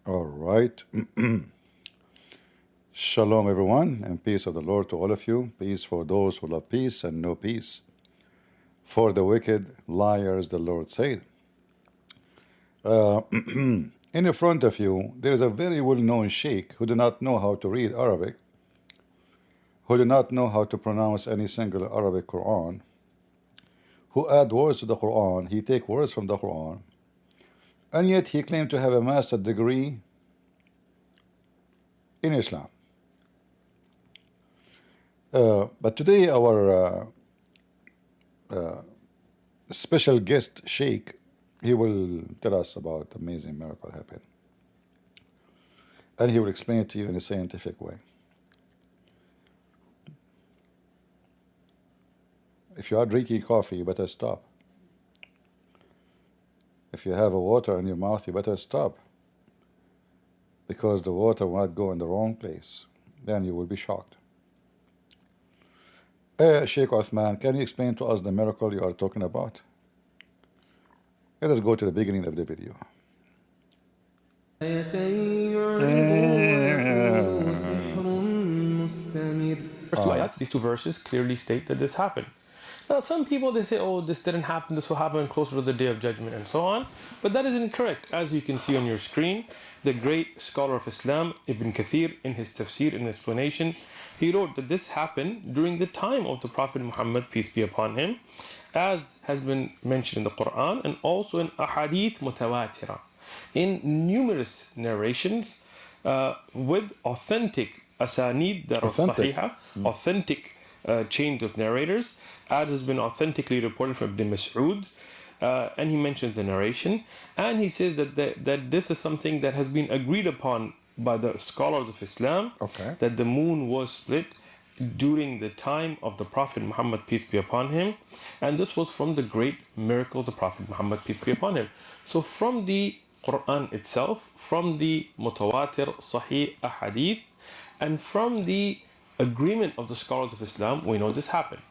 All right. Shalom, everyone, and peace of the Lord to all of you. Peace for those who love peace and no peace. For the wicked liars, the Lord said. In front of you, there is a very well-known sheikh who do not know how to read Arabic, who do not know how to pronounce any single Arabic Quran, who add words to the Quran. He take words from the Quran, and yet he claimed to have a master's degree in Islam. But today, our special guest sheikh, he will tell us about the amazing miracle happened, and he will explain it to you in a scientific way. If you are drinking coffee, you better stop. If you have a water in your mouth, you better stop, because the water might go in the wrong place. Then you will be shocked. Sheikh Uthman, can you explain to us the miracle you are talking about? Let us go to the beginning of the video. First two ayats, these two verses clearly state that this happened. Now, some people, they say, oh, this didn't happen, this will happen closer to the Day of Judgment, and so on. But that is incorrect. As you can see on your screen, the great scholar of Islam, Ibn Kathir, in his tafsir, in explanation, he wrote that this happened during the time of the Prophet Muhammad, peace be upon him, as has been mentioned in the Quran, and also in ahadith mutawatira, in numerous narrations with authentic asanid that are Authentic. sahiha, authentic chains of narrators, as has been authentically reported from Ibn Mas'ud, and he mentions the narration, and he says that this is something that has been agreed upon by the scholars of Islam, Okay. that the moon was split during the time of the Prophet Muhammad, peace be upon him, and this was from the great miracle of the Prophet Muhammad, peace be upon him. So from the Quran itself, from the mutawatir sahih ahadith, and from the agreement of the scholars of Islam, we know this happened.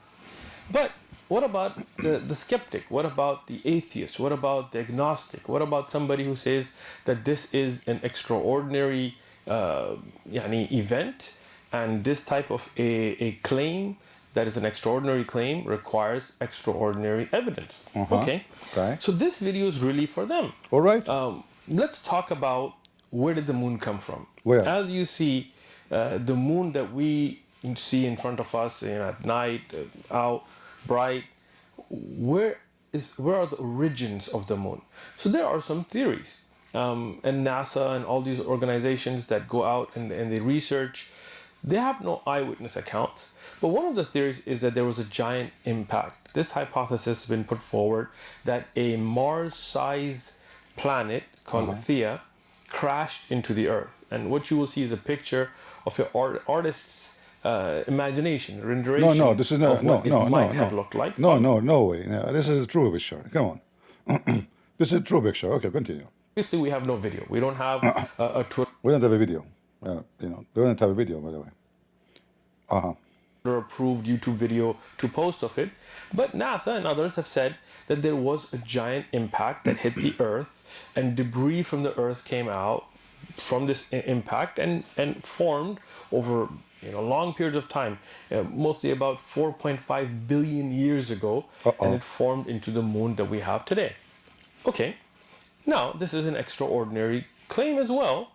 But what about the skeptic? What about the atheist? What about the agnostic? What about somebody who says that this is an extraordinary event, and this type of a claim that is an extraordinary claim requires extraordinary evidence? Okay. Okay. So this video is really for them. All right. Let's talk about where did the moon come from? Where? As you see, the moon that we see in front of us at night, out bright, where are the origins of the moon? So there are some theories, and NASA and all these organizations that go out and they research, they have no eyewitness accounts. But one of the theories is that there was a giant impact. This hypothesis has been put forward that a Mars-sized planet called Theia crashed into the Earth. And what you will see is a picture of an artist's imagination, renderation No, this is of not. what No, it might have looked like. No way. No, this is a true picture. Come on. This is a true picture. Okay, continue. Obviously, we have no video. We don't have a Twitter We don't have a video. We don't have a video, by the way. approved YouTube video to post of it. But NASA and others have said that there was a giant impact that hit the Earth, and debris from the Earth came out from this impact and formed over long periods of time, mostly about 4.5 billion years ago, and it formed into the moon that we have today. Okay, now this is an extraordinary claim as well,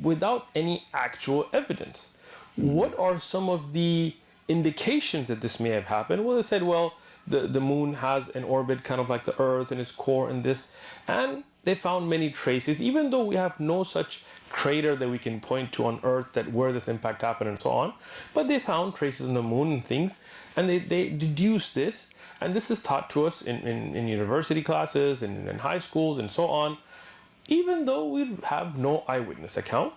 without any actual evidence. What are some of the indications that this may have happened? Well, they said, well, the moon has an orbit kind of like the Earth and its core and this, and they found many traces, even though we have no such crater that we can point to on Earth that where this impact happened and so on. But they found traces on the moon and things, and they deduced this, and this is taught to us in university classes and in high schools and so on. Even though we have no eyewitness account,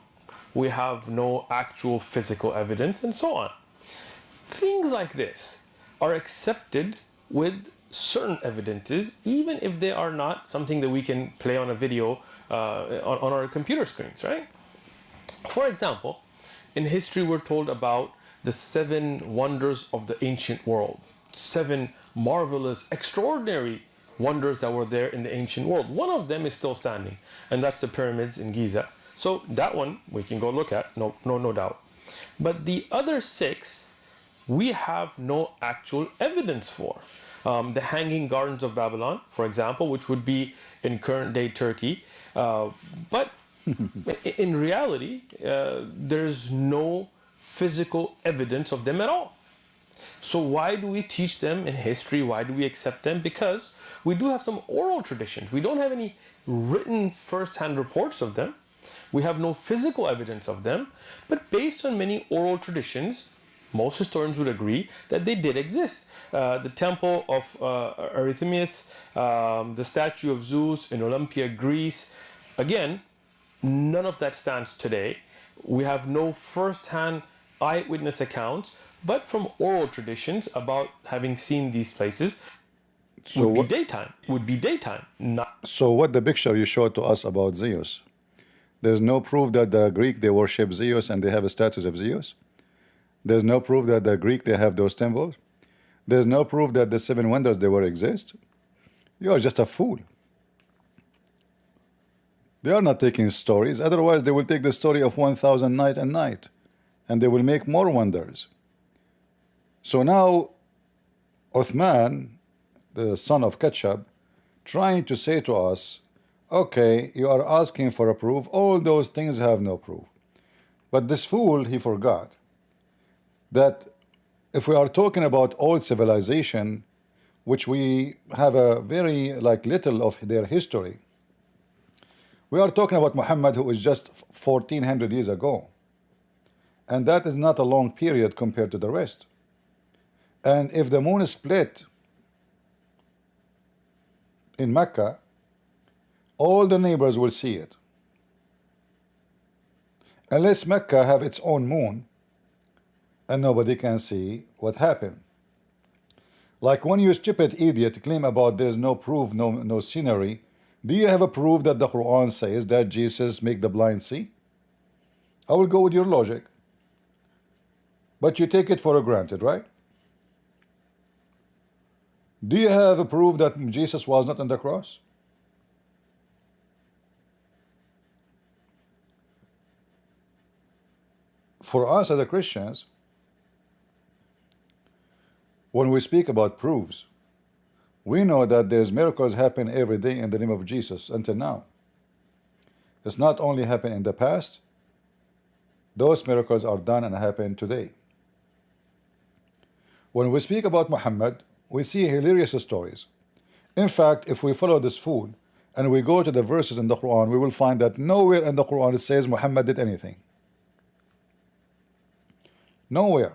we have no actual physical evidence and so on. Things like this are accepted with certain evidences, even if they are not something that we can play on a video on our computer screens, right? For example, in history we're told about the 7 wonders of the ancient world, 7 marvelous, extraordinary wonders that were there in the ancient world. One of them is still standing, and that's the pyramids in Giza. So that one we can go look at, no doubt. But the other six, we have no actual evidence for. The Hanging Gardens of Babylon, for example, which would be in current day Turkey. But in reality, there's no physical evidence of them at all. So why do we teach them in history? Why do we accept them? Because we do have some oral traditions. We don't have any written first-hand reports of them. We have no physical evidence of them. But based on many oral traditions, most historians would agree that they did exist. The temple of Artemis, the statue of Zeus in Olympia, Greece. Again, none of that stands today. We have no first-hand eyewitness accounts, but from oral traditions about having seen these places. So Would be daytime, not. So what the picture you showed to us about Zeus, there's no proof that the Greek they worship Zeus and they have a statue of Zeus. There's no proof that the Greek they have those temples. There's no proof that the seven wonders they were exist. You are just a fool. They are not taking stories. Otherwise, they will take the story of 1,000 night and night, and they will make more wonders. So now, Uthman, the son of Ketchub, trying to say to us, okay, you are asking for a proof. All those things have no proof. But this fool, he forgot that if we are talking about old civilization, which we have a very little of their history, we are talking about Muhammad, who is just 1400 years ago. And that is not a long period compared to the rest. And if the moon split in Mecca, all the neighbors will see it. Unless Mecca have its own moon, and nobody can see what happened. Like when you stupid idiot claim about there's no proof, no scenery, do you have a proof that the Quran says that Jesus make the blind see? I will go with your logic. But you take it for granted, right? Do you have a proof that Jesus was not on the cross? For us as the Christians, when we speak about proofs, we know that there's miracles happen every day in the name of Jesus until now. It's not only happened in the past, those miracles are done and happen today. When we speak about Muhammad, we see hilarious stories. In fact, if we follow this fool and we go to the verses in the Quran, we will find that nowhere in the Quran it says Muhammad did anything. Nowhere.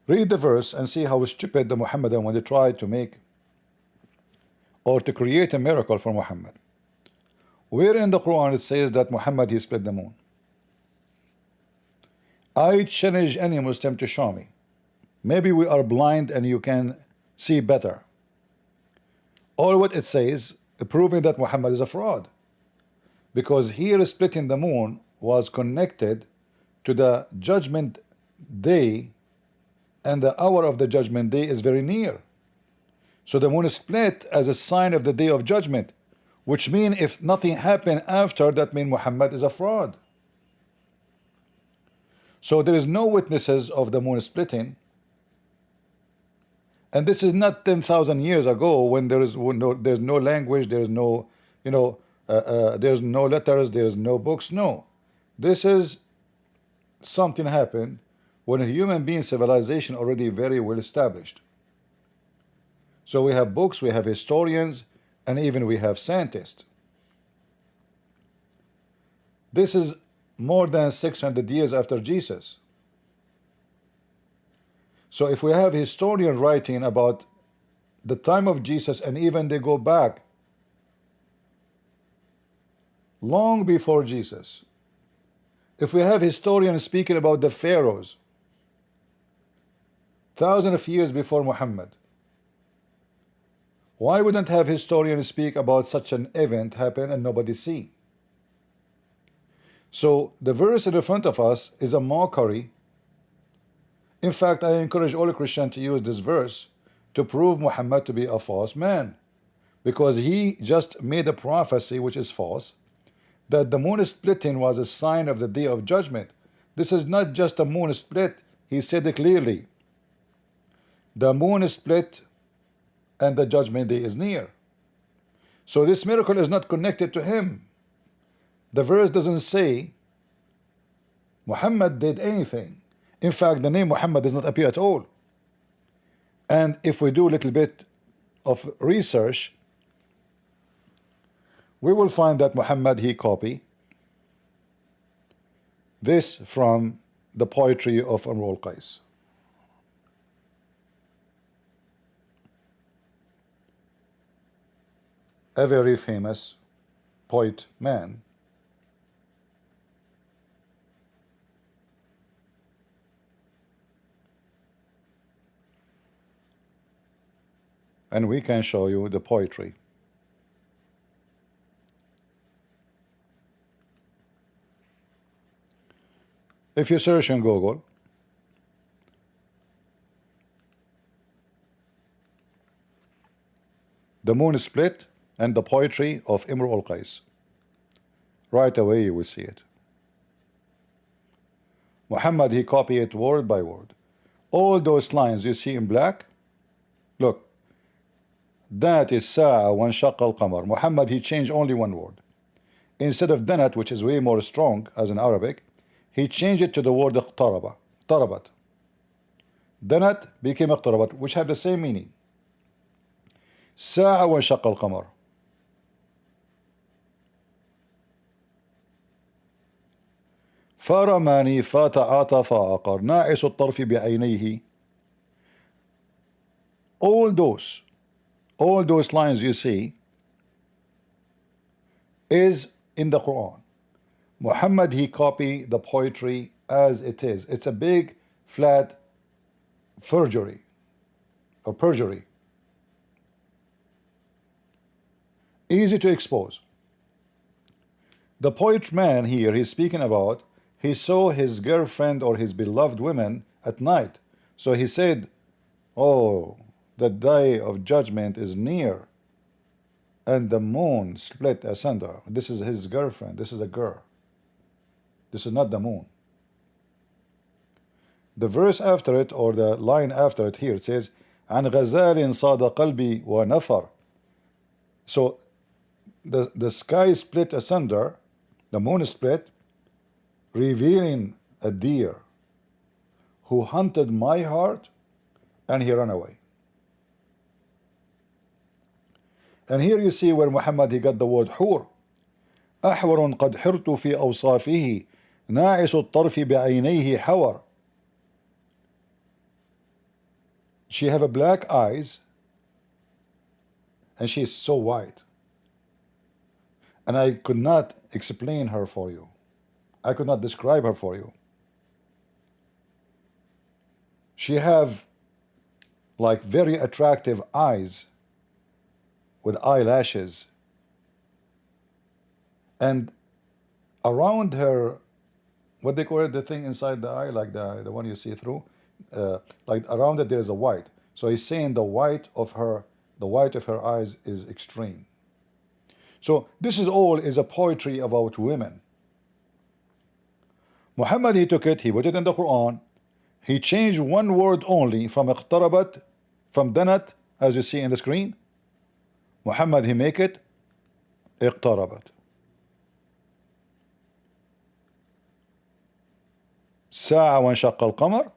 Read the verse and see how stupid the Muhammadan when they try to make or to create a miracle for Muhammad. Where in the Quran it says that Muhammad he split the moon? I challenge any Muslim to show me. Maybe we are blind and you can see better. Or what it says, proving that Muhammad is a fraud. Because here splitting the moon was connected to the judgment day, and the hour of the judgment day is very near. So the moon is split as a sign of the day of judgment, which means if nothing happened after, that means Muhammad is a fraud. So there is no witnesses of the moon splitting. And this is not 10,000 years ago when there's no language, there's no, there's no letters, there's no books. No, this is something happened when a human being civilization already very well established. So we have books, we have historians, and even we have scientists. This is more than 600 years after Jesus. So if we have historians writing about the time of Jesus, and even they go back long before Jesus, if we have historians speaking about the pharaohs thousands of years before Muhammad, why wouldn't have historians speak about such an event happen and nobody see? So the verse in front of us is a mockery. In fact, I encourage all Christians to use this verse to prove Muhammad to be a false man. because he just made a prophecy which is false, that the moon splitting was a sign of the day of judgment. This is not just a moon split. He said it clearly. The moon split and the judgment day is near. So this miracle is not connected to him. The verse doesn't say Muhammad did anything. In fact, the name Muhammad does not appear at all. And if we do a little bit of research, we will find that Muhammad, he copied this from the poetry of Imru al-Qais. A very famous poet man. And we can show you the poetry. If you search in Google, the moon split and the poetry of Imru al-Qais, right away you will see it. Muhammad, he copied it word by word. All those lines you see in black, look, that is Sa'a wa Nshaqqa al-Qamar. Muhammad, he changed only one word. Instead of Danat, which is way more strong as in Arabic, he changed it to the word Iqtaraba, Tarabat. Danat became Iqtarabat, which have the same meaning. Sa'a wa Nshaqqa al-Qamar. فرماني فتعاطى فعقر ناعس الطرف بعينيه. All those lines you see is in the Quran. Muhammad, he copied the poetry as it is. It's a big flat forgery or perjury, easy to expose. The poet man here, he's speaking about, he saw his girlfriend or his beloved women at night, so he said, oh, the day of judgment is near and the moon split asunder. This is his girlfriend, this is a girl, this is not the moon. The verse after it, or the line after it here, it says عن غزال صاد قلبي ونفر. So the sky split asunder, the moon split, revealing a deer who hunted my heart and he ran away. And here you see where Muhammad, he got the word حور. أحور قد حرت في أوصافه ناعس الطرف بعينيه حور. She have a black eyes and she is so white, and I could not explain her for you. I could not describe her for you. She have like very attractive eyes with eyelashes, and around her, what they call it, the thing inside the eye, like the one you see through, like around it there is a white. So he's saying the white of her eyes is extreme. So this is all is a poetry about women. Muhammad, he took it, he put it in the Quran, he changed one word only from iqtarabat, from danat, as you see in the screen. Muhammad, he make it iqtarabat. ساعة وانشق القمر.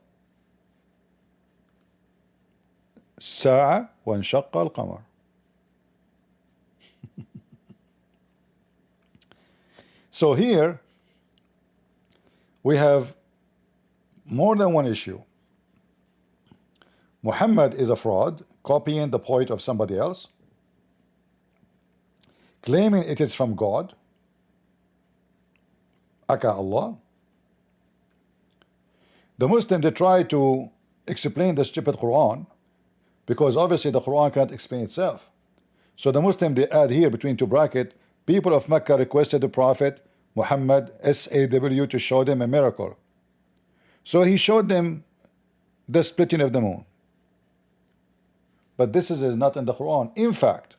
ساعة وانشق القمر. So here we have more than one issue. Muhammad is a fraud, copying the poet of somebody else, claiming it is from God, aka Allah. The Muslim, they try to explain the stupid Quran, because obviously the Quran cannot explain itself. So the Muslim, they add here between two brackets, people of Mecca requested the Prophet Muhammad SAW to show them a miracle. So he showed them the splitting of the moon. But this is not in the Quran. In fact,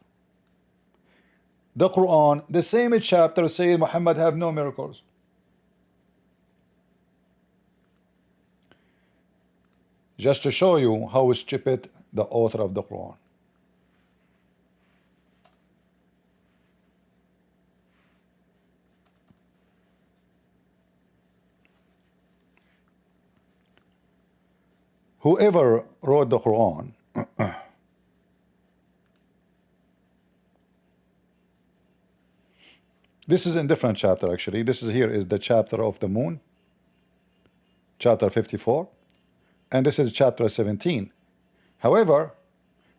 the Quran, the same chapter saying Muhammad have no miracles. Just to show you how stupid the author of the Quran. Whoever wrote the Quran this is in different chapter actually. This is here is the chapter of the moon, chapter 54, and this is chapter 17. However,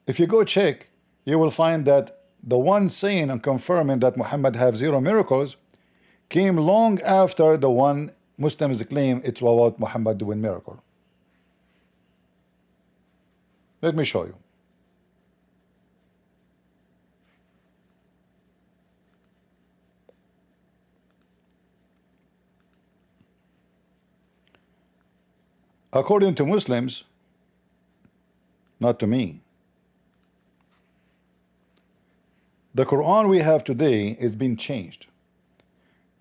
if you go check, you will find that the one saying and confirming that Muhammad have 0 miracles came long after the one Muslims claim it's about Muhammad doing miracle. Let me show you. According to Muslims, not to me, the Quran we have today is being changed.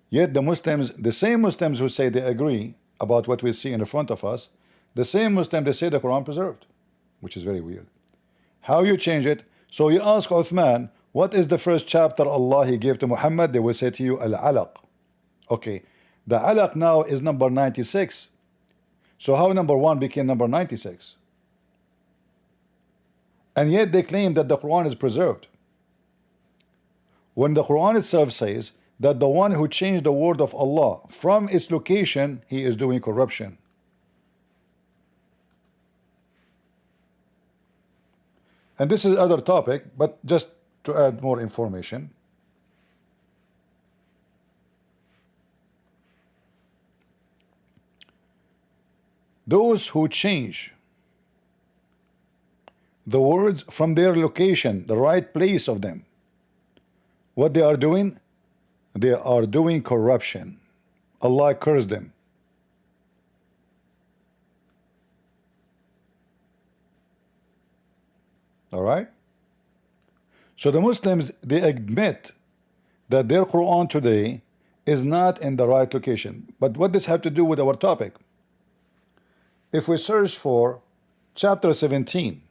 Yet the Muslims, the same Muslims who say they agree about what we see in the front of us, the same Muslims they say the Quran preserved, which is very weird. How you change it? So you ask Uthman, what is the first chapter Allah He gave to Muhammad? They will say to you, Al-Alaq. Okay, the Alaq now is number 96. So how number 1 became number 96? And yet they claim that the Quran is preserved, when the Quran itself says that the one who changed the word of Allah from its location, he is doing corruption. And this is other topic, but just to add more information. Those who change the words from their location, the right place of them, what they are doing? They are doing corruption. Allah curse them. All right? So the Muslims, they admit that their Quran today is not in the right location. But what does have to do with our topic? If we search for chapter 17,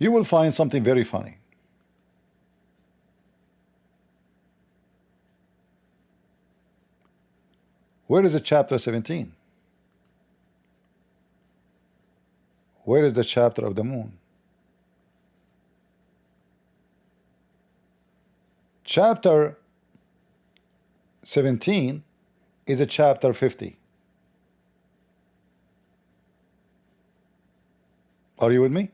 you will find something very funny. Where is the chapter 17? Where is the chapter of the moon? Chapter 17 is a chapter 50. Are you with me?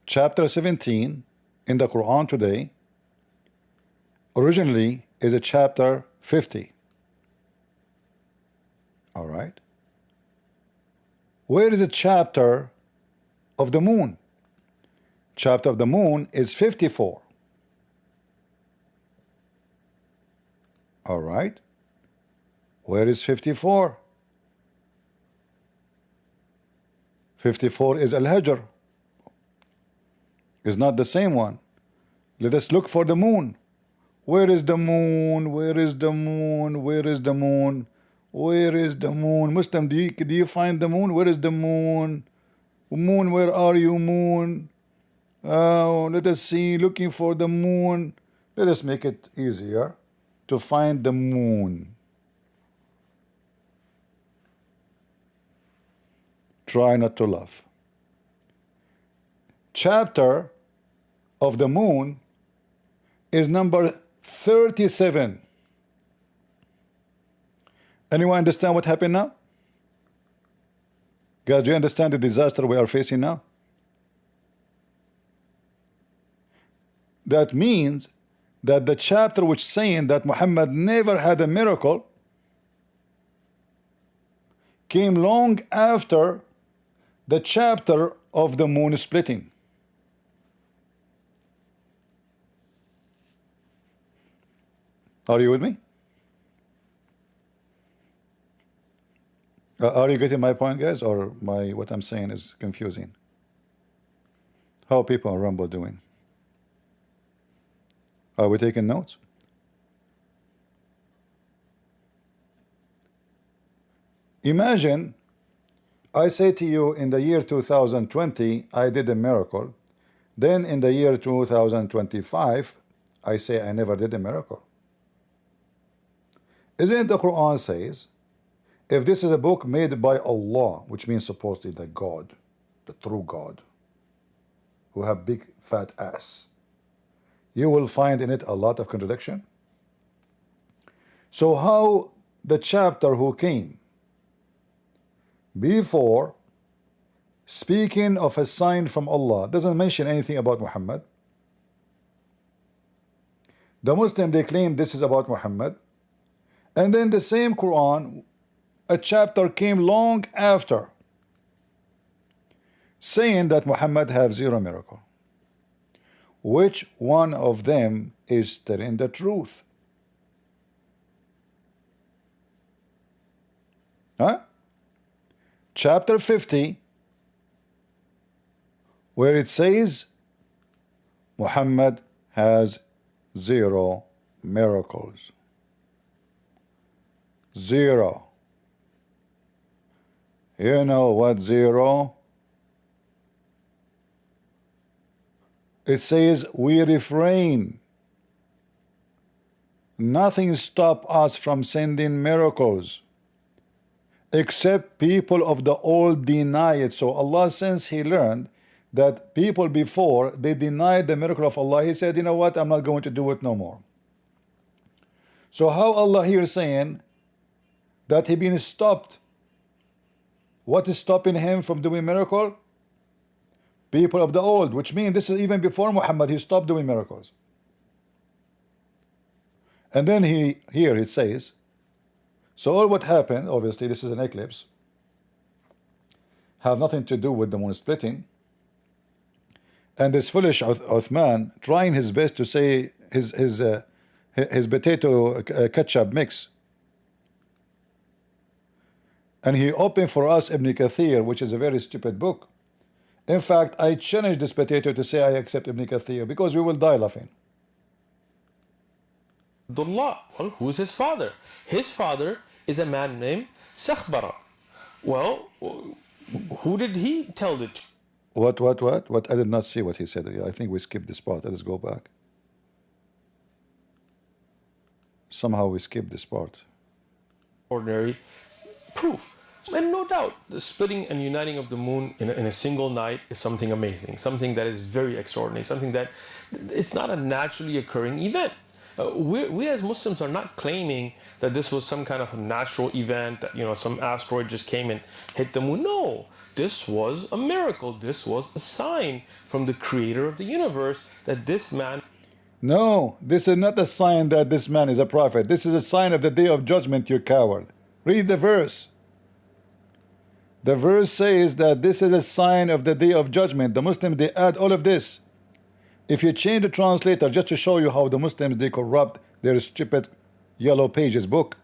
Chapter 17 in the Quran today originally is a chapter 50. All right. Where is the chapter of the moon? Chapter of the moon is 54. All right. Where is 54? 54 is Al-Hajr. Is not the same one. Let us look for the moon. Where is the moon? Where is the moon? Where is the moon? Where is the moon? Muslim, do you find the moon? Where is the moon? Moon, where are you, moon? Oh, let us see, looking for the moon. Let us make it easier to find the moon. Try not to laugh. Chapter of the moon is number 37. Anyone understand what happened now? Guys, do you understand the disaster we are facing now? That means that the chapter which saying that Muhammad never had a miracle came long after the chapter of the moon splitting. Are you with me? Are you getting my point, guys, or what I'm saying is confusing? How are people on Rumble doing? Are we taking notes? Imagine I say to you in the year 2020 I did a miracle. Then in the year 2025 I say I never did a miracle. Isn't it the Quran says, if this is a book made by Allah, which means supposedly the God, the true God, who have big fat ass, you will find in it a lot of contradiction. So how the chapter who came before, speaking of a sign from Allah, doesn't mention anything about Muhammad? The Muslim, they claim this is about Muhammad, and then the same Quran, a chapter came long after saying that Muhammad have zero miracle. Which one of them is telling the truth? Huh? Chapter 50, where it says Muhammad has zero miracles. Zero. You know what zero? It says we refrain. Nothing stop us from sending miracles, except people of the old deny it. So Allah, since He learned that people before, they denied the miracle of Allah, He said, you know what, I'm not going to do it no more. So how Allah here saying that He been stopped? What is stopping Him from doing miracle? People of the old, which means this is even before Muhammad, He stopped doing miracles. And then here it says, so all what happened, obviously this is an eclipse, have nothing to do with the moon splitting, and this foolish Uthman trying his best to say his potato ketchup mix, and he opened for us Ibn Kathir, which is a very stupid book. In fact, I challenge this potato to say I accept Ibn Kathir, because we will die laughing. Abdullah. Well, who's his father? His father is a man named Sakhbara. Well, who did he tell it to? What? I did not see what he said. I think we skipped this part. Let us go back. Somehow we skipped this part. Ordinary proof. And no doubt, the splitting and uniting of the moon in a single night is something amazing, something that is very extraordinary, something that it's not a naturally occurring event. We as Muslims are not claiming that this was some kind of a natural event, that some asteroid just came and hit the moon. No, this was a miracle. This was a sign from the creator of the universe that this man... No, this is not a sign that this man is a prophet. This is a sign of the day of judgment, you coward. Read the verse. The verse says that this is a sign of the day of judgment. The Muslims, they add all of this. If you change the translator just to show you how the Muslims, they corrupt their stupid yellow pages book,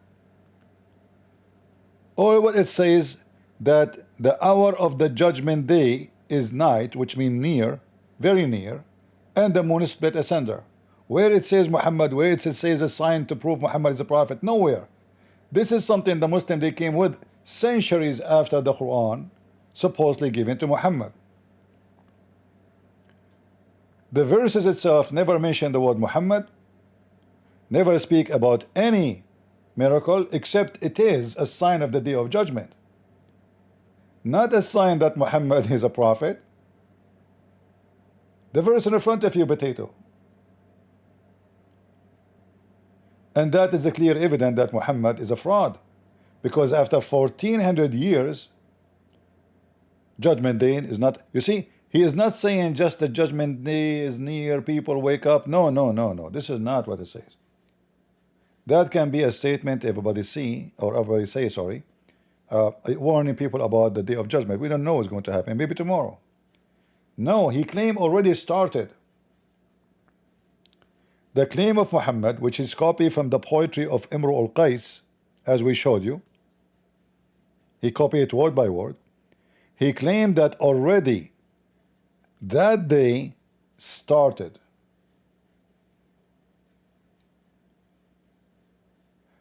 or what it says, that the hour of the judgment day is night, which means near, very near, and the moon is split asunder. Where it says Muhammad, where it says a sign to prove Muhammad is a prophet? Nowhere. This is something the Muslim, they came with centuries after the Quran supposedly given to Muhammad. The verses itself never mention the word Muhammad, never speak about any miracle, except it is a sign of the day of judgment, not a sign that Muhammad is a prophet. The verse in front of you, potato. And that is a clear evidence that Muhammad is a fraud, because after 1400 years, judgment day is not, you see, he is not saying just the judgment day is near, people wake up. No, no, no, no. This is not what it says. That can be a statement everybody see, or everybody say, sorry, warning people about the day of judgment. We don't know what's going to happen. Maybe tomorrow. No, he claimed already started. The claim of Muhammad, which is copied from the poetry of Imru al-Qais, as we showed you, he copied it word by word. He claimed that already that day started.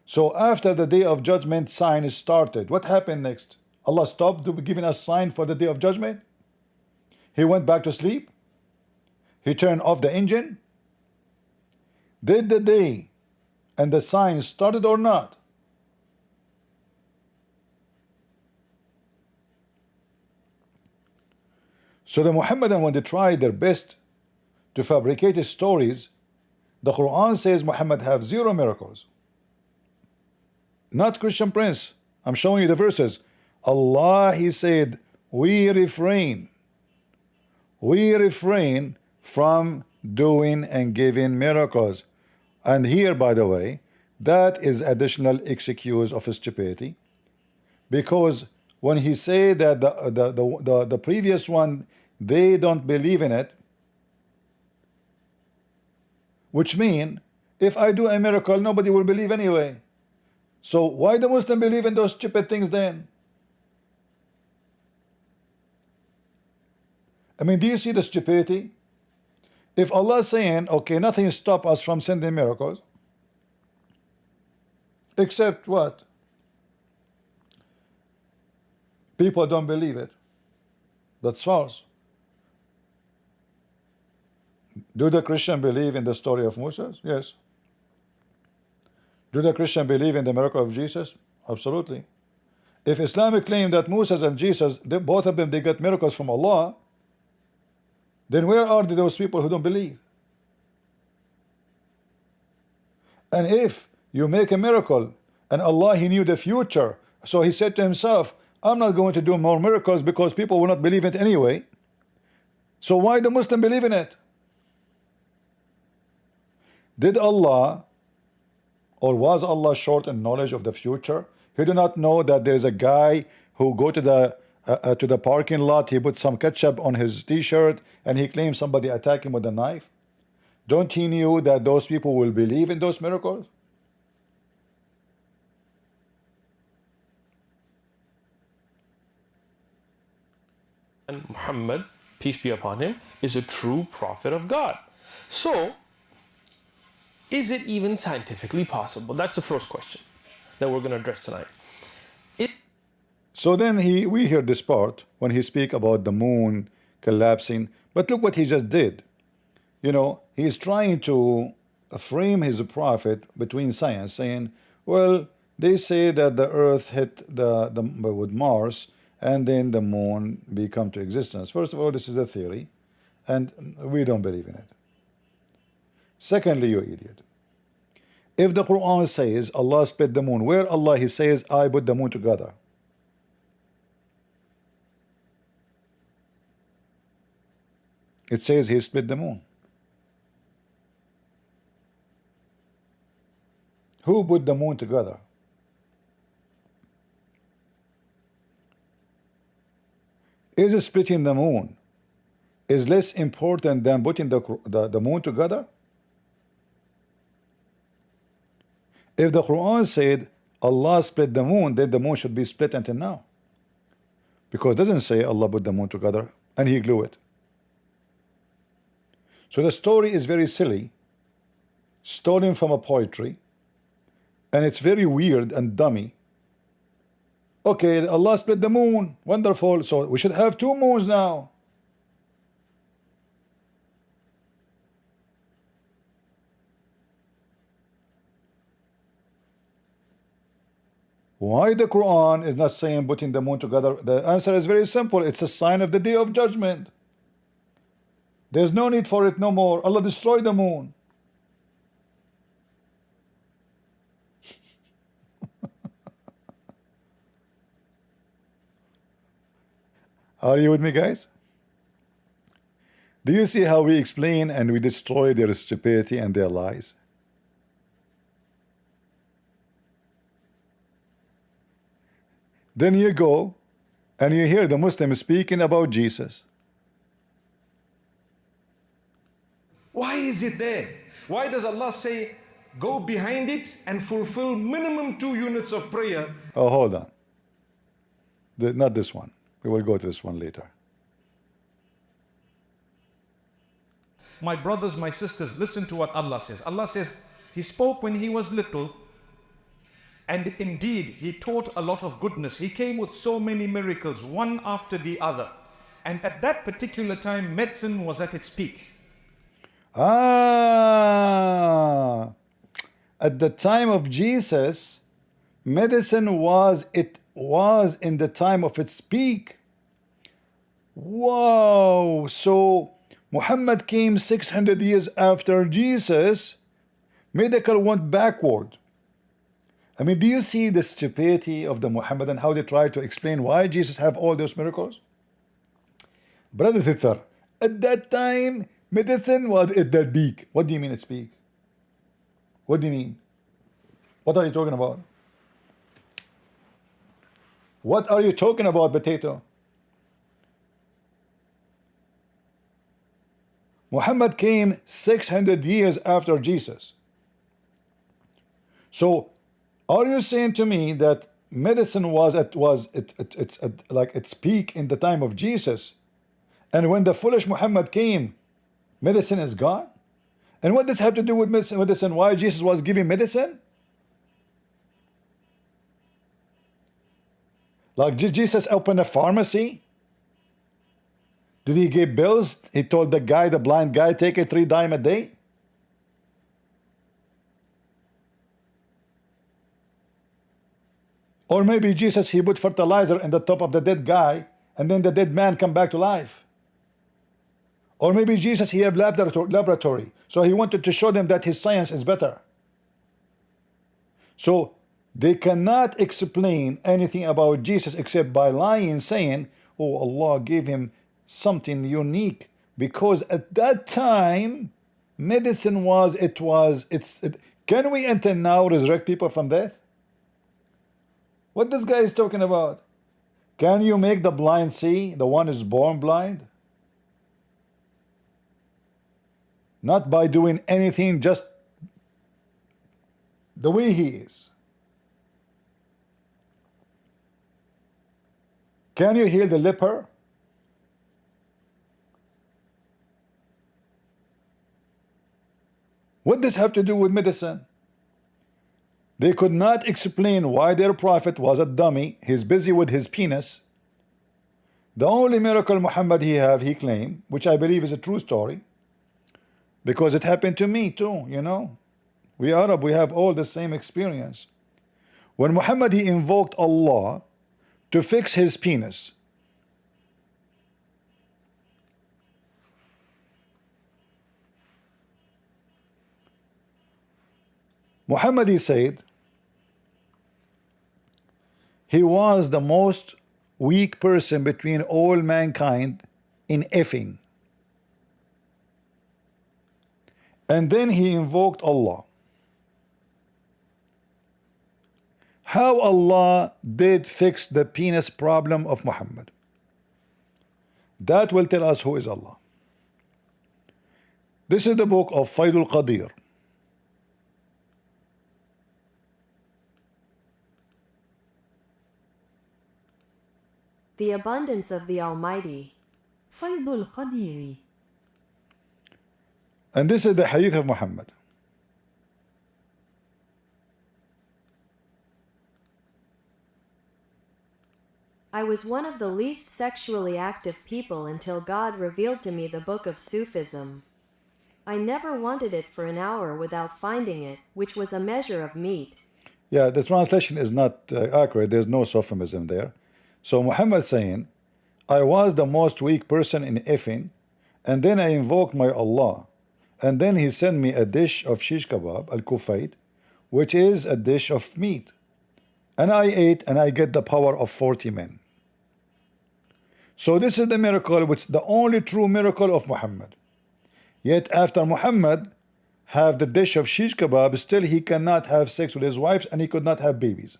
So after the day of judgment sign started, what happened next? Allah stopped giving us sign for the day of judgment? He went back to sleep? He turned off the engine? Did the day and the sign started or not? So the Muhammadan, when they tried their best to fabricate his stories, the Quran says Muhammad have 0 miracles. Not Christian Prince. I'm showing you the verses. Allah, he said, we refrain from doing and giving miracles. And here, by the way, that is additional excuse of stupidity, because when he said that the previous one, they don't believe in it, which mean if I do a miracle, nobody will believe anyway. So why the Muslim believe in those stupid things then? I mean, do you see the stupidity? If Allah is saying, okay, nothing stop us from sending miracles, except what? People don't believe it. That's false. Do the Christian believe in the story of Moses? Yes. Do the Christian believe in the miracle of Jesus? Absolutely. If Islamic claim that Moses and Jesus, both of them, they got miracles from Allah, then where are those people who don't believe? And if you make a miracle and Allah, he knew the future, so he said to himself, I'm not going to do more miracles because people will not believe it anyway. So why the Muslim believe in it? Did Allah, or was Allah short in knowledge of the future? He did not know that there is a guy who go to the parking lot, he put some ketchup on his t-shirt and he claims somebody attacked him with a knife? Don't he knew that those people will believe in those miracles? And Muhammad, peace be upon him, is a true prophet of God. So, is it even scientifically possible? That's the first question that we're going to address tonight. So then we hear this part when he speak about the moon collapsing, but look what he just did. You know, he's trying to frame his prophet between science, saying, well, they say that the earth hit with Mars and then the moon become to existence. First of all, this is a theory and we don't believe in it. Secondly, you idiot, if the Quran says Allah split the moon, where Allah he says I put the moon together? It says he split the moon. Who put the moon together? Is splitting the moon is less important than putting the moon together? If the Quran said Allah split the moon, then the moon should be split until now, because it doesn't say Allah put the moon together and he glue it. So the story is very silly, stolen from a poetry, and it's very weird and dummy. Okay, Allah split the moon, wonderful, so we should have 2 moons now. Why the Quran is not saying putting the moon together? The answer is very simple. It's a sign of the day of judgment. There's no need for it no more. Allah destroyed the moon. Are you with me, guys? Do you see how we explain and we destroy their stupidity and their lies? Then you go and you hear the Muslim speaking about Jesus. Why is it there? Why does Allah say, go behind it and fulfill minimum 2 units of prayer? Oh, hold on. Not this one. We will go to this one later. My brothers, my sisters, listen to what Allah says. Allah says, He spoke when He was little, and indeed He taught a lot of goodness. He came with so many miracles, one after the other. And at that particular time, medicine was at its peak. Ah, at the time of Jesus, medicine was in the time of its peak. Whoa! So Muhammad came 600 years after Jesus. Medical went backward. I mean, do you see the stupidity of the Muhammadan, how they try to explain why Jesus have all those miracles? Brother sister, at that time, medicine was at that peak. What do you mean it's peak? What do you mean? What are you talking about? What are you talking about, potato? Muhammad came 600 years after Jesus. So, are you saying to me that medicine was at like its peak in the time of Jesus, and when the foolish Muhammad came, medicine is gone? And what does this have to do with medicine? Why Jesus was giving medicine? Like, did Jesus open a pharmacy? Did he give bills? He told the guy, the blind guy, take a 3 dime a day? Or maybe Jesus, he put fertilizer in the top of the dead guy, and then the dead man come back to life. Or maybe Jesus, he had laboratory, so he wanted to show them that his science is better. So they cannot explain anything about Jesus except by lying, saying, oh, Allah gave him something unique, because at that time medicine was, can we until now resurrect people from death? What this guy is talking about? Can you make the blind see? The one is born blind? Not by doing anything, just the way he is. Can you heal the leper? What does have to do with medicine? They could not explain why their prophet was a dummy. He's busy with his penis. The only miracle Muhammad he claimed, which I believe is a true story, because it happened to me too, you know. We Arab, we have all the same experience. When Muhammad, he invoked Allah to fix his penis. Muhammad, he said, he was the most weak person between all mankind in effing. And then he invoked Allah. How Allah did fix the penis problem of Muhammad? That will tell us who is Allah. This is the book of Faidul Qadir. The abundance of the Almighty. فيض القدير. And this is the hadith of Muhammad. I was one of the least sexually active people until God revealed to me the book of Sufism. I never wanted it for an hour without finding it, which was a measure of meat. Yeah, the translation is not accurate. There's no sophism there. So Muhammad saying, I was the most weak person in effing, and then I invoked my Allah, and then he sent me a dish of shish kebab, al-kufayt, which is a dish of meat, and I ate, and I get the power of 40 men. So this is the miracle, which the only true miracle of Muhammad. Yet after Muhammad have the dish of shish kebab, still he cannot have sex with his wives, and he could not have babies.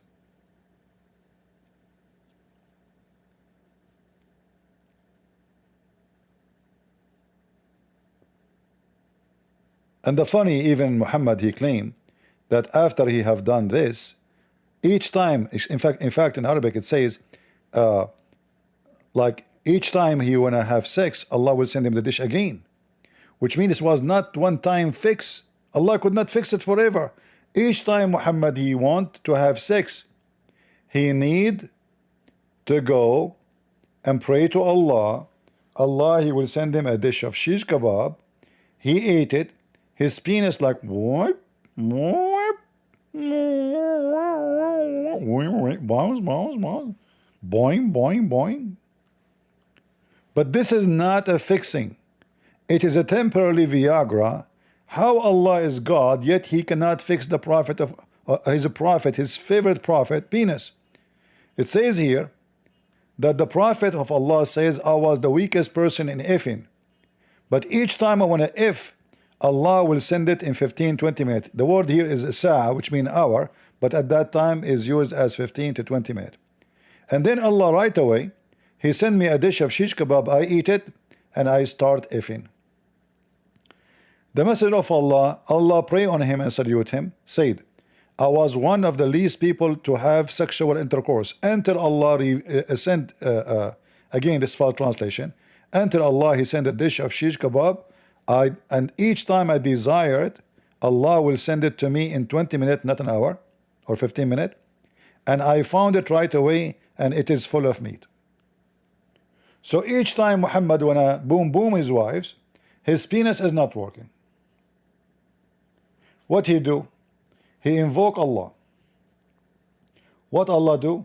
And the funny, even Muhammad, he claimed that after he have done this, each time, in fact, in Arabic it says, like each time he wanna have sex, Allah will send him the dish again, which means this was not one time fix. Allah could not fix it forever. Each time Muhammad he want to have sex, he need to go and pray to Allah. Allah, he will send him a dish of shish kebab. He ate it. His penis like what? Bounce, boing, boing, boing. But this is not a fixing. It is a temporary Viagra. How Allah is God, yet he cannot fix the prophet of his favorite prophet, penis. It says here that the prophet of Allah says, I was the weakest person in effing. But each time I want to if, Allah will send it in 15-20 minutes. The word here is sa'a, which means hour, but at that time is used as 15 to 20 minutes. And then Allah right away, he sent me a dish of shish kebab. I eat it and I start effing. The Messenger of Allah, Allah pray on him and salute him, said, I was one of the least people to have sexual intercourse until Allah sent, again this false translation, until Allah he sent a dish of shish kebab, and each time I desire it, Allah will send it to me in 20 minutes, not an hour, or 15 minutes, and I found it right away, and it is full of meat. So each time Muhammad wanna boom boom his wives, his penis is not working. What he do? He invoke Allah. What Allah do?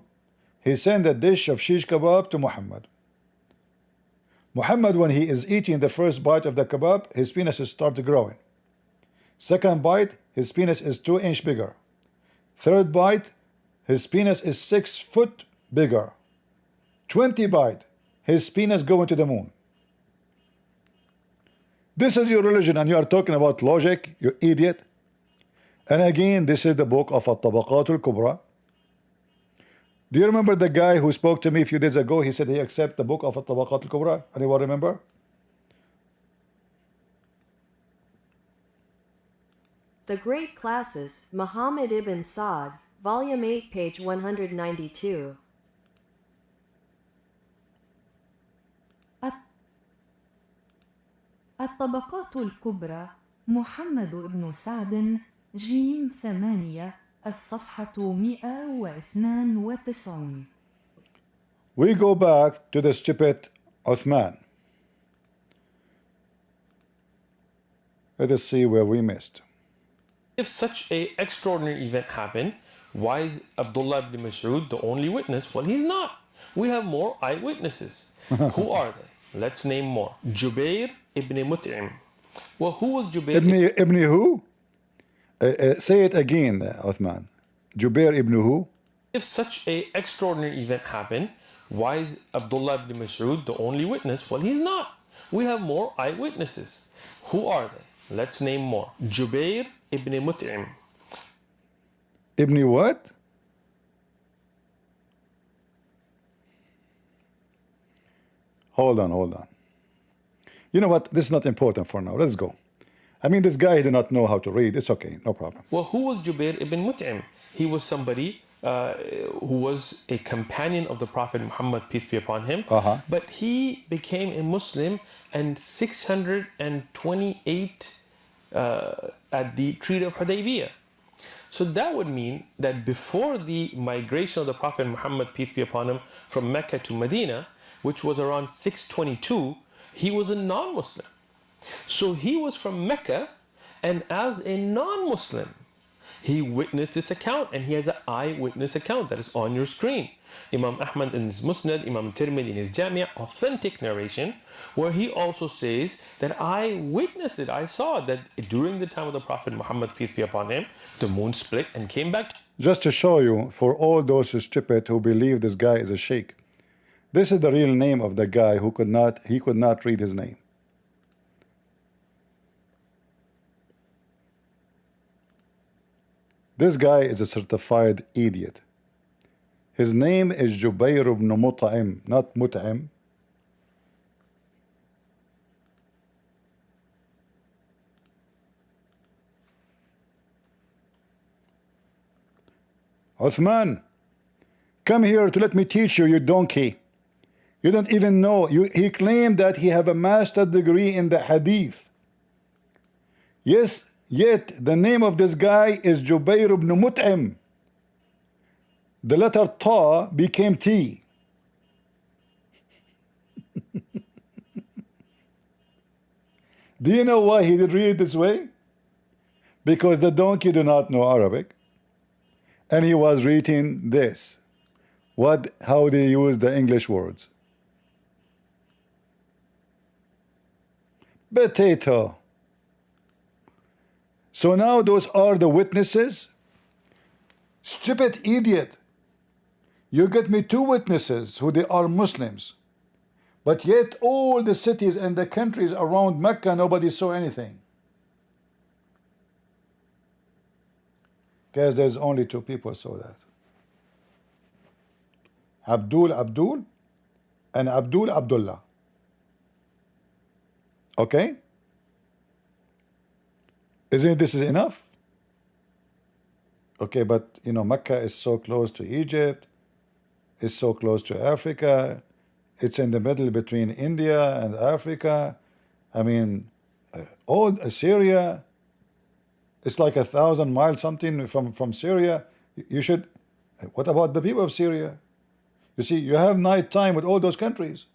He send a dish of shish kebab to Muhammad. Muhammad, when he is eating the first bite of the kebab, his penis start growing. Second bite, his penis is 2 inches bigger. Third bite, his penis is 6 foot bigger. 20 bite, his penis going to the moon. This is your religion, and you are talking about logic, you idiot. And again, this is the book of At-Tabaqat al-Kubra. Do you remember the guy who spoke to me a few days ago? He said he accepts the book of At-Tabaqat al-Kubra. Anyone remember? The Great Classes, Muhammad ibn Sa'd, Volume 8, page 192. الطبقات الكبرى محمد بن سعد جيم 8 الصفحة 192. We go back to the stupid Uthman. Let us see where we missed. If such a extraordinary event happened, why is Abdullah ibn Mas'ud the only witness? Well, he's not. We have more eyewitnesses. Who are they? Let's name more. Jubair ibn Mut'im. Well, who was Jubair? Ibn who? Say it again, Uthman. Jubair ibn who? If such a extraordinary event happened, why is Abdullah ibn Mas'ud the only witness? Well, he's not. We have more eyewitnesses. Who are they? Let's name more. Jubair ibn Mut'im. Ibn what? Hold on. You know what? This is not important for now. Let's go. I mean, this guy did not know how to read. It's okay, no problem. Well, who was Jubair ibn Mut'im? He was somebody who was a companion of the Prophet Muhammad, peace be upon him. But he became a Muslim in 628 at the Treaty of Hudaybiyah. So that would mean that before the migration of the Prophet Muhammad, peace be upon him, from Mecca to Medina, which was around 622, he was a non-Muslim. So he was from Mecca, and as a non-Muslim, he witnessed this account, and he has an eyewitness account that is on your screen. Imam Ahmad in his Musnad, Imam Tirmidhi in his Jami', authentic narration, where he also says that I witnessed it, I saw that during the time of the Prophet Muhammad, peace be upon him, the moon split and came back. Just to show you, for all those who stupid who believe this guy is a sheikh, this is the real name of the guy who could not read his name. This guy is a certified idiot. His name is Jubair ibn Mut'im, not Mut'im. Uthman, come here to let me teach you, you donkey. You don't even know. He claimed that he have a master degree in the hadith. Yes, yet the name of this guy is Jubair ibn Mut'im. The letter Ta became T. Do you know why he did read it this way? Because the donkey do not know Arabic, and he was reading this. How they use the English words. Potato. So now those are the witnesses. Stupid idiot. You get me two witnesses who they are Muslims, but yet all the cities and the countries around Mecca, nobody saw anything. Guys, there's only two people saw that. Abdul and Abdul Abdullah. Okay? Isn't this enough? Okay, but you know, Mecca is so close to Egypt, it's so close to Africa, it's in the middle between India and Africa. I mean, all Syria, it's like 1,000 miles something from Syria. You should, what about the people of Syria? You see, you have night time with all those countries.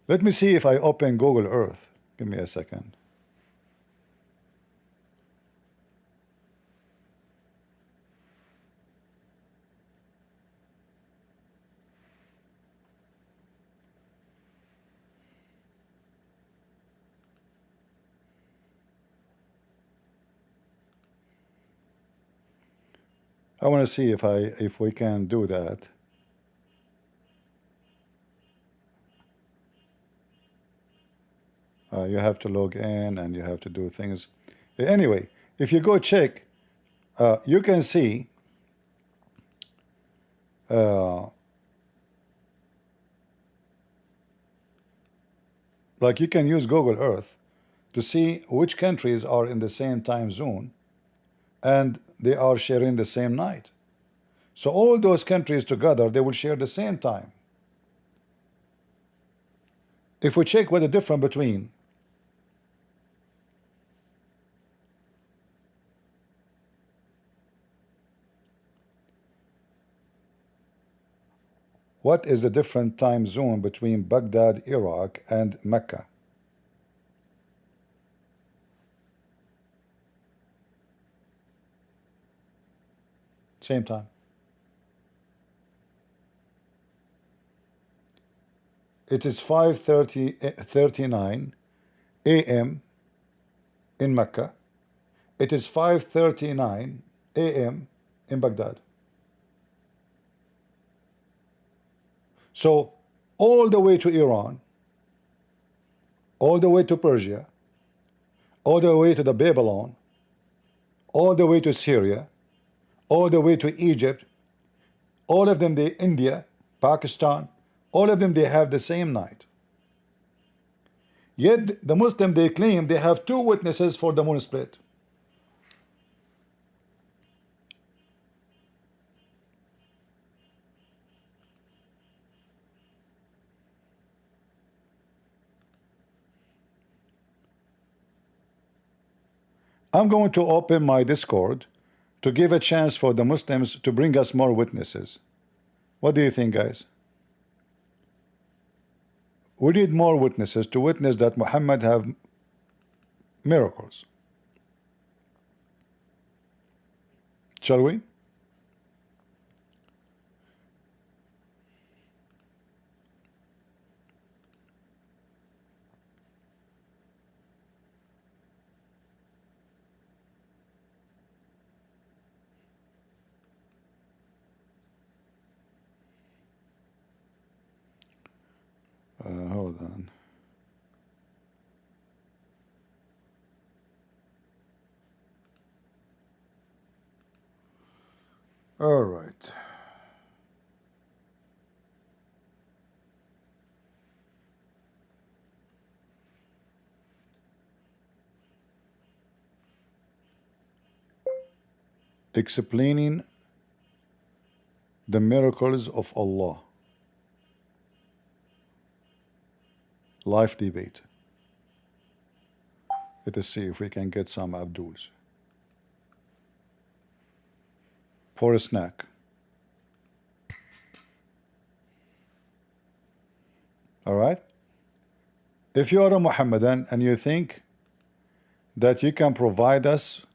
Let me see if I open Google Earth. Give me a second. I want to see if we can do that. You have to log in and you have to do things. Anyway, if you go check, you can see like you can use Google Earth to see which countries are in the same time zone and they are sharing the same night. So all those countries together, they will share the same time. If we check what the difference between what is the different time zone between Baghdad, Iraq and Mecca? Same time. It is 5:39 a.m. in Mecca. It is 5:39 a.m. in Baghdad. So all the way to Iran, all the way to Persia, all the way to the Babylon, all the way to Syria, all the way to Egypt, all of them, India, Pakistan, all of them, they have the same night. Yet the Muslim, they claim they have two witnesses for the moon split. I'm going to open my Discord to give a chance for the Muslims to bring us more witnesses. What do you think, guys? We need more witnesses to witness that Muhammad have miracles. Shall we? Hold on. All right. explaining the miracles of Allah. Live debate. Let us see if we can get some Abduls for a snack. All right. If you are a Muhammadan and you think that you can provide us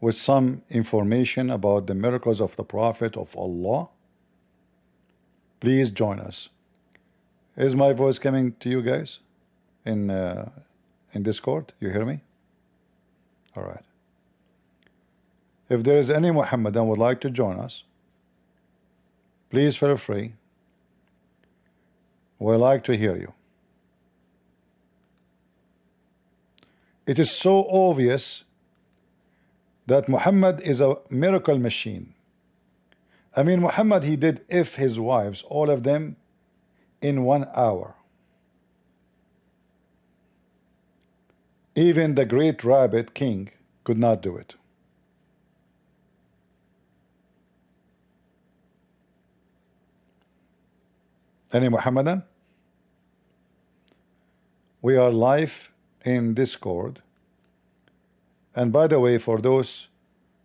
with some information about the miracles of the Prophet of Allah, please join us. Is my voice coming to you guys in Discord? You hear me? All right. If there is any Muhammadan would like to join us, please feel free. We'd like to hear you. It is so obvious that Muhammad is a miracle machine. I mean, Muhammad, he did his wives, all of them, in 1 hour. Even the great rabbit king could not do it. Any Muhammadan? We are live in Discord. And by the way, for those,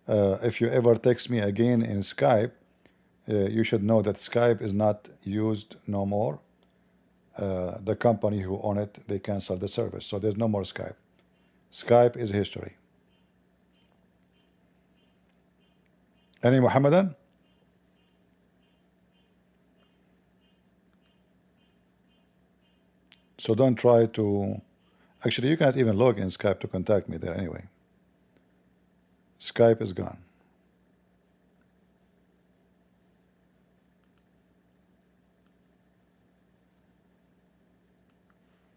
if you ever text me again in Skype, you should know that Skype is not used no more. The company who own it, they canceled the service. So there's no more Skype. Skype is history. Any Muhammadan? So don't try to... Actually, you can't even log in Skype to contact me there anyway. Skype is gone.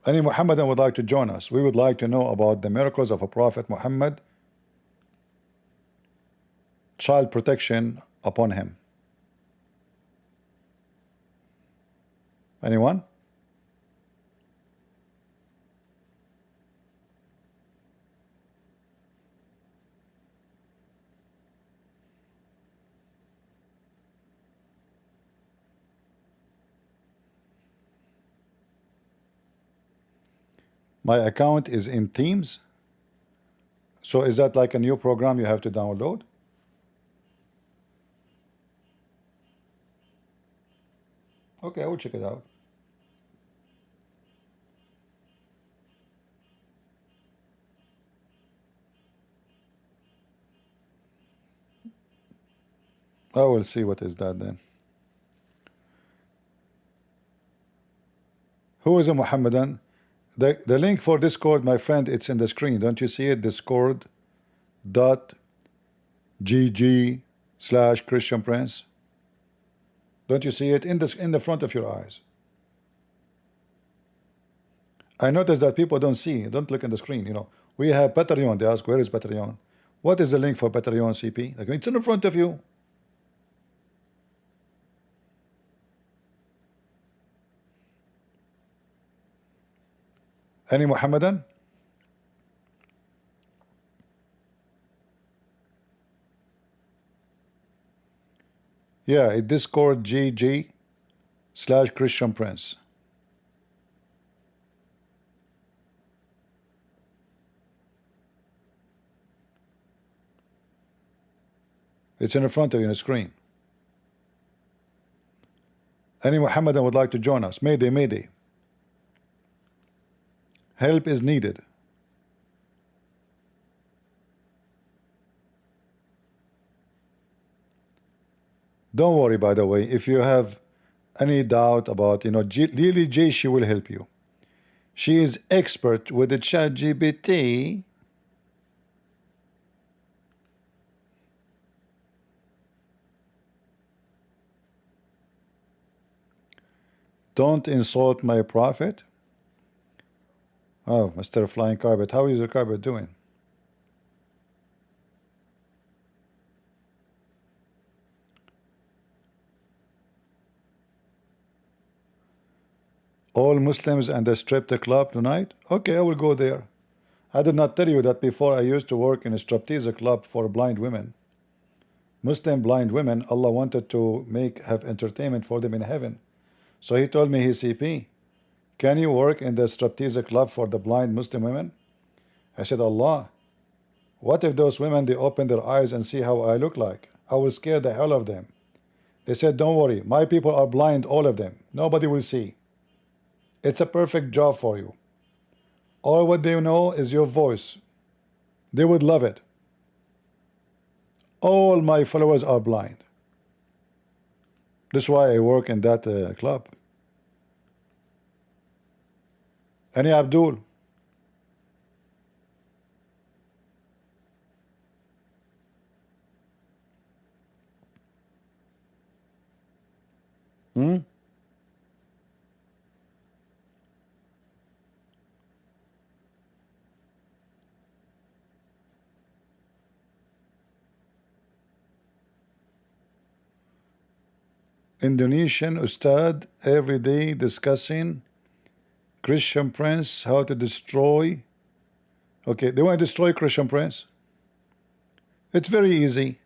Any Muhammadan would like to join us? We would like to know about the miracles of a Prophet Muhammad, child protection upon him. Anyone? My account is in Teams. So is that like a new program you have to download? Okay, I will check it out. I will see what is that then. Who is a Muhammadan? The link for Discord, my friend, it's in the screen. Don't you see it? Discord.gg/Christian Prince. Don't you see it in the front of your eyes? I notice that people don't see. Don't look in the screen. You know, we have Patreon. They ask, where is Patreon? What is the link for Patreon, CP? Like, it's in the front of you. Any Muhammadan? Yeah, it Discord GG/Christian Prince. It's in the front of you on the screen. Any Muhammadan would like to join us? Mayday, mayday. Help is needed. Don't worry, by the way, if you have any doubt about, Lily J, she will help you. She is expert with the ChatGPT. Don't insult my prophet. Oh, Mr. Flying Carpet, how is your carpet doing? All Muslims and the striptease club tonight? Okay, I will go there. I did not tell you that before I used to work in a striptease club for blind women. Muslim blind women, Allah wanted to have entertainment for them in heaven. So he told me, his CP, can you work in the striptease club for the blind Muslim women? I said, Allah, what if those women, they open their eyes and see how I look like? I will scare the hell of them. They said, don't worry, my people are blind, all of them. Nobody will see. It's a perfect job for you. All what they know is your voice. They would love it. All my followers are blind. That's why I work in that club. Any Abdul? Indonesian Ustad every day discussing Christian Prince, how to destroy. Okay, they want to destroy Christian Prince. It's very easy.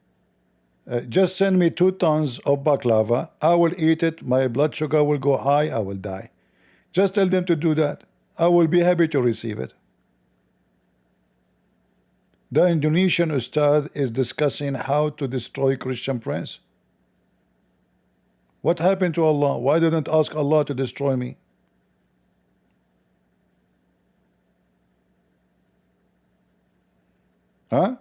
Just send me 2 tons of baklava. I will eat it. My blood sugar will go high. I will die. Just tell them to do that. I will be happy to receive it. The Indonesian Ustad is discussing how to destroy Christian Prince. What happened to Allah? Why didn't ask Allah to destroy me? Huh?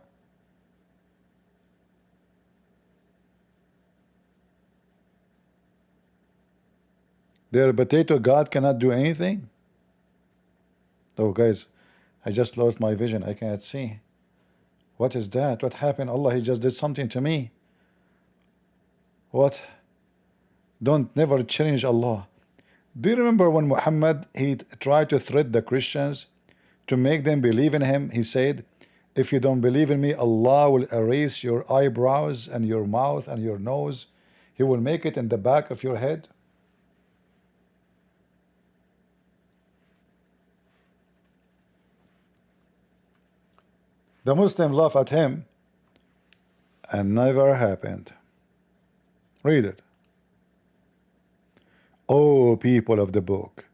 Their potato God cannot do anything? Oh guys, I just lost my vision. I cannot see. What is that? What happened? Allah, he just did something to me. What? Don't never challenge Allah. Do you remember when Muhammad, he tried to threat the Christians to make them believe in him? He said, if you don't believe in me, Allah will erase your eyebrows and your mouth and your nose. He will make it in the back of your head. The Muslim laugh at him, and never happened. Read it. O people of the book,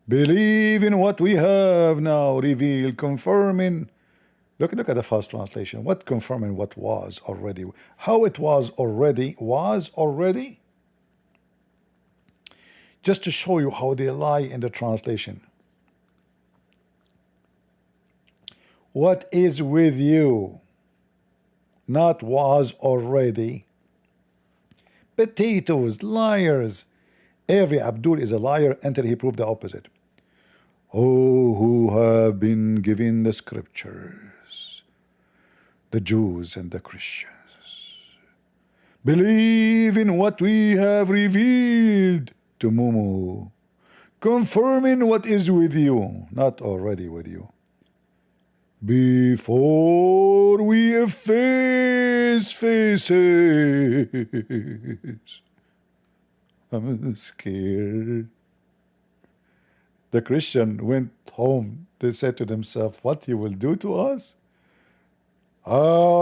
believe in what we have now revealed, confirming. Look at the first translation. What confirming what was already? How it was already? Just to show you how they lie in the translation. What is with you? Not was already. Potatoes, liars. Every Abdul is a liar until he proved the opposite. Oh, who have been given the scriptures, the Jews and the Christians, believe in what we have revealed to Mumu, confirming what is with you, not already with you. Before we efface faces. I'm scared. The Christian went home. They said to themselves, what you will do to us? I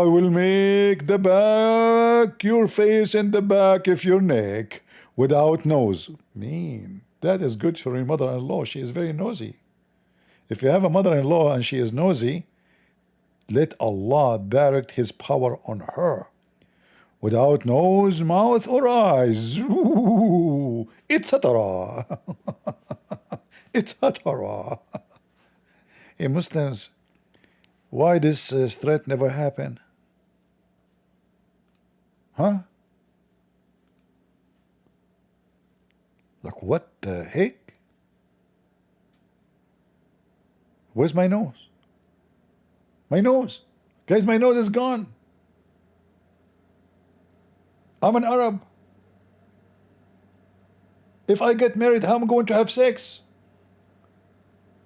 will make the back, your face and the back of your neck without nose. Mean. That is good for your mother-in-law. She is very nosy. If you have a mother-in-law and she is nosy, let Allah direct his power on her. Without nose, mouth, or eyes. Ooh, it's hatara. It's hatara. Hey Muslims, why this threat never happened? Huh? Like what the heck? Where's my nose? My nose. Guys, my nose is gone. I'm an Arab. If I get married, how am I going to have sex?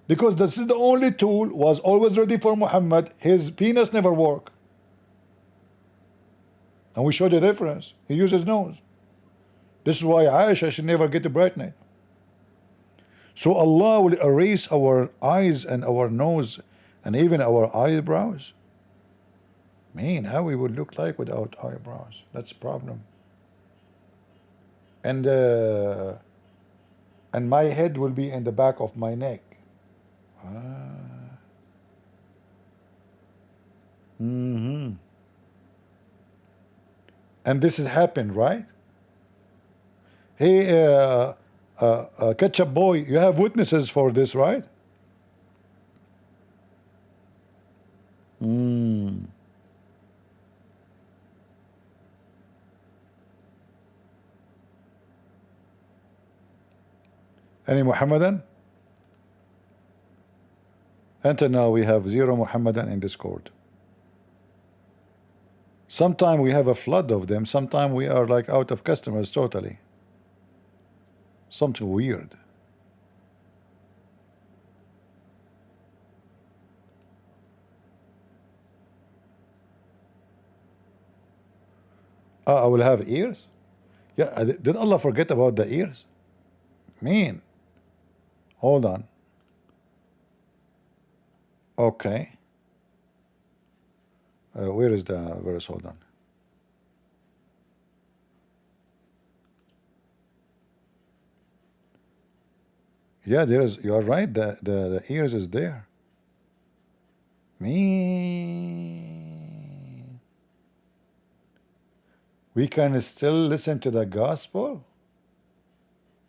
Because this is the only tool was always ready for Muhammad. His penis never worked. And we showed the difference. He used his nose. This is why Aisha should never get a bridesmaid. So Allah will erase our eyes and our nose and even our eyebrows. Man, how we would look like without eyebrows? That's a problem. And my head will be in the back of my neck. Mm-hmm. And this has happened, right? Hey, Ketchup Boy, you have witnesses for this, right? Mm. Any Muhammadan? Until now, we have 0 Muhammadan in Discord. Sometime we have a flood of them. Sometime we are like out of customers totally. Something weird. I will have ears? Yeah, did Allah forget about the ears? Man, hold on. Okay. Where is the verse? Hold on. Yeah, there is. You are right. The ears is there. Me. We can still listen to the gospel?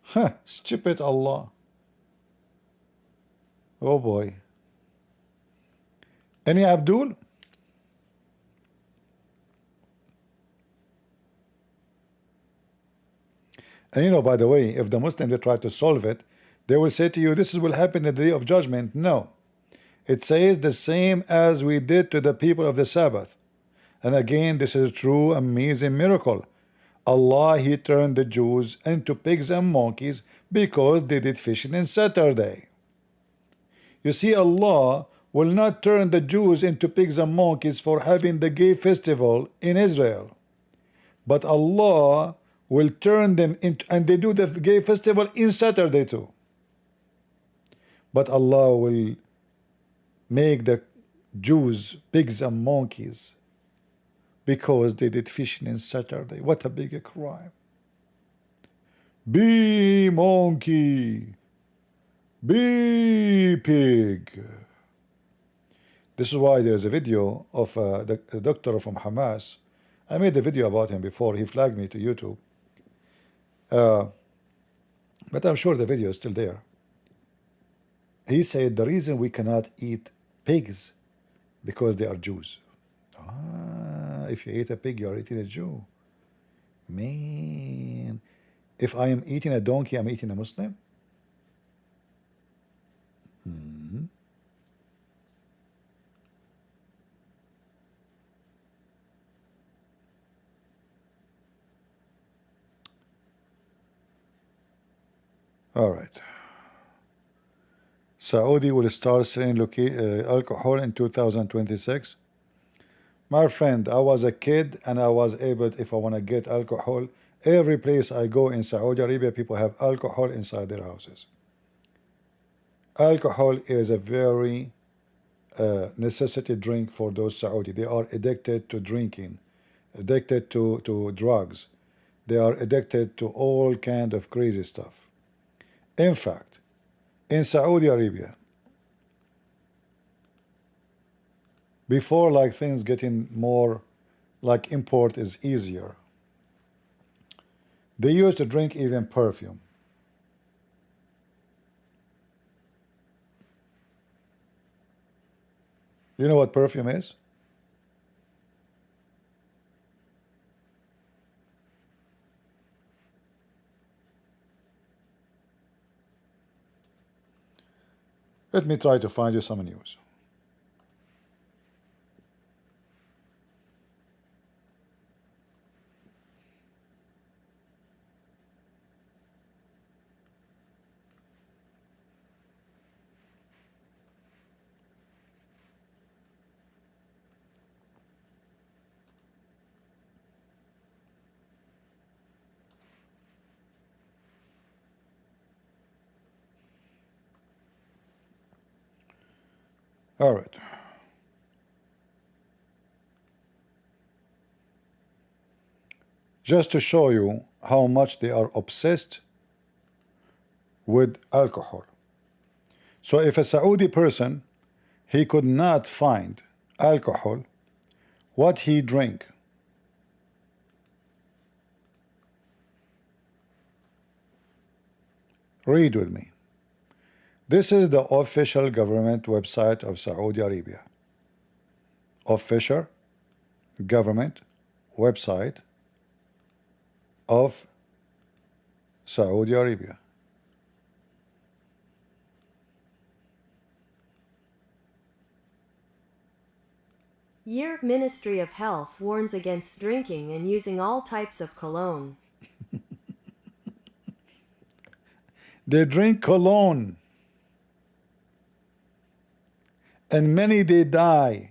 Huh, stupid Allah. Oh boy. Any Abdul? And you know, by the way, if the Muslim they try to solve it, they will say to you, this will happen in the day of judgment. No. It says the same as we did to the people of the Sabbath. And again, this is a true amazing miracle. Allah, He turned the Jews into pigs and monkeys because they did fishing on Saturday. You see, Allah will not turn the Jews into pigs and monkeys for having the gay festival in Israel. But Allah will turn them into, and they do the gay festival in Saturday too. But Allah will make the Jews pigs and monkeys because they did fishing in Saturday. What a big crime. Be monkey, be pig. This is why there's a video of the doctor from Hamas. I made a video about him before. He flagged me to YouTube. But I'm sure the video is still there. He said the reason we cannot eat pigs because they are Jews. If you eat a pig, you are eating a Jew. Man, if I am eating a donkey, I'm eating a Muslim. All right. Saudi will start selling alcohol in 2026. My friend, I was a kid and I was able, if I want to get alcohol, every place I go in Saudi Arabia, people have alcohol inside their houses. Alcohol is a very necessity drink for those Saudi. They are addicted to drinking, addicted to drugs. They are addicted to all kind of crazy stuff. In fact, in Saudi Arabia, before like things getting more like import is easier, they used to drink even perfume. You know what perfume is? Let me try to find you some news. All right. just to show you how much they are obsessed with alcohol. So if a Saudi person, he could not find alcohol, what he drink? Read with me. This is the official government website of Saudi Arabia. Official government website of Saudi Arabia. Year Ministry of Health warns against drinking and using all types of cologne. They drink cologne, and many they die.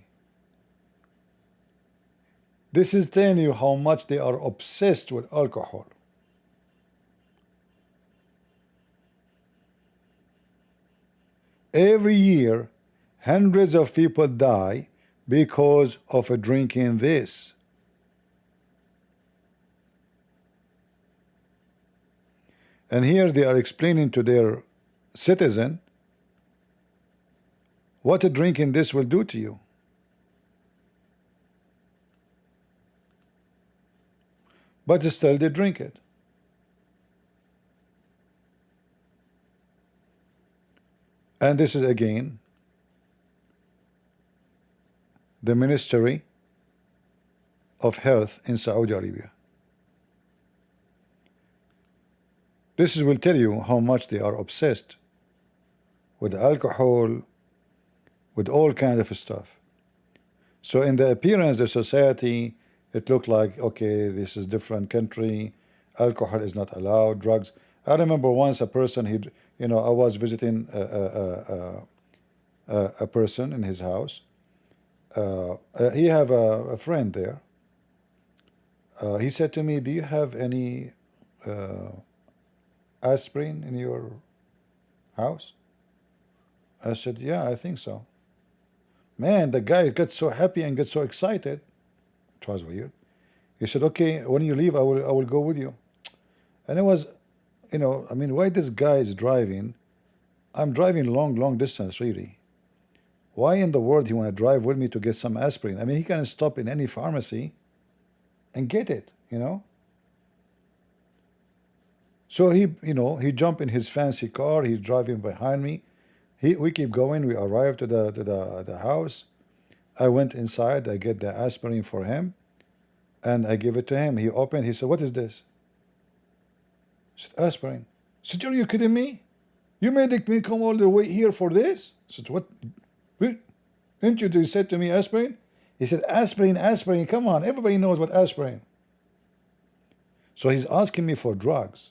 This is telling you how much they are obsessed with alcohol. Every year, hundreds of people die because of drinking this. And here they are explaining to their citizen what drinking this will do to you. But still they drink it. And this is again the Ministry of Health in Saudi Arabia. This will tell you how much they are obsessed with alcohol, with all kinds of stuff. So in the appearance, the society, it looked like, okay, this is different country, alcohol is not allowed, drugs. I remember once a person, I was visiting a person in his house. He have a friend there. He said to me, do you have any aspirin in your house? I said, yeah, I think so. Man, the guy gets so happy and gets so excited. It was weird. He said, okay, when you leave, I will go with you. And it was, I mean, why this guy is driving? I'm driving long distance, really. Why in the world he want to drive with me to get some aspirin? I mean, he can stop in any pharmacy and get it, So he jumped in his fancy car. He's driving behind me. We keep going. We arrived to the house. I went inside. I get the aspirin for him, and I give it to him. He opened. He said, "What is this?" I said, "Aspirin." I said, "Are you kidding me? You made me come all the way here for this?" I said, "What? Didn't you said to me aspirin?" He said, "Aspirin, aspirin. Come on, everybody knows what aspirin." So he's asking me for drugs.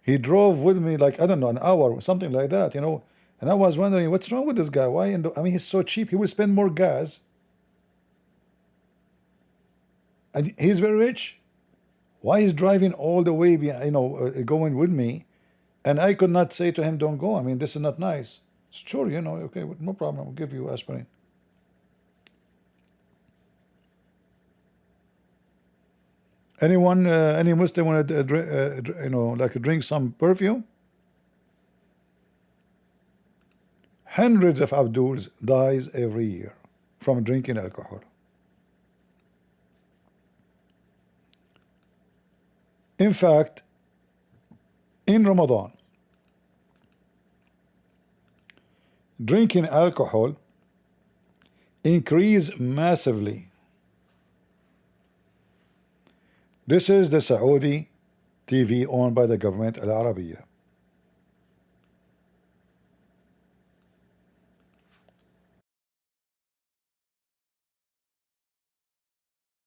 He drove with me like, I don't know, an hour, something like that, And I was wondering, what's wrong with this guy? Why? I mean, he's so cheap. He will spend more gas. And he's very rich. Why he's driving all the way, going with me? And I could not say to him, don't go. I mean, this is not nice. Sure, okay, no problem. I'll give you aspirin. Anyone, any Muslim want to drink some perfume? Hundreds of Abduls dies every year from drinking alcohol. In fact, in Ramadan, drinking alcohol increase massively. This is the Saudi TV owned by the government, Al Arabiya.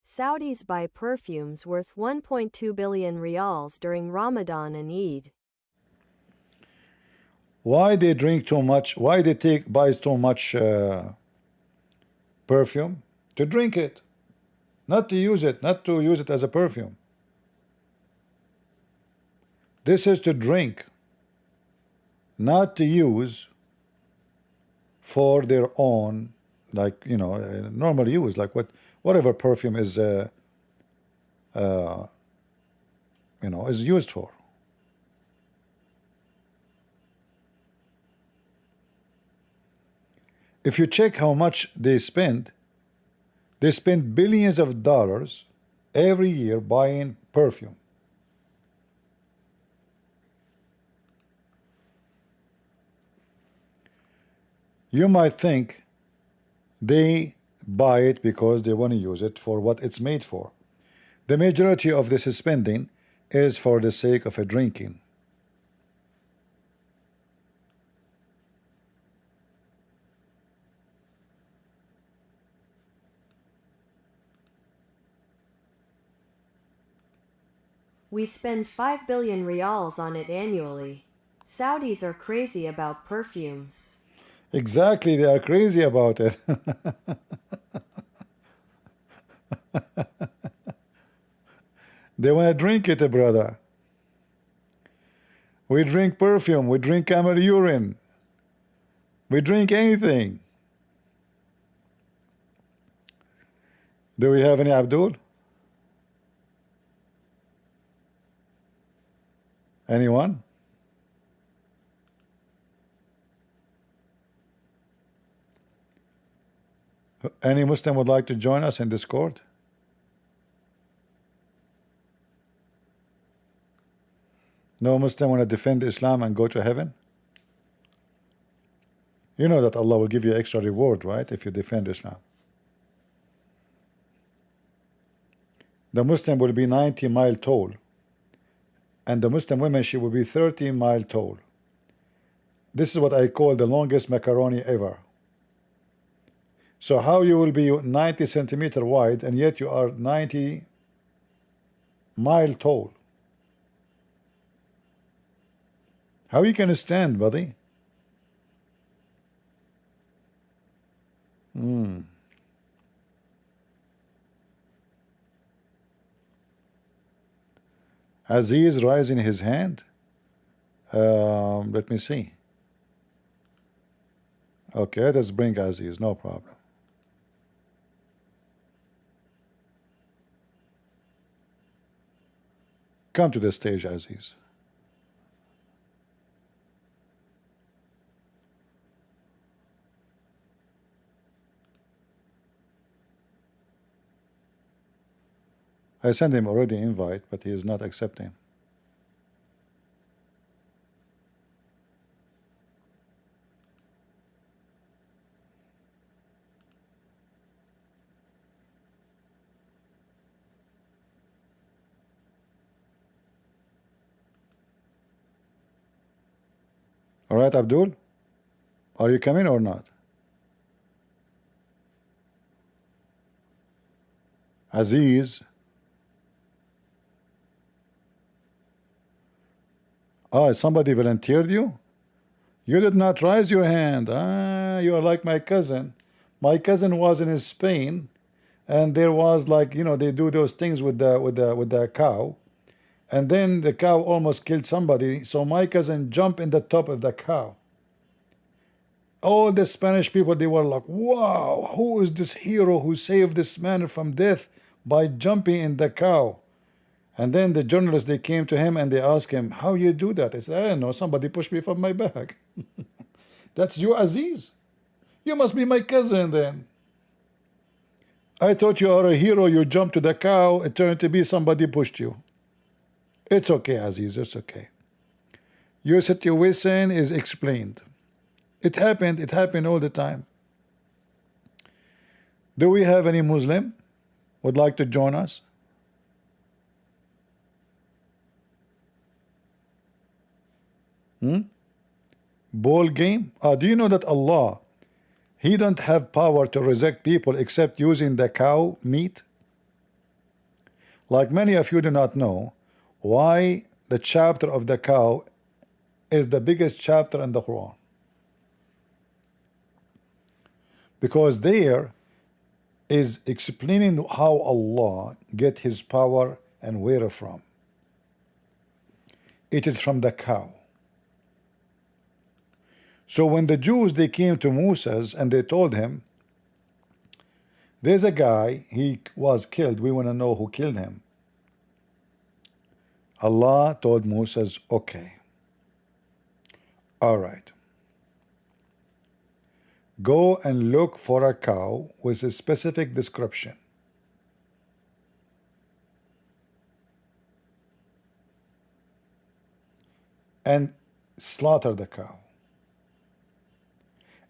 Saudis buy perfumes worth 1.2 billion riyals during Ramadan and Eid. Why they drink too much? Why they buys too much perfume? To drink it, not to use it, not to use it as a perfume. This is to drink, not to use for their own like normal use, like whatever perfume is is used for. If you check how much they spend billions of dollars every year buying perfume. You might think they buy it because they want to use it for what it's made for. The majority of this spending is for the sake of a drinking. We spend 5 billion riyals on it annually. Saudis are crazy about perfumes. Exactly, they are crazy about it. They want to drink it, brother. We drink perfume, we drink camel urine, we drink anything. Do we have any Abdul? Anyone? Any Muslim would like to join us in Discord? No Muslim want to defend Islam and go to heaven? You know that Allah will give you extra reward, right, if you defend Islam. The Muslim will be 90 mile tall, and the Muslim woman, she will be 30 mile tall. This is what I call the longest macaroni ever. So how you will be 90 centimeter wide and yet you are 90 mile tall? How you can stand, buddy? Aziz raising his hand. Let me see. Okay, let's bring Aziz, no problem. Come to the stage, Aziz. I sent him already invite, but he is not accepting. All right, Abdul, are you coming or not? Aziz. Ah, somebody volunteered you? You did not raise your hand. Ah, you are like my cousin. My cousin was in Spain, and there was like, they do those things with the cow, and then the cow almost killed somebody. So my cousin jumped in the top of the cow. All the Spanish people, they were like, wow, who is this hero who saved this man from death by jumping in the cow? And then the journalists, they came to him and they asked him, how you do that? He said, I don't know, somebody pushed me from my back. That's you, Aziz? You must be my cousin then. I thought you are a hero, you jumped to the cow, it turned to be somebody pushed you. It's okay, Aziz, it's okay. Your situation is explained. It happened all the time. Do we have any Muslim would like to join us? Ball game? Do you know that Allah, He don't have power to resurrect people except using the cow meat? Like many of you do not know why the chapter of the cow is the biggest chapter in the Quran. Because there is explaining how Allah get His power and where from. It is from the cow. So when the Jews, they came to Moses and they told him, There's a guy, he was killed. We want to know who killed him. Allah told Moses, okay, all right. Go and look for a cow with a specific description. And slaughter the cow.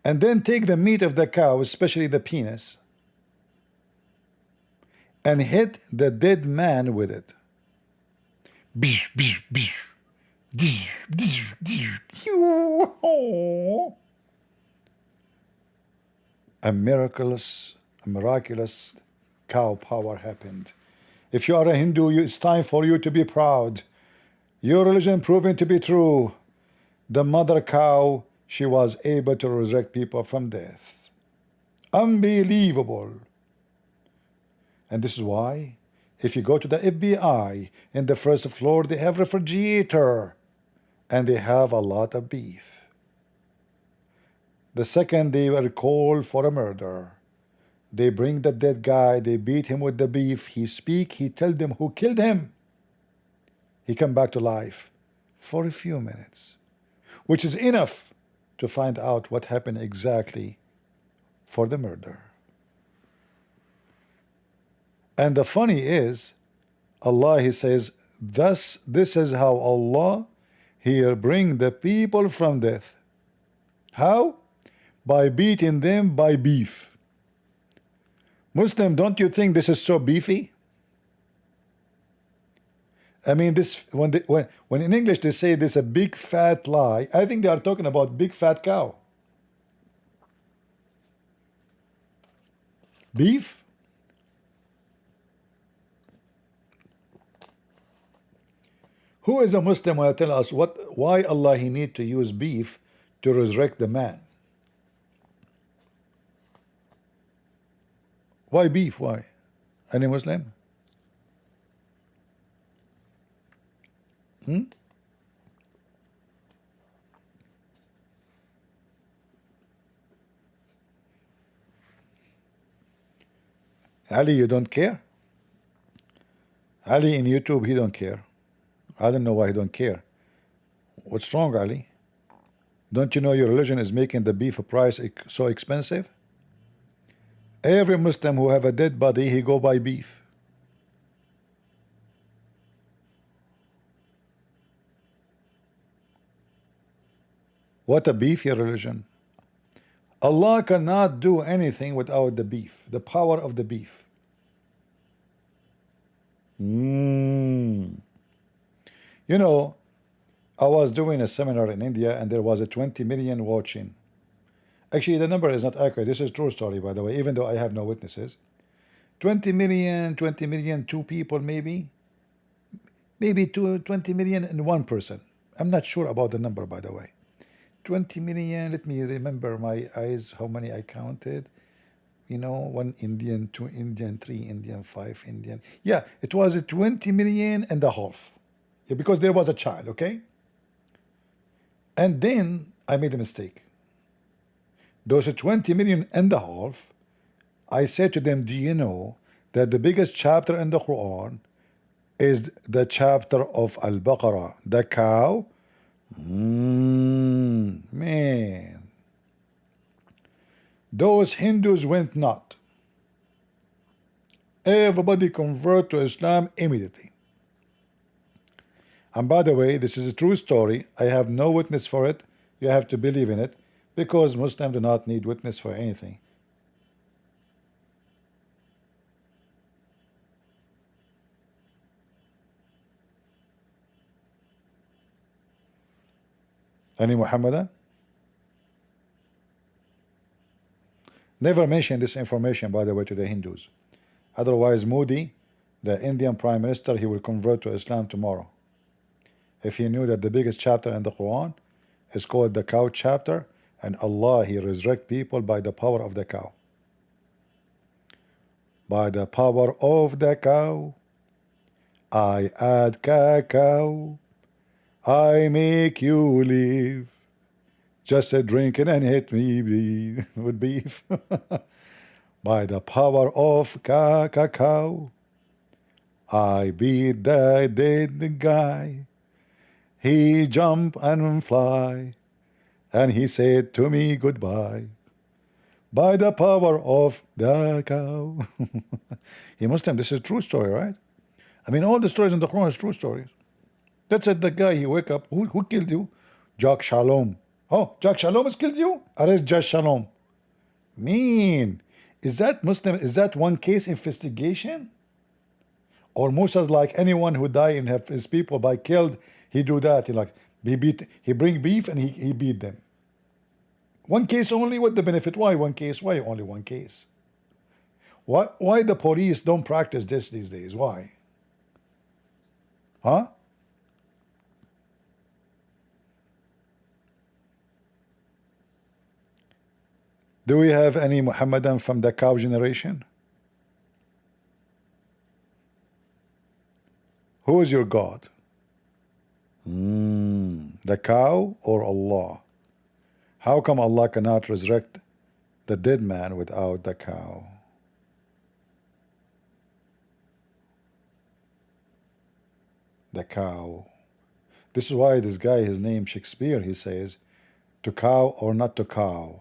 And then take the meat of the cow, especially the penis, and hit the dead man with it. A miraculous cow power happened. If you are a Hindu, it's time for you to be proud. Your religion proven to be true. The mother cow, she was able to resurrect people from death. Unbelievable. And this is why, if you go to the FBI, in the first floor, they have refrigerator, and they have a lot of beef. The second they were called for a murder, they bring the dead guy, they beat him with the beef, he speak, he tell them who killed him. He come back to life for a few minutes, which is enough to find out what happened exactly for the murder. And the funny is, Allah, he says, thus, this is how Allah here bring the people from death. How? By beating them by beef. Muslim, don't you think this is so beefy? I mean, this when in English they say this a big fat lie, I think they are talking about big fat cow. Beef? Who is a Muslim will tell us why Allah he need to use beef to resurrect the man? Why beef? Why? Any Muslim? Ali, you don't care? Ali in YouTube, he don't care. I don't know why he don't care. What's wrong, Ali? Don't you know your religion is making the beef price so expensive? Every Muslim who have a dead body, he go buy beef. What a beef, your religion. Allah cannot do anything without the beef, the power of the beef. You know, I was doing a seminar in India and there was a 20 million watching. Actually, the number is not accurate. This is true story, by the way, even though I have no witnesses. 20 million, 2 people maybe. Maybe 20 million and 1 person. I'm not sure about the number, by the way. 20 million, let me remember my eyes, how many I counted. You know, 1 Indian, 2 Indian, 3 Indian, 5 Indian. Yeah, it was a 20 million and a half. Yeah, because there was a child, okay? And then I made a mistake. Those 20 million and a half, I said to them, do you know that the biggest chapter in the Quran is the chapter of Al-Baqarah, the cow? Man. Those Hindus went not. Everybody convert to Islam immediately. And by the way, this is a true story. I have no witness for it. You have to believe in it, because Muslims do not need witness for anything. Any Muhammadan? Never mention this information, by the way, to the Hindus. Otherwise, Modi, the Indian Prime Minister, he will convert to Islam tomorrow. If he knew that the biggest chapter in the Quran is called the cow chapter, and Allah, he resurrect people by the power of the cow. By the power of the cow, I add cacao, I make you live. Just a drinking and hit me with beef. By the power of cacao, I beat the dead guy. He jump and fly, and he said to me goodbye. By the power of the cow. He must have, this is a true story, right? I mean, all the stories in the Quran is true stories. That's it, the guy, he wake up, who killed you? Jack Shalom. Oh, Jack Shalom has killed you? Arrest Jack Shalom. Mean. Is that Muslim, is that one case investigation? Or Musa's like anyone who die and have his people by killed, he do that. He bring beef and he beat them. One case only, what the benefit? Why one case? Why only one case? Why the police don't practice this these days? Why? Huh? Do we have any Muhammadan from the cow generation? Who is your God? The cow or Allah? How come Allah cannot resurrect the dead man without the cow? The cow. This is why this guy, his name Shakespeare, he says, to cow or not to cow?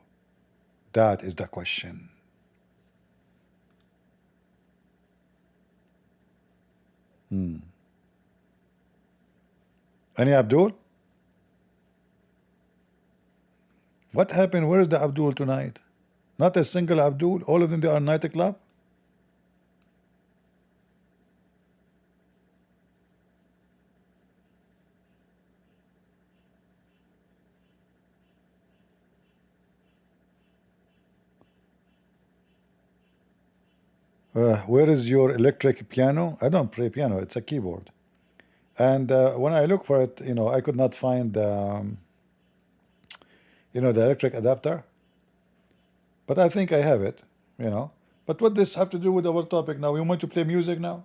That is the question. Any Abdul? What happened? Where is the Abdul tonight? Not a single Abdul. All of them, they are nightclub. Where is your electric piano? I don't play piano. It's a keyboard. And when I look for it, I could not find the electric adapter. But I think I have it, But what does this have to do with our topic now? We want to play music now?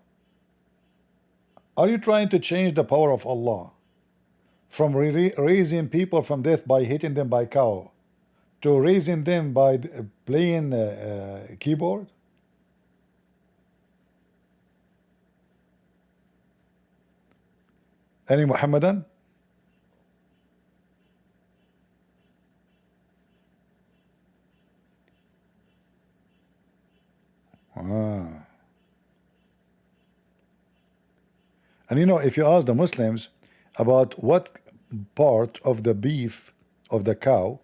Are you trying to change the power of Allah from raising people from death by hitting them by cow to raising them by playing keyboard? Any Muhammadan? And if you ask the Muslims about what part of the beef of the cow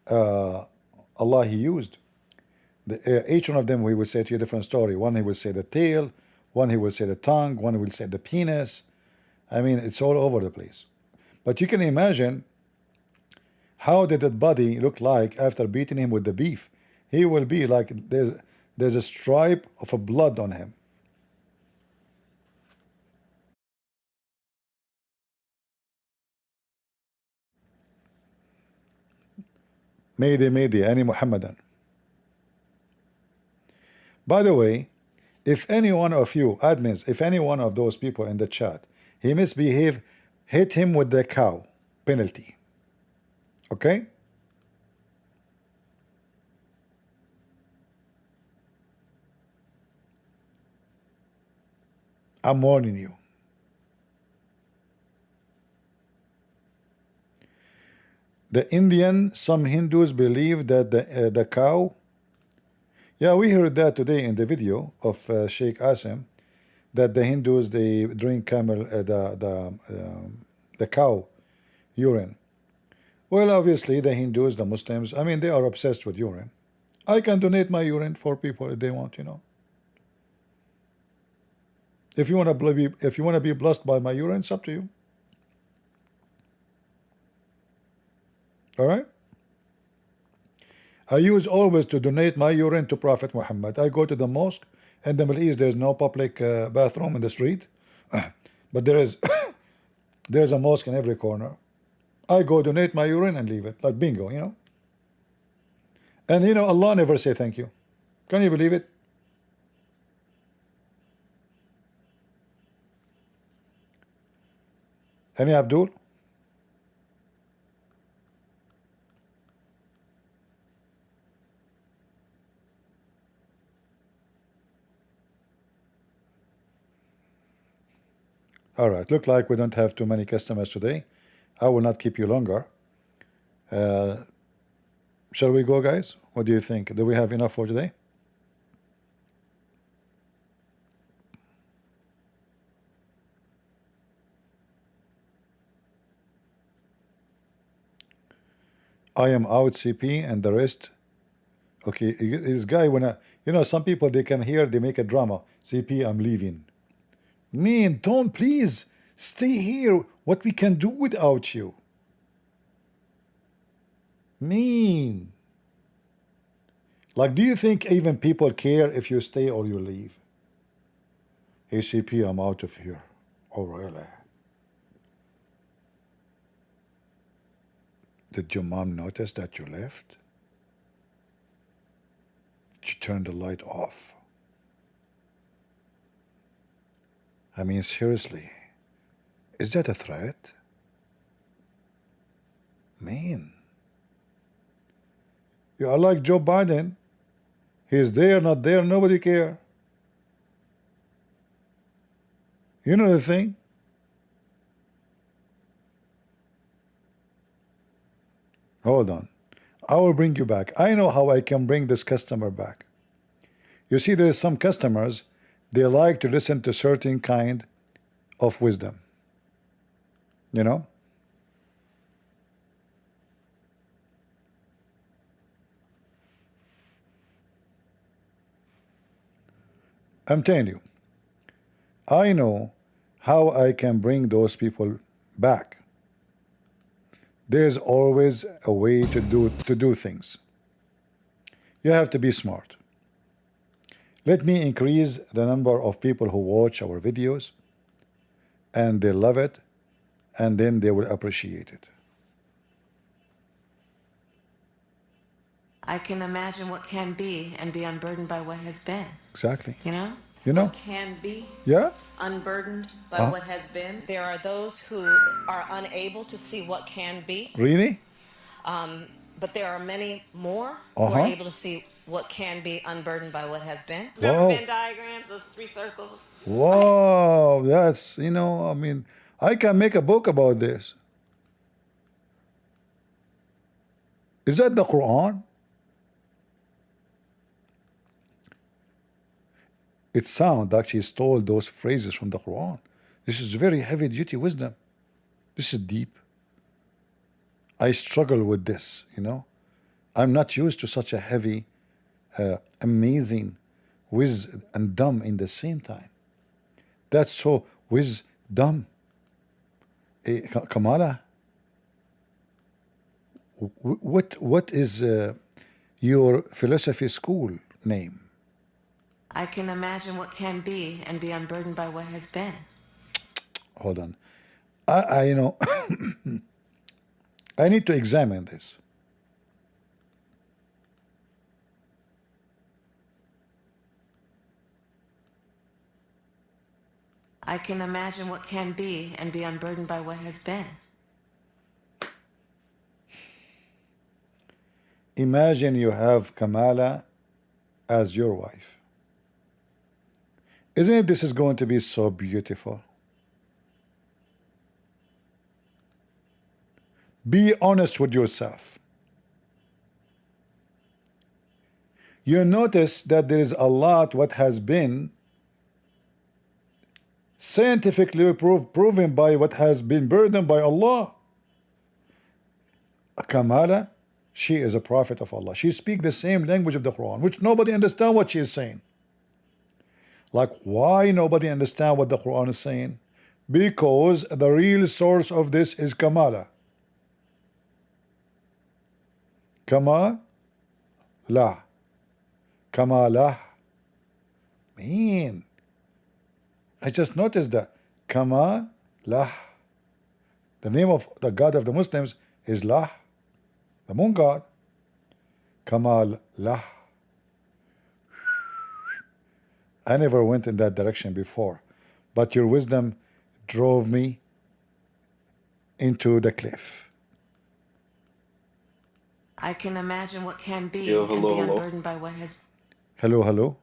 Allah He used, each one of them he will say to you a different story. One he will say the tail, one he will say the tongue, one he will say the penis. I mean, it's all over the place. But you can imagine how did that body look like after beating him with the beef. He will be like there's a stripe of a blood on him. Mayday, any Muhammadan. By the way, if any one of you admins, if any one of those people in the chat, he misbehave, hit him with the cow penalty. Okay? I'm warning you. The Indian, some Hindus believe that the cow. Yeah, we heard that today in the video of Sheikh Asim, that the Hindus they drink camel the cow urine. Well, obviously the Hindus, the Muslims, I mean they are obsessed with urine. I can donate my urine for people if they want, If you want to be blessed by my urine, it's up to you. All right. I use always to donate my urine to Prophet Muhammad. I go to the mosque in the Middle East. There's no public bathroom in the street, but there's a mosque in every corner. I go donate my urine and leave it like bingo, And Allah never say thank you. Can you believe it? Any Abdul? All right. Look like we don't have too many customers today. I will not keep you longer. Shall we go, guys? What do you think? Do we have enough for today? I am out, CP, and the rest. Okay, this guy, when some people, they come here, they make a drama. CP, I'm leaving. Man, don't, please stay here. What we can do without you? Man, like, do you think even people care if you stay or you leave? Hey, CP, I'm out of here. Oh, really? Did your mom notice that you left? She turned the light off. I mean, seriously, is that a threat? Man, you are like Joe Biden. He's there, not there, nobody care. You know the thing? Hold on. I will bring you back. I know how I can bring this customer back. You see, there is some customers, they like to listen to certain kind of wisdom. You know? I'm telling you, I know how I can bring those people back. There's always a way to do things. You have to be smart. Let me increase the number of people who watch our videos, and they love it, and then they will appreciate it. I can imagine what can be and be unburdened by what has been. Exactly. You know? You know? What can be Yeah? unburdened by what has been. There are those who are unable to see what can be, Really? but there are many more who are able to see what can be unburdened by what has been. Remember Venn diagrams, those 3 circles? Wow, that's, I mean, I can make a book about this. Is that the Quran? It sounds like she stole those phrases from the Quran. This is very heavy duty wisdom. This is deep. I struggle with this, I'm not used to such a heavy, amazing wisdom and dumb in the same time. That's so wisdom. Kamala, what is your philosophy school name? I can imagine what can be and be unburdened by what has been. Hold on. I I need to examine this. I can imagine what can be and be unburdened by what has been. Imagine you have Kamala as your wife. Isn't it this is going to be so beautiful? Be honest with yourself. You notice that there is a lot what has been scientifically proven by what has been burdened by Allah. Kamala, she is a prophet of Allah. She speaks the same language of the Quran, which nobody understands what she is saying. Like, why nobody understands what the Quran is saying? Because the real source of this is Kamala. Kamala. Kamala. Man, I just noticed that. Kamala. The name of the God of the Muslims is Lah, the moon god. Kamal Lah. I never went in that direction before, but your wisdom drove me into the cliff. I can imagine what can be Yo, and hello, be hello. unburdened by what has. Hello, hello.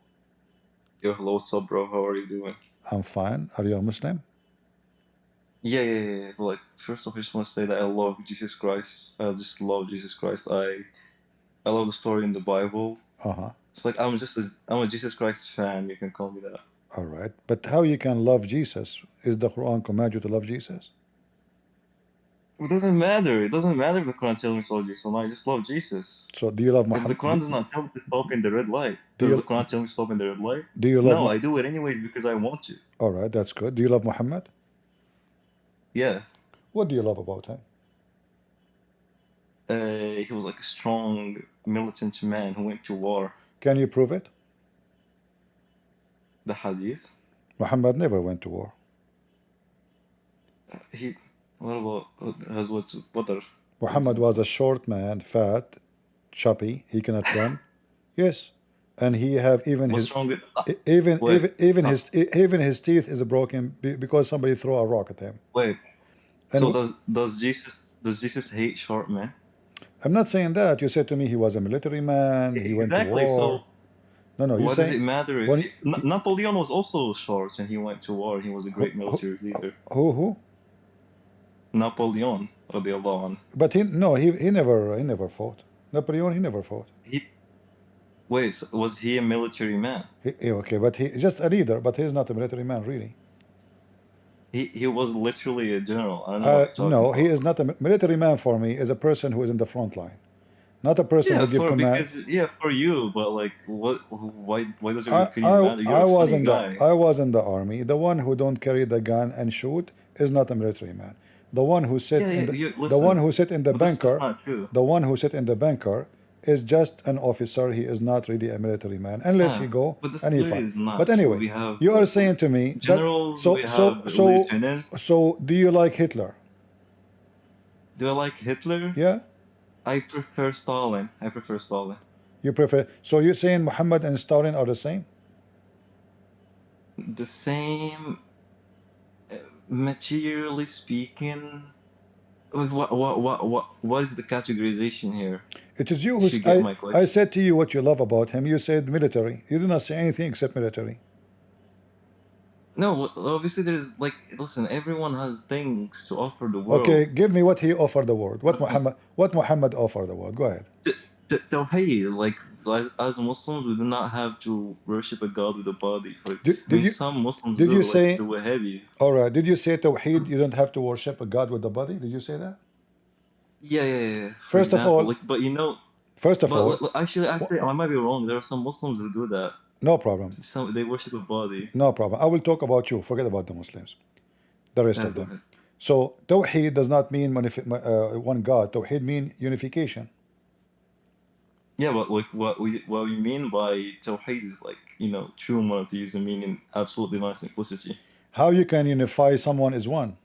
Yo, hello, what's up, bro? How are you doing? I'm fine. Are you a Muslim? Yeah. But like, first off, I just want to say that I love Jesus Christ. I just love Jesus Christ. I love the story in the Bible. Uh-huh. It's like I'm a Jesus Christ fan. You can call me that. All right. But how you can love Jesus? Is the Quran command you to love Jesus? It doesn't matter. It doesn't matter if the Quran tells me to love Jesus or not. I just love Jesus. So do you love If the Muhammad? Quran does not tell me to stop in the red light, Do does you the Quran tell me to stop in the red light? do you love No, I do it anyways because I want to. All right, that's good. Do you love Muhammad? Yeah. What do you love about him? He was like a strong militant man who went to war. Can you prove it? The hadith. Muhammad never went to war. What about what are Muhammad was a short man, fat, chubby. He cannot run. Yes, and he have even what's his wrong with even his teeth is broken because somebody throw a rock at him. wait? And So does Jesus hate short men? I'm not saying that. You said to me he was a military man. He went to Exactly. war. So No, you what does it matter if when Napoleon was also short and he went to war? He was a great military leader. who? Napoleon, radiallahu anhu. But he never fought. Napoleon, he never fought. Wait, so was he a military man? Okay, but he just a leader. But he's not a military man, really. He was literally a general. I don't know what you're talking No, about. he is not a military man for me. Is a person who is in the front line, not a person who give command. For you, but like, why does your opinion matter? You're a funny guy. I was in the army. The one who don't carry the gun and shoot is not a military man. The one who sit the one who sit in the bunker, the one who sit in the bunker is just an officer. He is not really a military man unless he go and he fight. But anyway, you are saying to me generals, so do you like Hitler? Do I like Hitler? Yeah. I prefer Stalin. You prefer? So you're saying Muhammad and Stalin are the same? The same, materially speaking. What is the categorization here? It is you who I said to you what you love about him. You said military. You did not say anything except military. No, obviously there's like, listen, everyone has things to offer the world. Okay, give me what he offered the world. What Muhammad offered the world. Go ahead. Tawheed, like as Muslims, we do not have to worship a god with a body. Some Muslims did you say the Wahhabi. All right. Did you say Tawheed? You don't have to worship a god with the body. Did you say that? Yeah. First of all, but you know. First of all, actually, I might be wrong. There are some Muslims who do that. No problem. They worship a body. No problem. I will talk about you. Forget about the Muslims. The rest of them. So Tawheed does not mean one God. Tawheed mean unification. Yeah, but like what we mean by Tawheed is like, true monotheism, meaning absolute divine simplicity. How you can unify someone is one?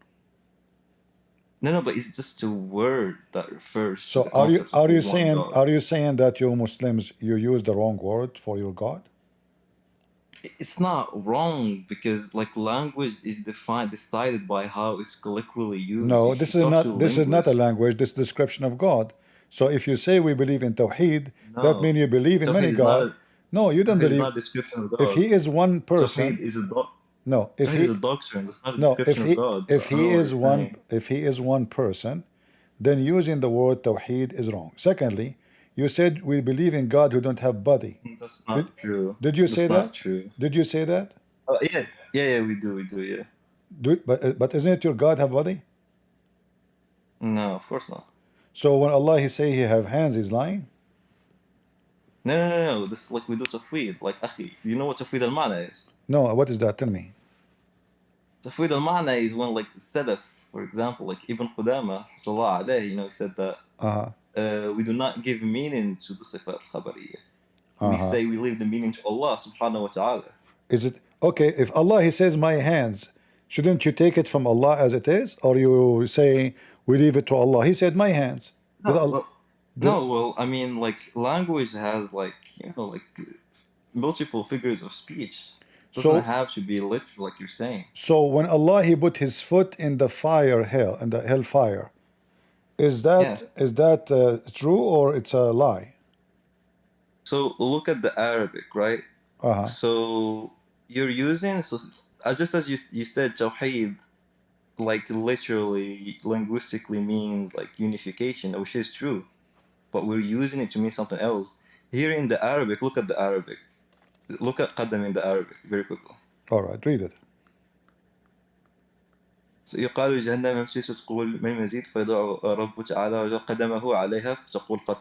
No, but it's just a word that refers. So are you saying that you Muslims you use the wrong word for your God? It's not wrong because like language is decided by how it's colloquially used. No, this is not a language. This is description of God. So if you say we believe in Tawheed, that means you believe in many gods. No, you don't believe. Not a description of God. If he is one person, no. If he is a doctrine, no. If he is one person, then using the word Tawheed is wrong. Secondly, you said we believe in God who don't have body. That's not true. Did you say that? Not true. Did you say that? Yeah, we do, yeah. But isn't it your God have body? No, of course not. So when Allah he say he have hands, he's lying? No. This is like we do Tawheed. Like, akhi, you know what Tawheed al-Ma'na is? No, what is that? Tell me. Tawheed al-Ma'na is when like Salaf, for example, like Ibn Qudama, he said that we do not give meaning to the Sifat al-Khabariyya. We say we leave the meaning to Allah subhanahu wa ta'ala. Is it okay if Allah he says my hands, shouldn't you take it from Allah as it is, or you say we leave it to Allah? He said my hands. Well, I mean, like language has like multiple figures of speech. It doesn't have to be literal like you're saying. So when Allah he put his foot in the hellfire, is that true or it's a lie? So look at the Arabic, right? So you're using just as you said Tawheed, like literally linguistically means like unification, which is true, but we're using it to mean something else. Here in the Arabic, look at the Arabic. Look at قدم in the Arabic very quickly. All right, read it. So يقال جهنم يمشي تقول من مزيد فيضع رب تعالى قدمه عليها فتقول قد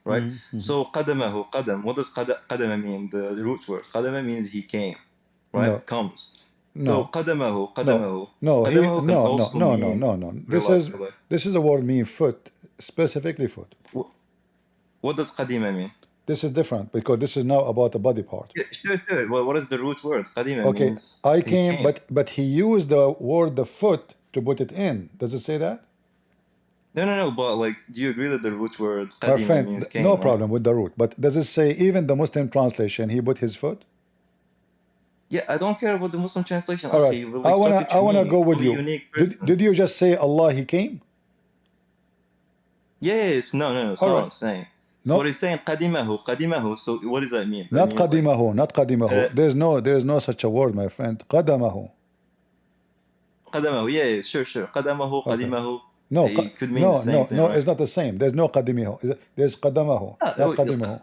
right. So قدمه قدم, what does قدم mean? The root word قدم means he came, right? No. Comes. No. So قدمه قدمه No, قدمه can also mean no. relax. This is the word mean foot, specifically foot. What does قديمة mean? This is different because this is now about the body part. Yeah, sure. Well, what is the root word? قديمة Okay, means I he came, but he used the word the foot to put it in. Does it say that? No. But like, do you agree that the root word Our قديمة friend, means came? no right? problem with the root. But does it say even the Muslim translation he put his foot? Yeah, I don't care about the Muslim translation. All right, أخي. We're like I wanna go with a you. unique person. Did you just say Allah he came? Yes, no. That's All not right. what I'm saying. No. So what he's saying قديمه. So what does that mean? That Not means, like, قديمه, not قديمه. There's no such a word, my friend. قدمه. قدمه. Yeah, sure. قدمه قديمه. No, It could mean the same thing, no, right? it's not the same. There's no قديمه. There's قدمه, not قديمه.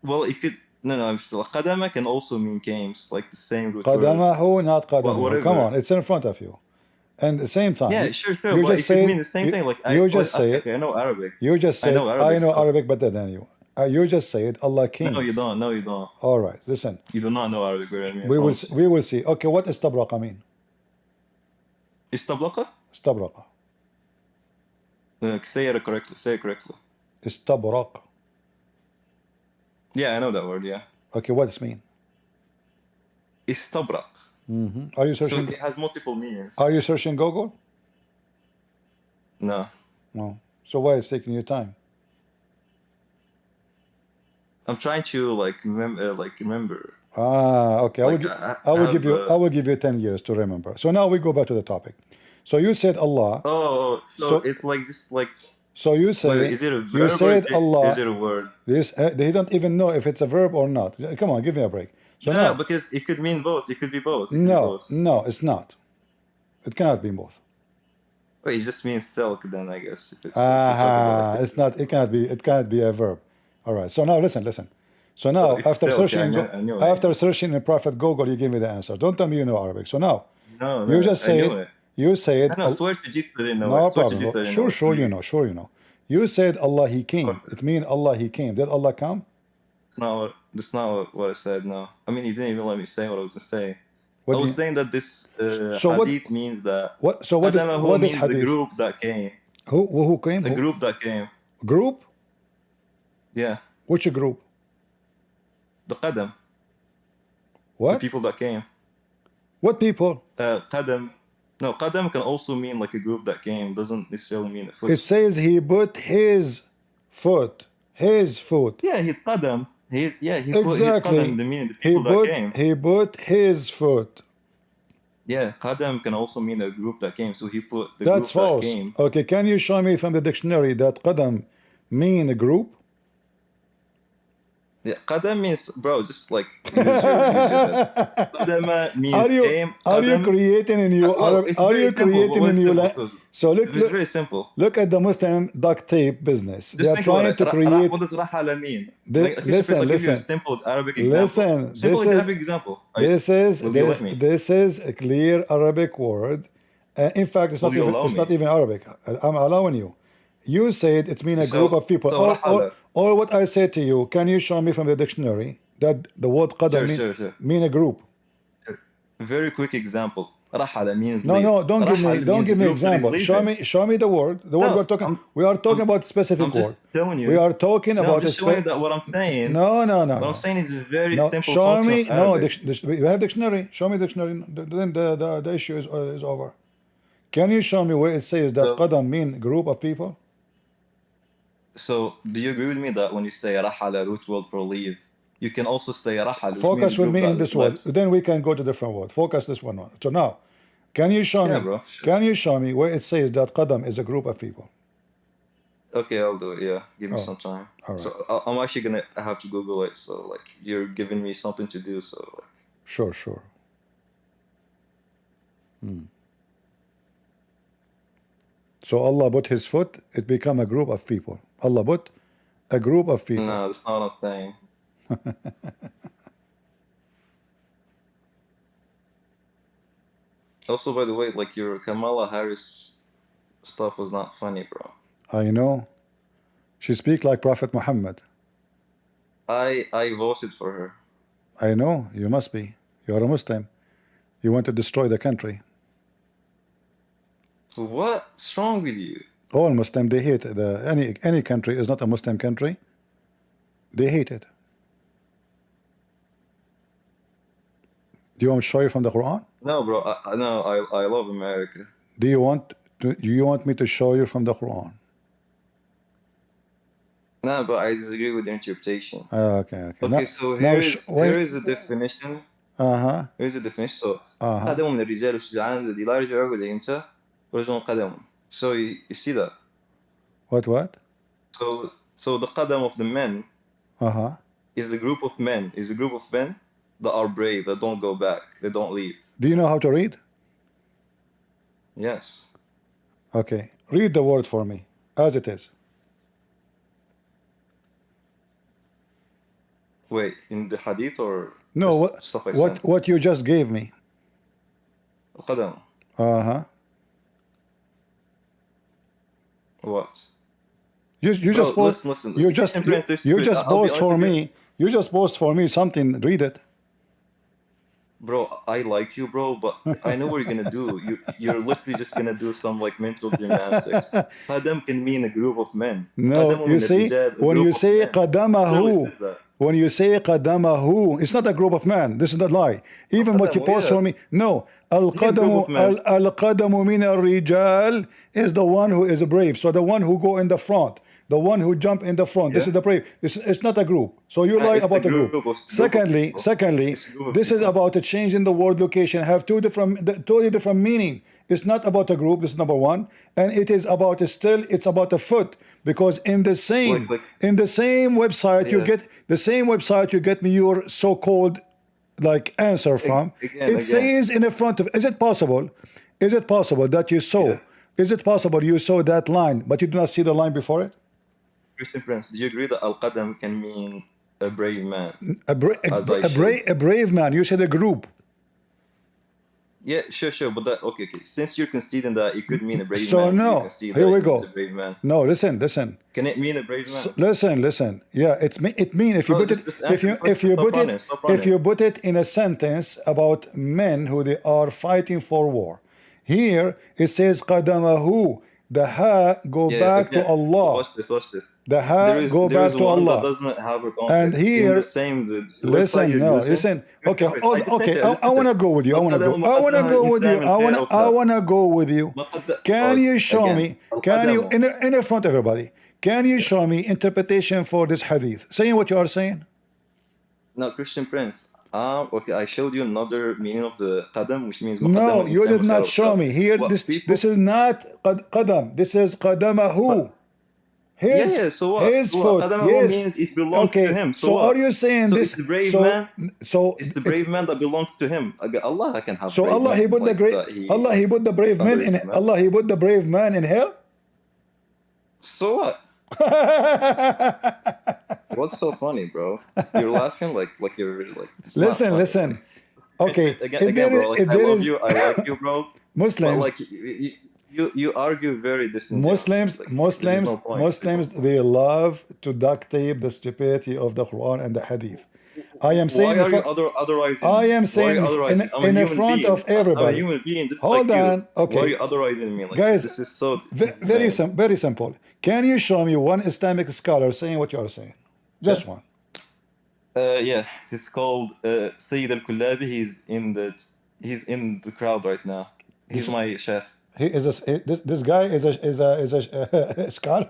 Well, it could. No. I'm still. قدمه can also mean came, like the same root word. قدمه, not قدمه. Whatever. Come on, it's in front of you. And at the same time, Yeah, sure. You But just it could say mean the same thing. Like you just say it. I know Arabic. You just say I know Arabic. I know so- Arabic better than you. You just say it. Allah came. No, you don't. No, you don't. All right, listen. You do not know Arabic better than me. I We promise you. will see. Okay, what is استبرق mean? استبلقة? استبرق. Say it correctly. Say it correctly. استبرق. Yeah, I know that word. Yeah. Okay, what does it mean? استبرق. Are you So searching? it has multiple meanings. Are you searching Google? No. No. So why is it taking your time? I'm trying to like remember. Okay. Like, I will give you 10 years to remember. So now we go back to the topic. So you said Allah. Oh, so So- it's like just like. So you say Wait, is it a verb you said or Allah. is it a word? They don't even know if it's a verb or not. Come on, give me a break. So No, now, because it could mean both. It could be both. It could be no, both. no, it's not. It cannot be both. Wait, it just means silk then, I guess. If it's, if you're talking about it. It's not. It cannot be a verb. All right. So now listen. So now if after it's searching, I know it. after searching in Prophet Google, you give me the answer. Don't tell me you know Arabic. So now No, you just I say knew it. it. You say it. I know. Swear to Jesus, I didn't know No it. Swear to problem. Jesus, I didn't know Sure, it. sure, you know. You said Allah He came. It means Allah He came. Did Allah come? No, that's not what I said. No, I mean, you didn't even let me say what I was gonna say. What I do was you- saying that this So what- hadith means that What? So what is Qadamahu what is means the hadith? group that came. Who came? The Who? group that came. Group? Yeah, Which group? the Qadam, the What? people that came. What people? Qadam. No, Qadam can also mean like a group that came. Doesn't necessarily mean a foot. It says he put his foot. His foot. Yeah, he's Qadam. He put his Exactly. Qadam, the meaning the people that came. He put his foot. Yeah, Qadam can also mean a group that came. So he put the That's group false. that came. Okay, can you show me from the dictionary that qadam mean a group? Yeah, Qadam means, bro, just like use your head. Qadama means came. Are you Qadam- creating a new Well, Arab? it's Are very you simple, creating but a new it's la- simple. So It's very simple. look at the Muslim duct tape business. They Just are think about trying it. to create. What does rahala mean? They- Like, listen, I'll give you a listen. simple Arabic example. Listen, Simple this is- Arabic example. This is Will you let me? this is a clear Arabic word. In fact, it's Will not you even allow it's me? not even Arabic. I'm allowing you. You said it means a So- group of people. so Or, rahala. or what I said to you, can you show me from the dictionary that the word qadam Sure. mean a group? Very quick example. Rahala means No, leave. no, don't give me Rahal don't means give me group that is example. leaving. Show me the word. The word No, we're talking. I'm- We are talking about specific I'm just word. telling you. We are talking No, about I'm a just showing you spe- that what I'm saying. No. What I'm saying is a very No, simple show function me. of No, Arabic. we have dictionary. Show me dictionary. Then the issue is over. Can you show me where it says that So- qadam mean group of people? So, do you agree with me that when you say rahala, root word for leave, you can also say rahal? which Focus means with group me that in this left. word. Then we can go to different word. Focus this one on. So now, can you show Yeah, me? bro, sure. Can you show me where it says that qadam is a group of people? Okay, I'll do it. Yeah, give me Oh, some time. all right. So I'm actually gonna have to Google it. So like you're giving me something to do. So like, Sure. So Allah put his foot, it become a group of people. Allah put a group of people. No, that's not what I'm saying. Also, by the way, like your Kamala Harris stuff was not funny, bro. I know. She speak like Prophet Muhammad. I voted for her. I know. You must be. You are a Muslim. You want to destroy the country. What's wrong with you? All Muslim, they hate any country is not a Muslim country. They hate it. Do you want me to show you from the Quran? No, bro. I love America. Do you want me to show you from the Quran? No, but I disagree with your interpretation. Okay. Okay, so here is the definition. Here's the definition. So قدم من الرجال الشجعان الذي لا يرجع رجل إمتى ورجل قدم. So you see that? What? So the qadam of the men is a group of men. Is a group of men that are brave, that don't go back, they don't leave. Do you know how to read? Yes. Okay. Read the word for me as it is. Wait, in the hadith or no? Stuff I what you just gave me? Qadam. What? You just post. Listen. You just post for me. You just post for me something. Read it. Bro, I like you, bro, but I know what you're gonna do. You're literally just gonna do some like mental gymnastics. Qadam can mean a group of men. No, you see, when you say qadamahu, it's not a group of men. This is not lie. Even what you post for me, no. Al-qadamu min al-rijal is the one who is brave. So the one who go in the front, the one who jump in the front. This is the brave. It's not a group. So you lie about the group. Secondly, this is about a change in the word location. Have totally different meaning. It's not about a group. This is number one, and it is about it's about a foot, because in the same website you get me your so-called like answer from. It says in the front of. Is it possible that you saw? Is it possible you saw that line, but you did not see the line before it? Christian Prince, do you agree that Al-Qadam can mean a brave man? A brave man. You said a group. Yeah, sure, but okay. Since you're conceding that it could mean a brave man, so no, here we go. Brave man. No, listen. Can it mean a brave man? Listen. Yeah, it mean if you put it in a sentence about men who they are fighting for war. Here it says qadamahu. The ha go back to Allah. Watch this. The ha go back to Allah. That doesn't have a and here, listen. Okay, I want to go with you. I want to go with you. Can you show me? Can you in front of everybody? Can you show me interpretation for this hadith? Saying what you are saying? No, Christian Prince. Okay, I showed you another meaning of the qadam, which means no, you did not show me. Here, this is not qadam. This is qadamahu. So what? His foot. Yes. Means it belongs to him. So are you saying this? It's the brave man. So it's the brave man that belongs to him. Allah can have. So Allah, He put the great. Allah, He put the brave man in. Allah, He put the brave man in hell. So what? What's so funny, bro? You're laughing like you're like. Listen. Okay. Again, bro. Like, I love you. I like you, bro. Muslims. But, like you argue very Muslims, they love to duct tape the stupidity of the Quran and the Hadith. I am saying in front of everybody. Hold on. Okay. Why are you otherizing me? Like, guys, this is so very simple. Can you show me one Islamic scholar saying what you are saying? Just one. Yeah, he's called Sayyid Al-Kullabi. He's in the crowd right now. He's my chef. He is this guy is a scholar.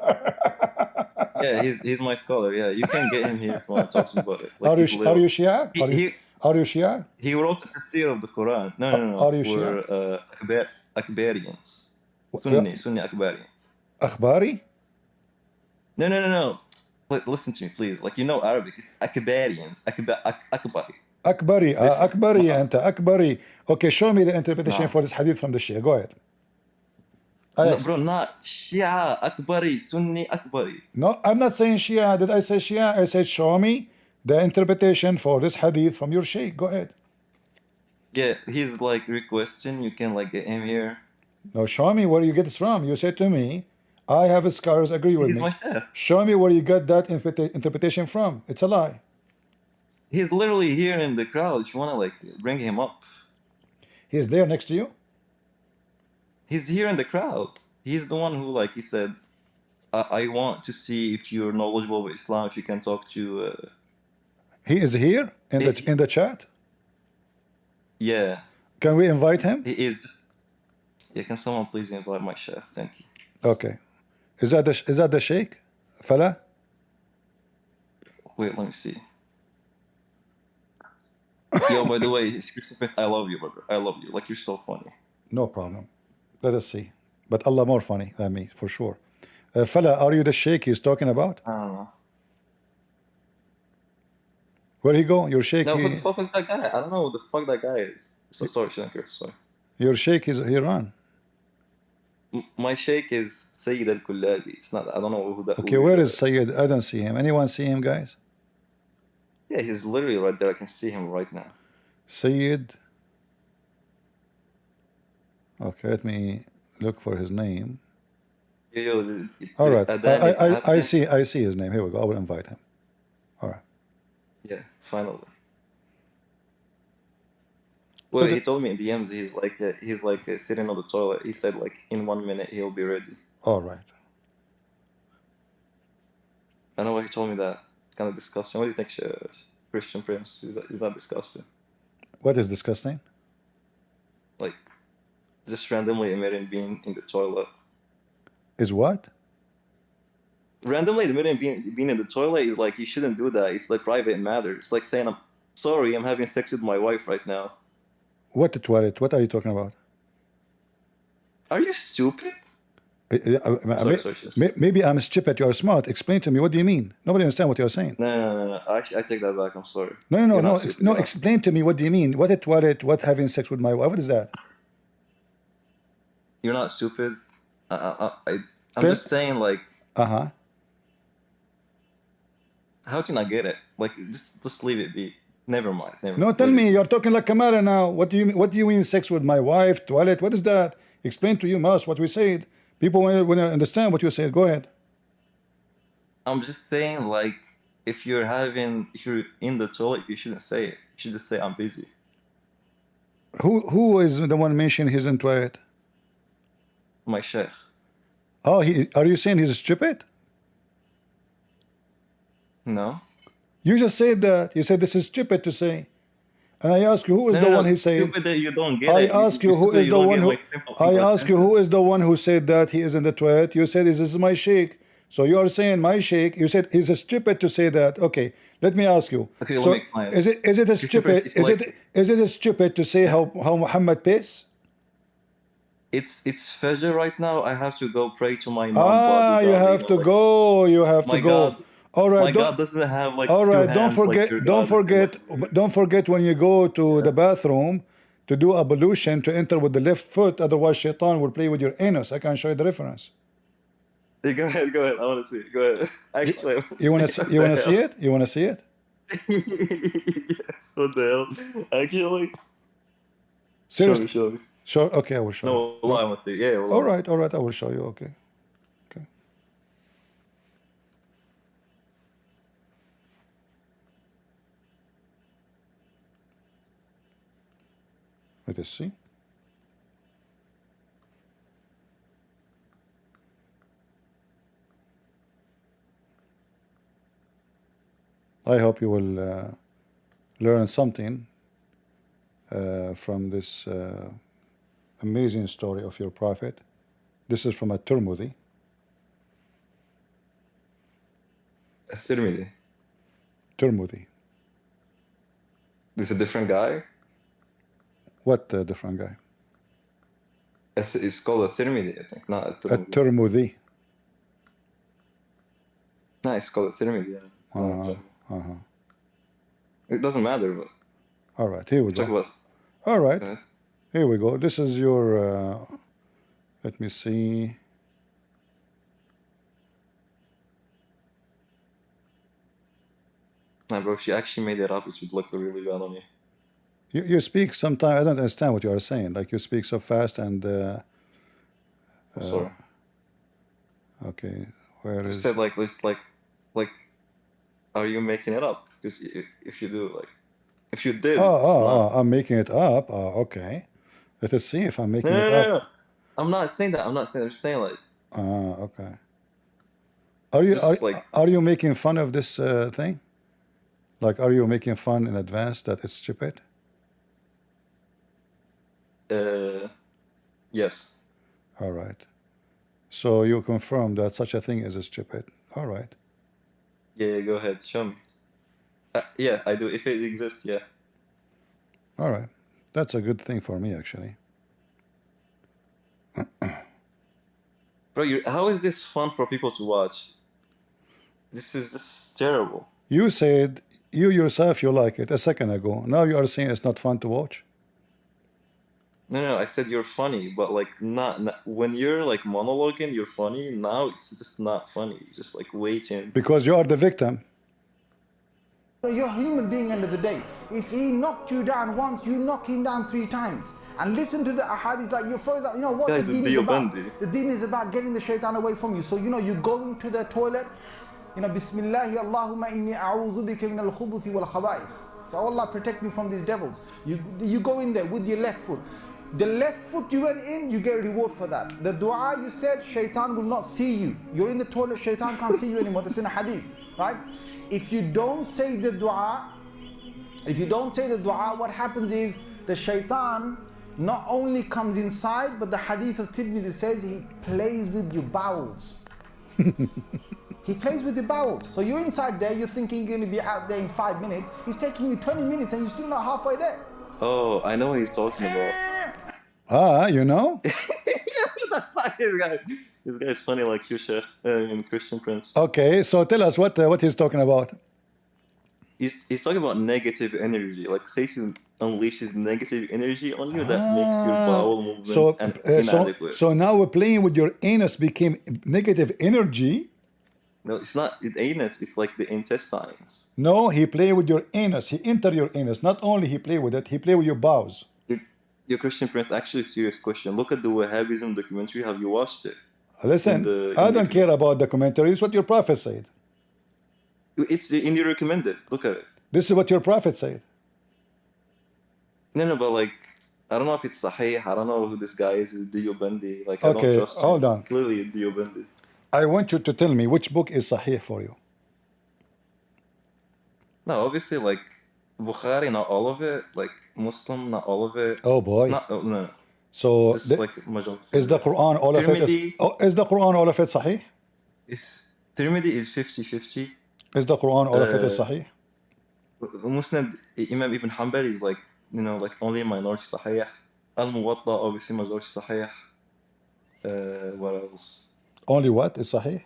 Yeah, he's my scholar. Yeah, you can get him here if you want to talk about it. Like, are you Shia? Are you Shia? He wrote the tafsir of the Quran. No. Are you Shia? We're Akbarians. Sunni Akbari. Akhbari? No. Listen to me, please. Like, you know Arabic. It's Akbarians. Akbari. Akbari. Okay, show me the interpretation for this hadith from the Shia. Go ahead. No, bro, not Shia Akbari, Sunni Akbari. No, I'm not saying Shia. Did I say Shia? I said show me the interpretation for this hadith from your sheikh. Go ahead. Yeah, he's like requesting. You can like get him here. No, show me where you get this from. You said to me, I have scholars agree with He's me. my chef. Show me where you got that interpretation from. It's a lie. He's literally here in the crowd. If you wanna like bring him up, He's there next to you. he's here in the crowd. He's the one who like he said, I want to see if you're knowledgeable of Islam. If you can talk to. He is here in the chat. Yeah, Can we invite him? he is. Yeah, can someone please invite my chef? Thank you. Okay. Is that the sheikh? Fala? Wait, let me see. Yo, by the way, Christian Prince, I love you, brother. I love you. Like, you're so funny. No problem. Let us see. But Allah more funny than me, for sure. Fala, are you the sheikh he's talking about? I don't know. Where he go? Your sheikh? No, who the fuck is that guy? I don't know who the fuck that guy is. So sorry, Shankar. Sorry. Your sheikh is Iran. My sheikh is Sayyid al-Kullabi. It's not. I don't know who that. Okay, where is Sayyid? I don't see him. Anyone see him, guys? Yeah, he's literally right there. I can see him right now. Sayyid. Okay, let me look for his name. Yo, All right, I see. see his name. Here we go. I will invite him. All right. Yeah, finally. Well, he told me in DMs he's like sitting on the toilet. He said like in 1 minute he'll be ready. All right. I know why he told me that. It's kind of disgusting. What do you think, Christian Prince? Is that disgusting? What is disgusting? Like, just randomly admitting being in the toilet. Is what? Randomly admitting being in the toilet is like, you shouldn't do that. It's like private matter. It's like saying, I'm sorry, I'm having sex with my wife right now. What the toilet? What are you talking about? Are you stupid? Sorry. Maybe I'm stupid. You are smart. Explain to me. What do you mean? Nobody understands what you're saying. No. I take that back. I'm sorry. No. Explain to me. What do you mean? What a toilet? What having sex with my wife? What is that? You're not stupid. I'm just saying, like. Uh-huh. How do you not get it? Like, just leave it be. Never mind. No, tell me. You're talking like Kamara now. What do you mean? What do you mean? Sex with my wife? Toilet? What is that? Explain to you, Mas, what we said. People want to understand what you said. Go ahead. I'm just saying, like, if you're in the toilet, you shouldn't say it. You should just say, I'm busy. Who is the one mentioned he's in toilet? My sheikh. Oh, are you saying he's stupid? No. You just said that. You said this is stupid to say. And I ask you, who is the one who said? Stupid that you don't get I it. ask you, who is the one who? I ask you, who is the one who said that he is in the toilet? You said this is my sheikh. So you are saying my sheikh. You said he's stupid to say that. Okay, let me ask you. Okay, so let me explain. is it a stupid? Is it stupid to say how Muhammad pays? It's Fajr right now. I have to go pray to my mom. You have to go. You have to go. God. All right. My God doesn't have like. All right. two Don't hands forget. Like Don't forget when you go to the bathroom to do ablution to enter with the left foot. Otherwise, Shaitan will play with your anus. I can show you the reference. Hey, go ahead. I want to see it. Go ahead. Actually, you want to see it? You want to see it? Yes. What the hell? Actually. Seriously. Show me. Sure. Okay, I will show you. No, I want to. Yeah. All right. I will show you. Okay. Let us see. I hope you will learn something from this amazing story of your prophet. This is from a Tirmidhi. Tirmidhi. Tirmidhi. This is a different guy? What different guy? It's called a Tirmidhi, I think, not a Tirmidhi. A Tirmidhi. No, it's called a Tirmidhi. Yeah. It doesn't matter, but. All right, here we go. All right, here we go. This is your Let me see. Nah, bro, if you actually made it up, it would look really bad on you. You speak sometimes, I don't understand what you are saying. Like you speak so fast and Sorry. okay, where is Instead, like, are you making it up? Because if you do, like, if you did, it's not. I'm making it up. Okay. Let us see if I'm making it No. up. I'm not saying that. I'm just saying like. Okay. Are you Just like. are you making fun of this thing? Like, are you making fun in advance that it's stupid? Yes. All right. So you confirm that such a thing is stupid. All right. Yeah, go ahead. Show me. Yeah, I do. If it exists, yeah. All right. That's a good thing for me, actually. Bro, how is this fun for people to watch? This is just terrible. You said you yourself you like it a second ago. Now you are saying it's not fun to watch. No, I said you're funny, but like not when you're like monologuing, you're funny. Now it's just not funny. It's just like waiting. Because you are the victim. You're a human being end of the day. If he knocked you down once, you knock him down 3 times. And listen to the ahadith, like you first, you know what the deen is about. The deen is about getting the shaitan away from you. So you know, you go into the toilet, you know, Bismillahi Allahumma inni a'udhu bika min al-khubuthi wal khaba'is. So Allah protect me from these devils. You go in there with your left foot. The left foot you went in, you get a reward for that. The dua you said, shaitan will not see you. You're in the toilet, shaitan can't see you anymore. That's in a hadith, right? If you don't say the dua, what happens is the shaitan not only comes inside, but the hadith of Tirmidhi says he plays with your bowels. He plays with your bowels. So you're inside there, you're thinking you're going to be out there in 5 minutes. He's taking you 20 minutes and you're still not halfway there. Oh, I know what he's talking about. You know? This guy is funny like you, Sheikh, in Christian Prince. Okay, so tell us what he's talking about. He's talking about negative energy. Like Satan unleashes negative energy on you that makes your bowel movement inadequate. So now we're playing with your anus became negative energy. No, it's not the anus. It's like the intestines. No, he play with your anus. He enter your anus. Not only he play with it, he play with your bowels. Your Christian Prince, actually, serious question. Look at the Wahhabism documentary. Have you watched it? Listen, I don't care about the commentary. It's what your prophet said. It's in the recommended. Look at it. This is what your prophet said. No, but like, I don't know if it's Sahih. I don't know who this guy is. Is Diyobandi. Like, I Okay, don't trust him. hold on. Clearly, Diyobandi. I want you to tell me which book is Sahih for you. No, obviously, like, Bukhari, not all of it. Like, Muslim, not all of it. Oh boy. No. So Just like majority. is the Quran all of it? Is the Quran all of it Sahih? Tirmidhi is 50-50. Is the Quran all of it is Sahih? Muslim, Imam Ibn Hanbal is like, you know, like only minority Sahih. Al-Muwatta, obviously majority Sahih. What else? Only what is Sahih?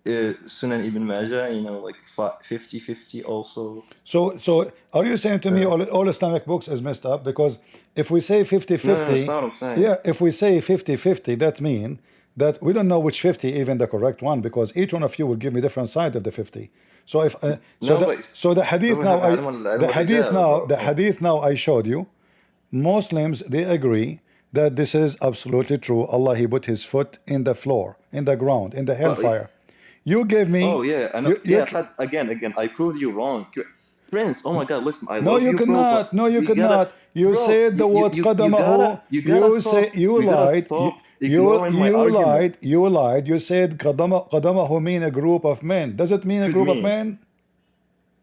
Sunan Ibn Majah, you know, like 50-50 also. So are you saying to me all Islamic books is messed up? Because if we say 50-50, yeah, if we say 50-50, that means that we don't know which 50 even the correct one, because each one of you will give me different side of the 50. So if the hadith now I showed you, Muslims they agree that this is absolutely true. Allah, he put his foot in the floor, in the ground, in the hellfire. You gave me. Oh yeah, and again, I proved you wrong, Prince. Oh my God, listen, I no, love you you, cannot. No, you cannot. You said the word qadamahu. You say you lied. You lied. You said qadamahu mean a group of men. Does it mean a group of men?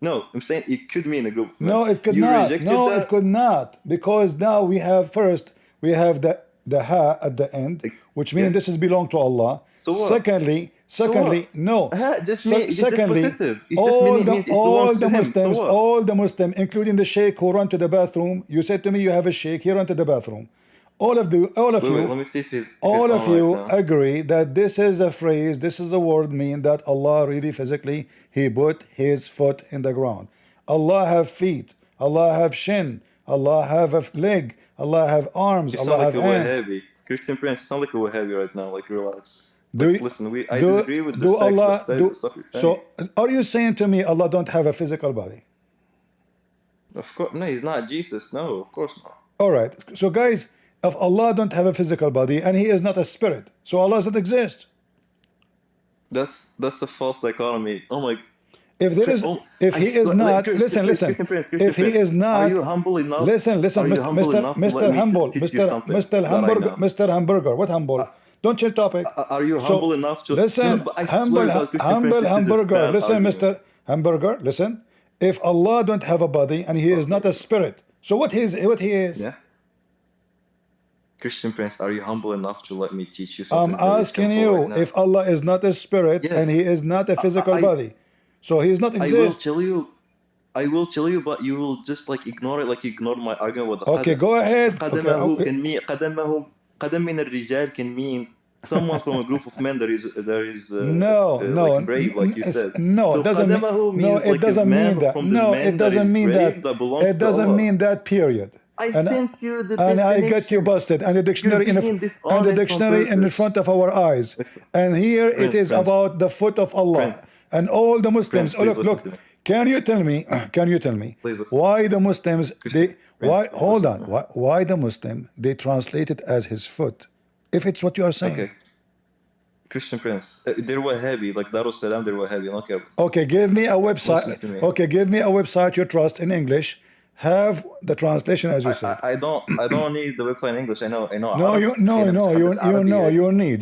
No, I'm saying it could mean a group of men. No, it could not. No, it could not, because now we have the ha at the end, which means this is belong to Allah. So what? Secondly, no. All the Muslims, including the sheikh who run to the bathroom. You said to me you have a sheikh, he run to the bathroom. All of you agree that this is a phrase, this is a word mean that Allah really physically, he put his foot in the ground. Allah have feet, Allah have shin, Allah have a leg, Allah have arms, You Allah sound have like a hands. Wahhabi. Christian Prince, you sound like a Wahhabi right now. Like, relax. Do Like, you, listen, I do, disagree with the do sex. Allah, That do, is the stuff you're so saying. are you saying to me Allah don't have a physical body? Of course, no, he's not Jesus. No, of course not. All right. So guys, if Allah don't have a physical body and he is not a spirit, so Allah doesn't exist. That's a false dichotomy. Oh my. If there is, if he is not, listen. If he is not, are you humble enough? Listen, Mr. Humble, Mr. Hamburger. What humble? Don't change topic. Are you humble enough to listen? Humble Hamburger. Listen, Mr. Hamburger. Listen. If Allah don't have a body and he is not a spirit, so what he is? Yeah. Christian Prince, are you humble enough to let me teach you something? I'm asking you, if Allah is not a spirit and he is not a physical body, so he is not exist. I will tell you, but you will just like ignore it, like you ignored my argument with the Okay, go ahead. قدمه can mean قدم من الرجال can mean someone from a group of men that is like brave, like you said. No, it doesn't mean. No, it doesn't mean that. No, it doesn't mean that. It doesn't mean that. Period. And I get you busted. And the dictionary in front of our eyes. And here it is about the foot of Allah. And all the Muslims. Oh, look. Can you tell me? Why the Muslims? Why the Muslim? They translate it as his foot. If it's what you are saying. Okay. Christian Prince, they're Wahhabi, like Darul Salam, they're Wahhabi. Okay, give me a website. Okay, give me a website you trust in English. Have the translation as you said. I don't need the website in English. I know. You need.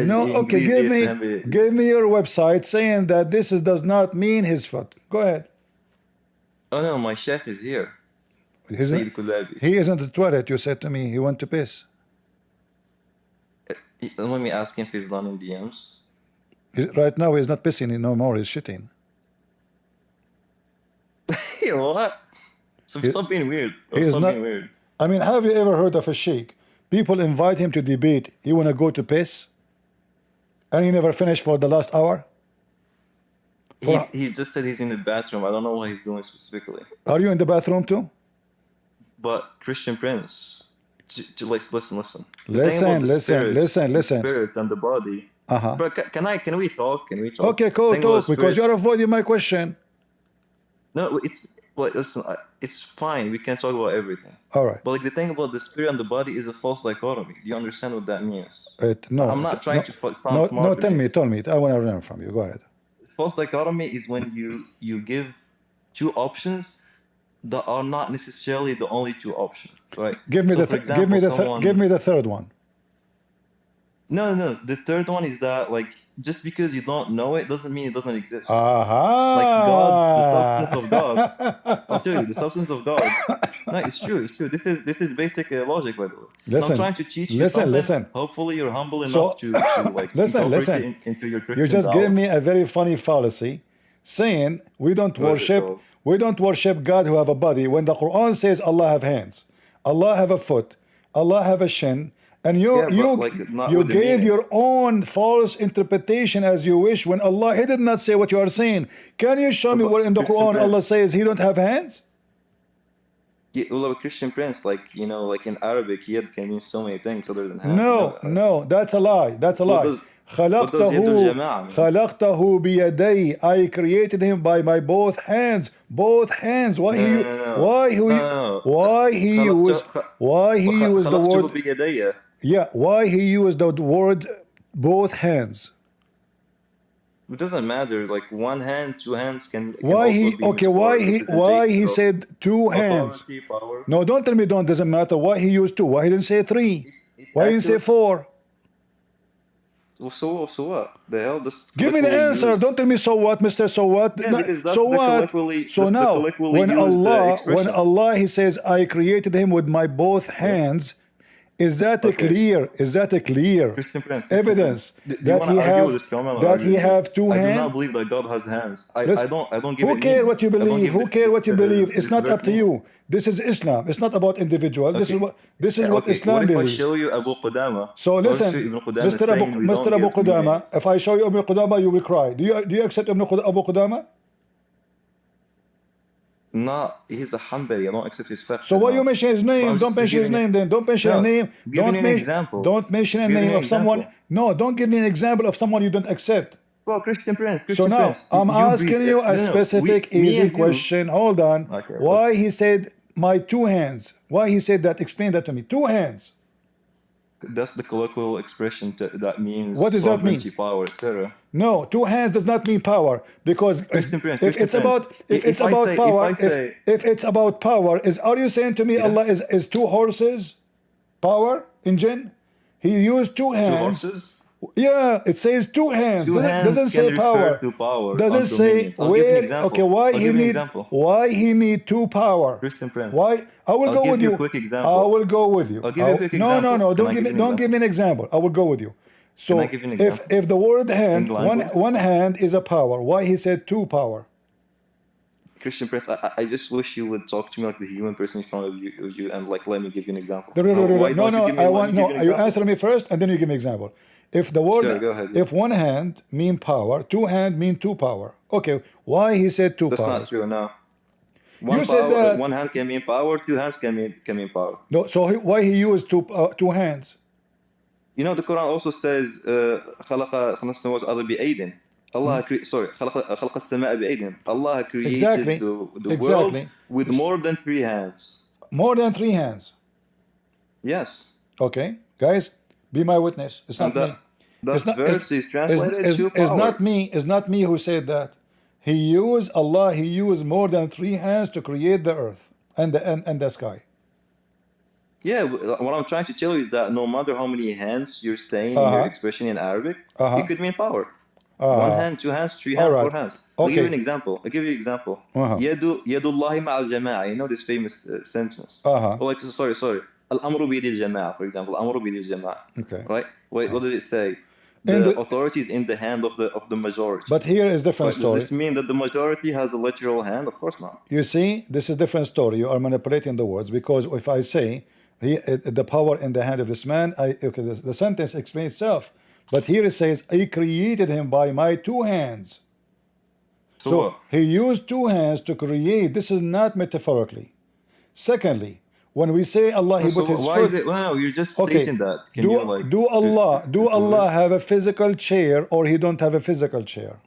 No, okay, give me your website saying that this does not mean his foot. Go ahead. Oh no, my chef is here. He is in the toilet. You said to me he went to piss. Let me ask him if he's done in DMs. Right now he's not pissing no more. He's shitting. What? Stop being weird. Weird. I mean, have you ever heard of a sheikh? People invite him to debate. He wanna go to piss, and he never finished for the last hour. He just said he's in the bathroom. I don't know what he's doing specifically. Are you in the bathroom too? But Christian Prince, listen. Listen. The spirit and the body. But can we talk? Okay, cool, talk, because you're avoiding my question. No, listen, it's fine. We can talk about everything. All right. But like the thing about the spirit and the body is a false dichotomy. Do you understand what that means? No. I'm not trying to. Tell me. I want to learn from you. Go ahead. False dichotomy is when you give two options that are not necessarily the only two options, right? Give me the third one. No. The third one is that like just because you don't know it doesn't mean it doesn't exist. Like God, the substance of God. I'll tell you, the substance of God. No, it's true. This is basic logic, by the way. Listen, I'm trying to teach you something. Listen. Hopefully, you're humble enough to like listen. Into your Christian you just knowledge. gave me a very funny fallacy, saying we don't worship God who have a body when the Quran says Allah have hands, Allah have a foot, Allah have a shin. And you gave your own false interpretation as you wish when Allah, he did not say what you are saying. Can you show me where in the Quran Allah says he don't have hands? Yeah, well, Christian Prince, like in Arabic, yad can mean so many things other than hands. No, that's a lie. خلقته بيدي. I created him by my both hands. Why he used the word? Yeah, why he used the word both hands? It doesn't matter. Like one hand, two hands can why he said two hands? No, don't tell me doesn't matter. Why he used two? Why he didn't say three? Why he didn't say four? So what? The hell? Give me the answer. Don't tell me so what, Mr. So what? So what? So now, when Allah he says, I created him with my both hands, Is that a clear? Is that a clear evidence that he have two hands? I do not believe that God has hands. I don't give. Who care what you believe? Who care what you believe? It's not up to you. This is Islam. It's not about individual. This is what Islam believes. If I show you Abu Qudama, so listen, Mr. Abu Qudama, if I show you Ibn Qudama, you will cry. Do you accept Abu Qudama? No, he's a Hanbali. I don't accept his fact. So why you mention his name? Don't mention his name then. Don't mention a name. Don't mention a name of someone. No, don't give me an example of someone you don't accept. Well, Christian Prince. So now, I'm asking you a specific, easy question. Hold on. Why he said my two hands? Why he said that? Explain that to me. Two hands. That's the colloquial expression that means what does that mean? Power, etc. No, two hands does not mean power, because if it's about power, are you saying to me Allah is two horses? Power in jinn? He used two hands. 2 horses? Yeah, it says two hands. Doesn't say power. Doesn't say where. Okay, why he need two power? Why? I will go with you. I will go with you. No. Don't give me an example. I will go with you. So if the word hand, one hand is a power, why he said two power? Christian Prince, I just wish you would talk to me like the human person in front of you and like let me give you an example. No. You answer me first and then you give me an example. If the word, if one hand mean power, two hand mean two power. Okay, why he said two power? That's not true. No. One hand can mean power. Two hands can mean power. No. So why he used two hands? You know, the Quran also says, خلق السماوات والأرض بأيد. Allah خلق السماء بأيد. Allah created the world with more than 3 hands. More than 3 hands. Yes. Okay, guys, be my witness. It's not me. That verse is translated to power. It's not me who said that. Allah used more than 3 hands to create the earth and the sky. Yeah, what I'm trying to tell you is that no matter how many hands you're saying in your expression in Arabic, it could mean power. 1 hand, 2 hands, 3 hands, 4 hands. I'll give you an example. Yadullahi ma'al jama'a. You know this famous sentence. Like, sorry. Al-amru biyadil jama'a, for example. Al-amru biyadil jama'a. Okay. Right? Wait, what does it say? The authority is in the hand of the majority. But here is different story. Does this mean that the majority has a literal hand? Of course not. You see, this is a different story. You are manipulating the words, because if I say the power in the hand of this man, the sentence explains itself. But here it says, I created him by my 2 hands. So he used 2 hands to create. This is not metaphorically. Secondly, when we say Allah, he put his foot. You're just placing that. Do Allah have a physical chair, or he don't have a physical chair?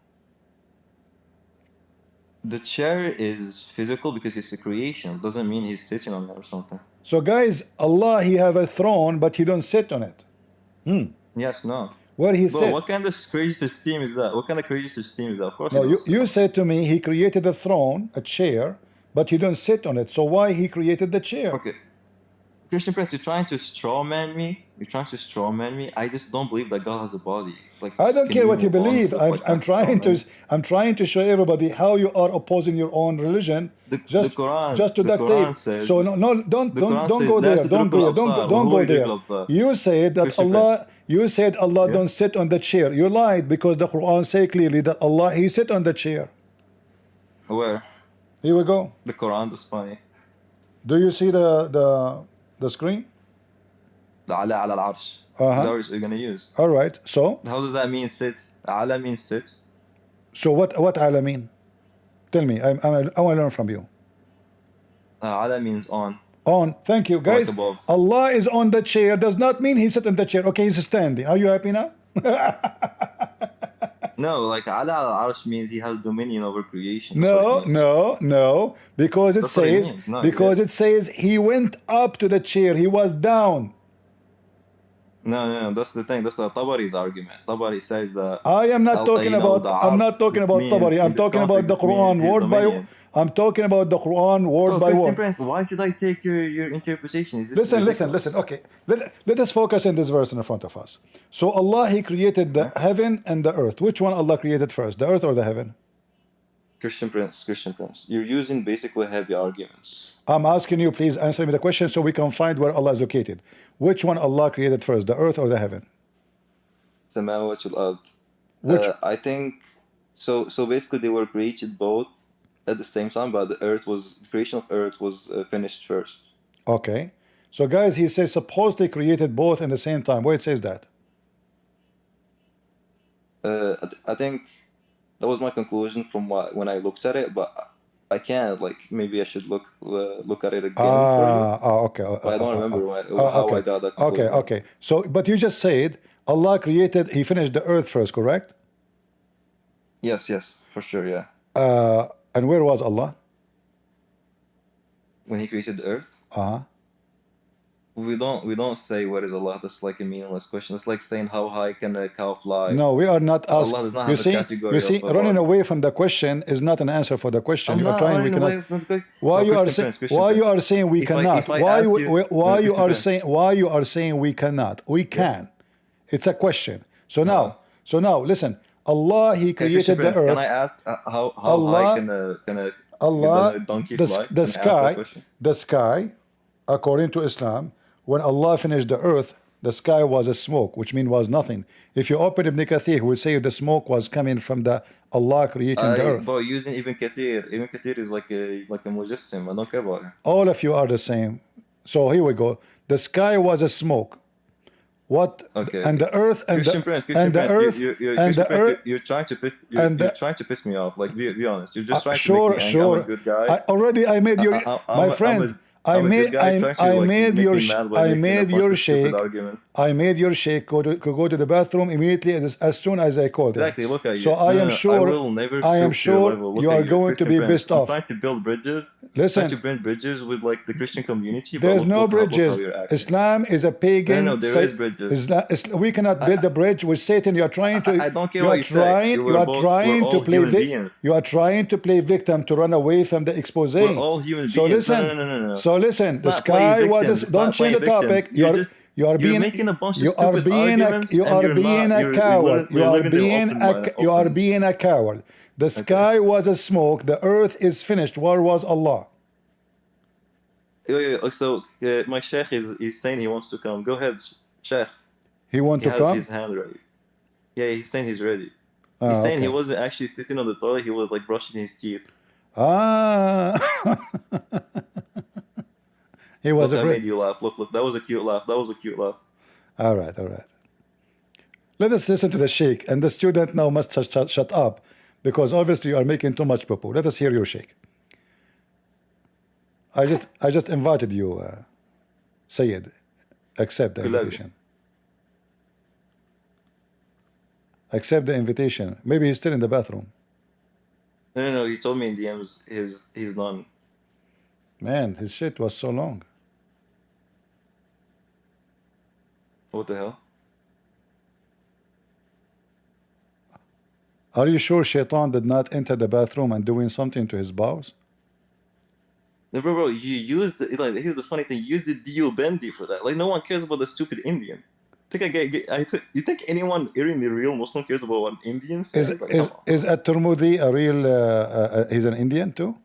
The chair is physical because it's a creation. Doesn't mean he's sitting on it or something. So guys, Allah, he have a throne, but he don't sit on it. Yes, no. Where he said, what kind of creative system is that? What kind of creative system is that? Of course. No, you said to me he created a throne, a chair, but he don't sit on it. So why he created the chair? Okay. Christian Prince, you're trying to strawman me. I just don't believe that God has a body. Like, I don't care what you believe. I'm trying to show everybody how you are opposing your own religion. Just to duct tape. So don't go there. Don't go there. You said that Allah. You said Allah don't sit on the chair. You lied, because the Quran say clearly that Allah, he sit on the chair. Where? Here we go. The Quran is funny. Do you see the screen? The ala al-arsh. Is that what you're going to use? All right. So? How does that mean sit? Ala means sit. So what ala mean? Tell me. I want to learn from you. Ala means on. On. Thank you, guys. Like Allah is on the chair does not mean he sit in the chair. Okay, he's standing. Are you happy now? No, like ala al-arsh means he has dominion over creation. No, because it says it says he went up to the chair. He was down. No, that's the thing. That's the Tabari's argument. Tabari says that I'm not talking about Tabari. I'm talking about the Quran word by word. I'm talking about the Quran word by word. Why should I take your interpretation? Listen. Okay, let us focus on this verse in front of us. So Allah, he created the heaven and the earth. Which one Allah created first, the earth or the heaven? Christian Prince, you're using basically heavy arguments. I'm asking you, please answer me the question so we can find where Allah is located. Which one Allah created first, the earth or the heaven? Samawat al-ard. I think so. So basically, they were created both at the same time, but the creation of earth was finished first. Okay. So guys, he says supposedly created both in the same time. Where it says that? I think that was my conclusion from when I looked at it, but I can't. Like, maybe I should look at it again for you. Okay. But I don't remember how I got that conclusion. Okay. So, but you just said Allah created. He finished the earth first, correct? Yes, for sure, yeah. And where was Allah? When He created the earth? We don't say where is Allah. That's like a meaningless question. It's like saying how high can a cow fly? No, we are not asking. Allah does not have a category. You see, running away from the question is not an answer for the question. I'm you are not trying. We running cannot. away from Why you are saying? Why you are saying we cannot? Why you are saying? Why you are saying we cannot? We can. It's a question. So now, listen. Allah, He created the earth. Can I ask how high can a donkey fly? The sky, according to Islam, when Allah finished the earth, the sky was a smoke, which means was nothing. If you open Ibn Kathir, he will say the smoke was coming from the Allah creating the earth. But using Ibn Kathir is like a mujassim. I don't care about it. All of you are the same. So here we go. The sky was a smoke. What? Okay. And the earth and Christian the earth You're trying to piss me off. Like, be honest. You're just trying to make me angry. I'm a good guy. I made your my friend. I made your sheikh go to the bathroom immediately as soon as I called him. Exactly. Look at you. So I am sure you are going to be pissed off. Trying to build bridges. Listen. Trying to build bridges with like the Christian community. There's no bridges. Islam is a pagan. No, there is bridges. We cannot build the bridge with Satan. You are trying to. I don't care what you say. You are trying to play victim to run away from the expose. We're all human beings. No. So listen. The sky was. Don't change the topic. You are making a bunch of stupid arguments. You are being a coward. You are being a coward. The sky was a smoke. The earth is finished. Where was Allah? So my sheikh is saying he wants to come. Go ahead, sheikh. He wants to come? He has his hand ready. Yeah, he's saying he's ready. He's saying he wasn't actually sitting on the toilet. He was like brushing his teeth. He was I made you laugh. Look, that was a cute laugh. All right. Let us listen to the sheikh, and the student now must shut up, because obviously you are making too much poo-poo. Let us hear your sheikh. I just invited you, Sayyid. Accept the invitation. Accept the invitation. Maybe he's still in the bathroom. No. He told me in DMs he's done. Man, his shit was so long. What the hell? Are you sure Shaitan did not enter the bathroom and doing something to his bowels? No, bro, you used here's the funny thing. You used the Dio Bendy for that. Like, no one cares about the stupid Indian. You think anyone here in the real Muslim cares about what Indians say? Is At-Tirmidhi a real? He's an Indian too?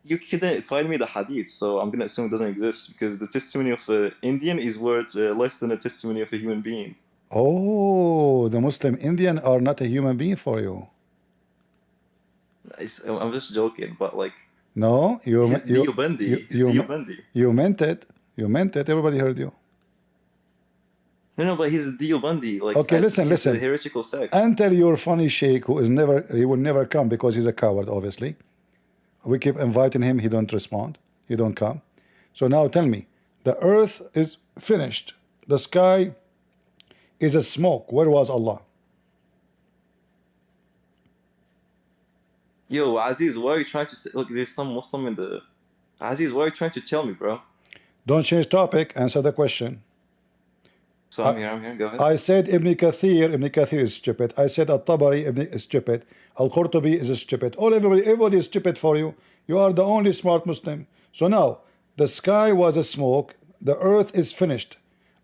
You couldn't find me the hadith, so I'm gonna assume it doesn't exist, because the testimony of an Indian is worth less than the testimony of a human being. Oh, the Muslim Indian are not a human being for you. I'm just joking, but like. No, you meant it. You meant it. Everybody heard you. No, but he's a Deobandi. Like, okay, listen. A heretical sect. Until your funny sheikh, he will never come because he's a coward, obviously. We keep inviting him, he don't respond, he don't come. So now tell me, the earth is finished, the sky is a smoke. Where was Allah? Yo, Aziz, why are you trying to say, look, there's some Muslim in the... Aziz, what are you trying to tell me, bro? Don't change topic, answer the question. So I'm here, go ahead. I said Ibn Kathir is stupid. I said At-Tabari is stupid. Al-Qurtubi is stupid. Everybody is stupid for you. You are the only smart Muslim. So now, the sky was a smoke, the earth is finished.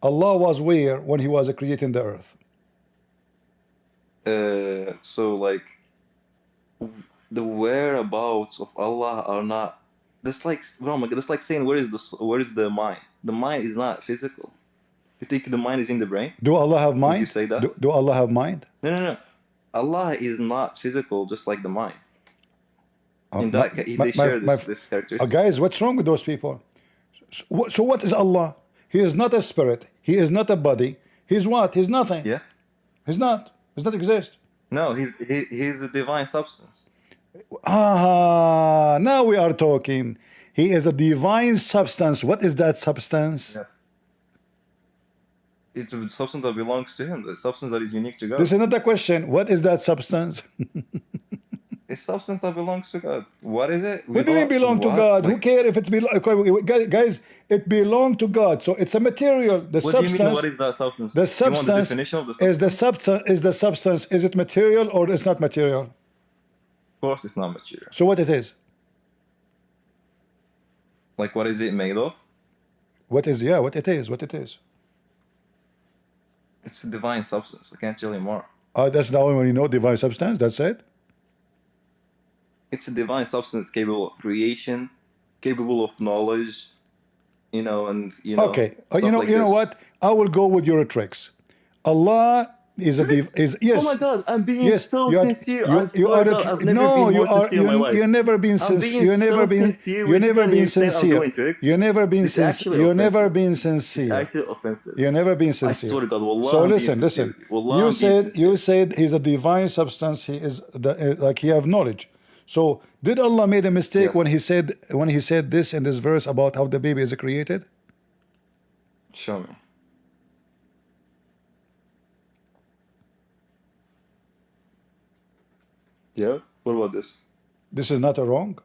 Allah was where when he was creating the earth? So like, the whereabouts of Allah are not. That's like, oh my God, that's like saying where is the mind? The mind is not physical. You think the mind is in the brain? Do Allah have mind? Would you say that? Do Allah have mind? No. Allah is not physical, just like the mind. In that case, they share this character. Guys, what's wrong with those people? So what is Allah? He is not a spirit. He is not a body. He's what? He's nothing. Yeah. He's not. Does not exist. No, he's a divine substance. Now we are talking. He is a divine substance. What is that substance? Yeah. It's a substance that belongs to him, the substance that is unique to God. This is not a question. What is that substance? It's substance that belongs to God. What is it? What did it belong to God? Who cares if it's guys, it belongs to God. So it's a material. The what substance. Do you mean, what is that substance? The substance, you want the definition of the substance? is the substance. Is it material or it's not material? Of course it's not material. So what it is? Like what is it made of? What it is. It's a divine substance. I can't tell you more. That's now when you know divine substance. That's it. It's a divine substance capable of creation, capable of knowledge, and Okay, you know what? I will go with your tricks. Allah is yes. Oh my God, I'm being so sincere. You've never been sincere. You've never been sincere. Actually offensive. You've never been sincere. I swear to God, Wallah, so listen. You said he's a divine substance. He is like he have knowledge. So did Allah made a mistake when he said this in this verse about how the baby is created? Show me. Yeah? What about this? This is not a wrong?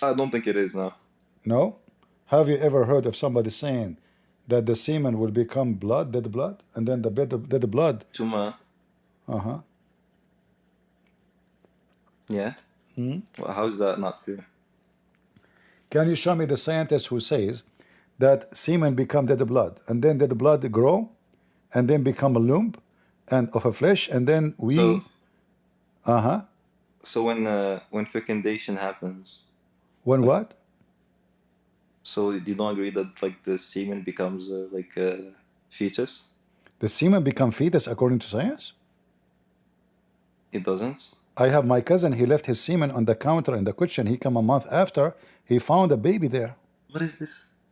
I don't think it is, no. No? Have you ever heard of somebody saying that the semen will become blood, dead blood, and then the dead blood? Tuma. Uh-huh. Yeah? Well, how is that not true? Can you show me the scientist who says that semen become dead blood, and then dead blood grow, and then become a lump, and of a flesh, and then we So when fecundation happens, what? So you don't agree that like the semen becomes like a fetus? The semen become fetus according to science? It doesn't. I have my cousin, he left his semen on the counter in the kitchen. He come a month after, he found a baby there. What is this?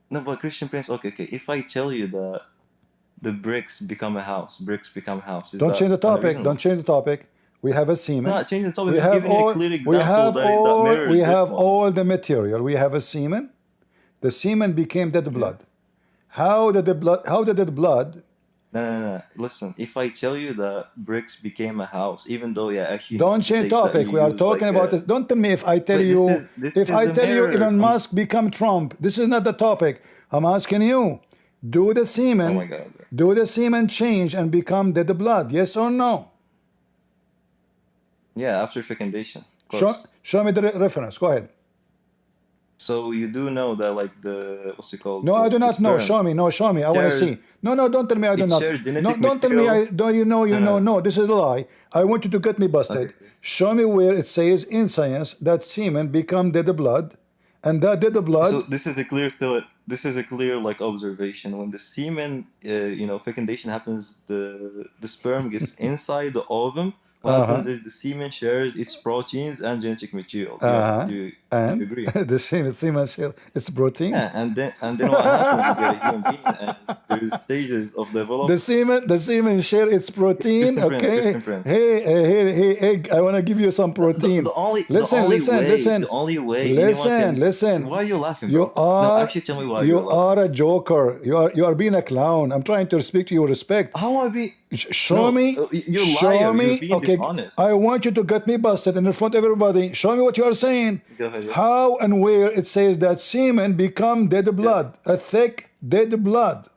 No, but Christian Prince, okay. If I tell you that the bricks become a house. Don't change the topic. We have a semen. Not change the topic. We have all the material. We have a semen. The semen became dead blood. How did the blood? No. Listen, if I tell you that bricks became a house, even though actually don't change topic. We are talking about this. Don't tell me if I tell you Elon Musk become Trump. This is not the topic. I'm asking you. Do the semen? Oh my God. Do the semen change and become dead blood? Yes or no? Yeah, after fecundation. Show me the reference. Go ahead. So you do know that like the what's it called? No, I do not know. Show me. I want to see. No, don't tell me I do not. No, don't tell me I don't. You know. No, this is a lie. I want you to get me busted. Okay. Show me where it says in science that semen become dead blood, and that dead blood. So this is a clear like observation. When the semen, fecundation happens, the sperm gets inside the ovum. What happens is the semen shares its proteins and genetic material. Do you agree? The semen share its protein. Yeah, and then what happens? You get a human being, and there's stages of development. The semen share its protein. Okay. Hey, I want to give you some protein. Listen. The only way. Listen. Why are you laughing? Bro? Actually, tell me why you are a joker. You are being a clown. I'm trying to speak to your respect. How am I being? Show me. You're liar. You're being dishonest. I want you to get me busted in front of everybody. Show me what you are saying. Go ahead, yeah. How and where it says that semen become dead blood, a thick dead blood.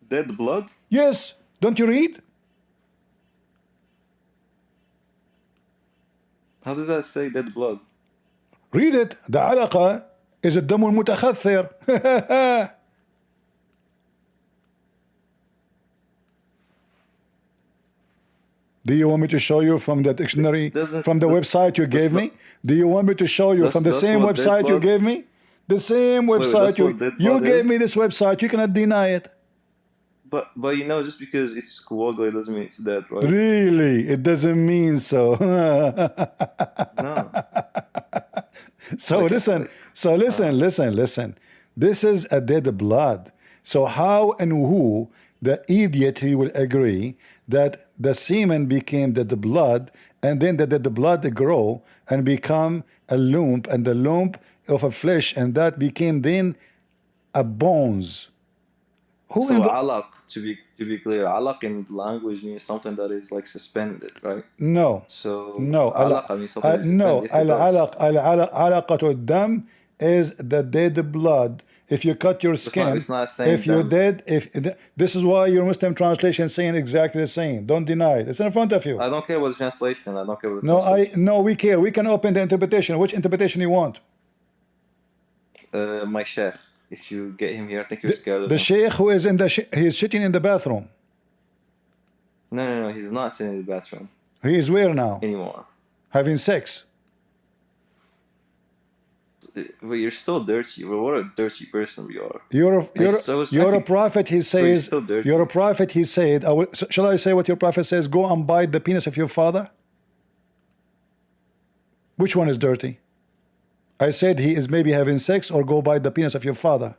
Dead blood? Yes. Don't you read? How does that say dead blood? Read it. The علقة is الدم المتخثر. Do you want me to show you from the dictionary, from the website you gave me? Do you want me to show you from the same website you gave me? The same website you gave me this website. You cannot deny it. But you know, just because it's coagulated doesn't mean it's dead, right? Really? It doesn't mean so. No. So listen. This is a dead blood. So how and who the idiot he will agree that the semen became the blood, and then the blood grow and become a lump, and the lump of a flesh, and that became then a bones. Who so alaq, to be clear, alaq in language means something that is like suspended, right? No. So no. Alaq means something no. Alaqatu dam is the dead blood. If you cut your skin, it's not if you're dead, this is why your Muslim translation is saying exactly the same. Don't deny it. It's in front of you. I don't care about the translation. I don't care about the translation. No, we care. We can open the interpretation. Which interpretation you want? My sheikh. If you get him here, I think you're scared of the him. sheikh who is in the he's sitting in the bathroom. No, he's not sitting in the bathroom. He is where now? Anymore. Having sex. But you're so dirty. Well, what a dirty person we are. You're a prophet. He says. You're a prophet. He said. Shall I say what your prophet says? Go and bite the penis of your father. Which one is dirty? I said he is maybe having sex, or go bite the penis of your father.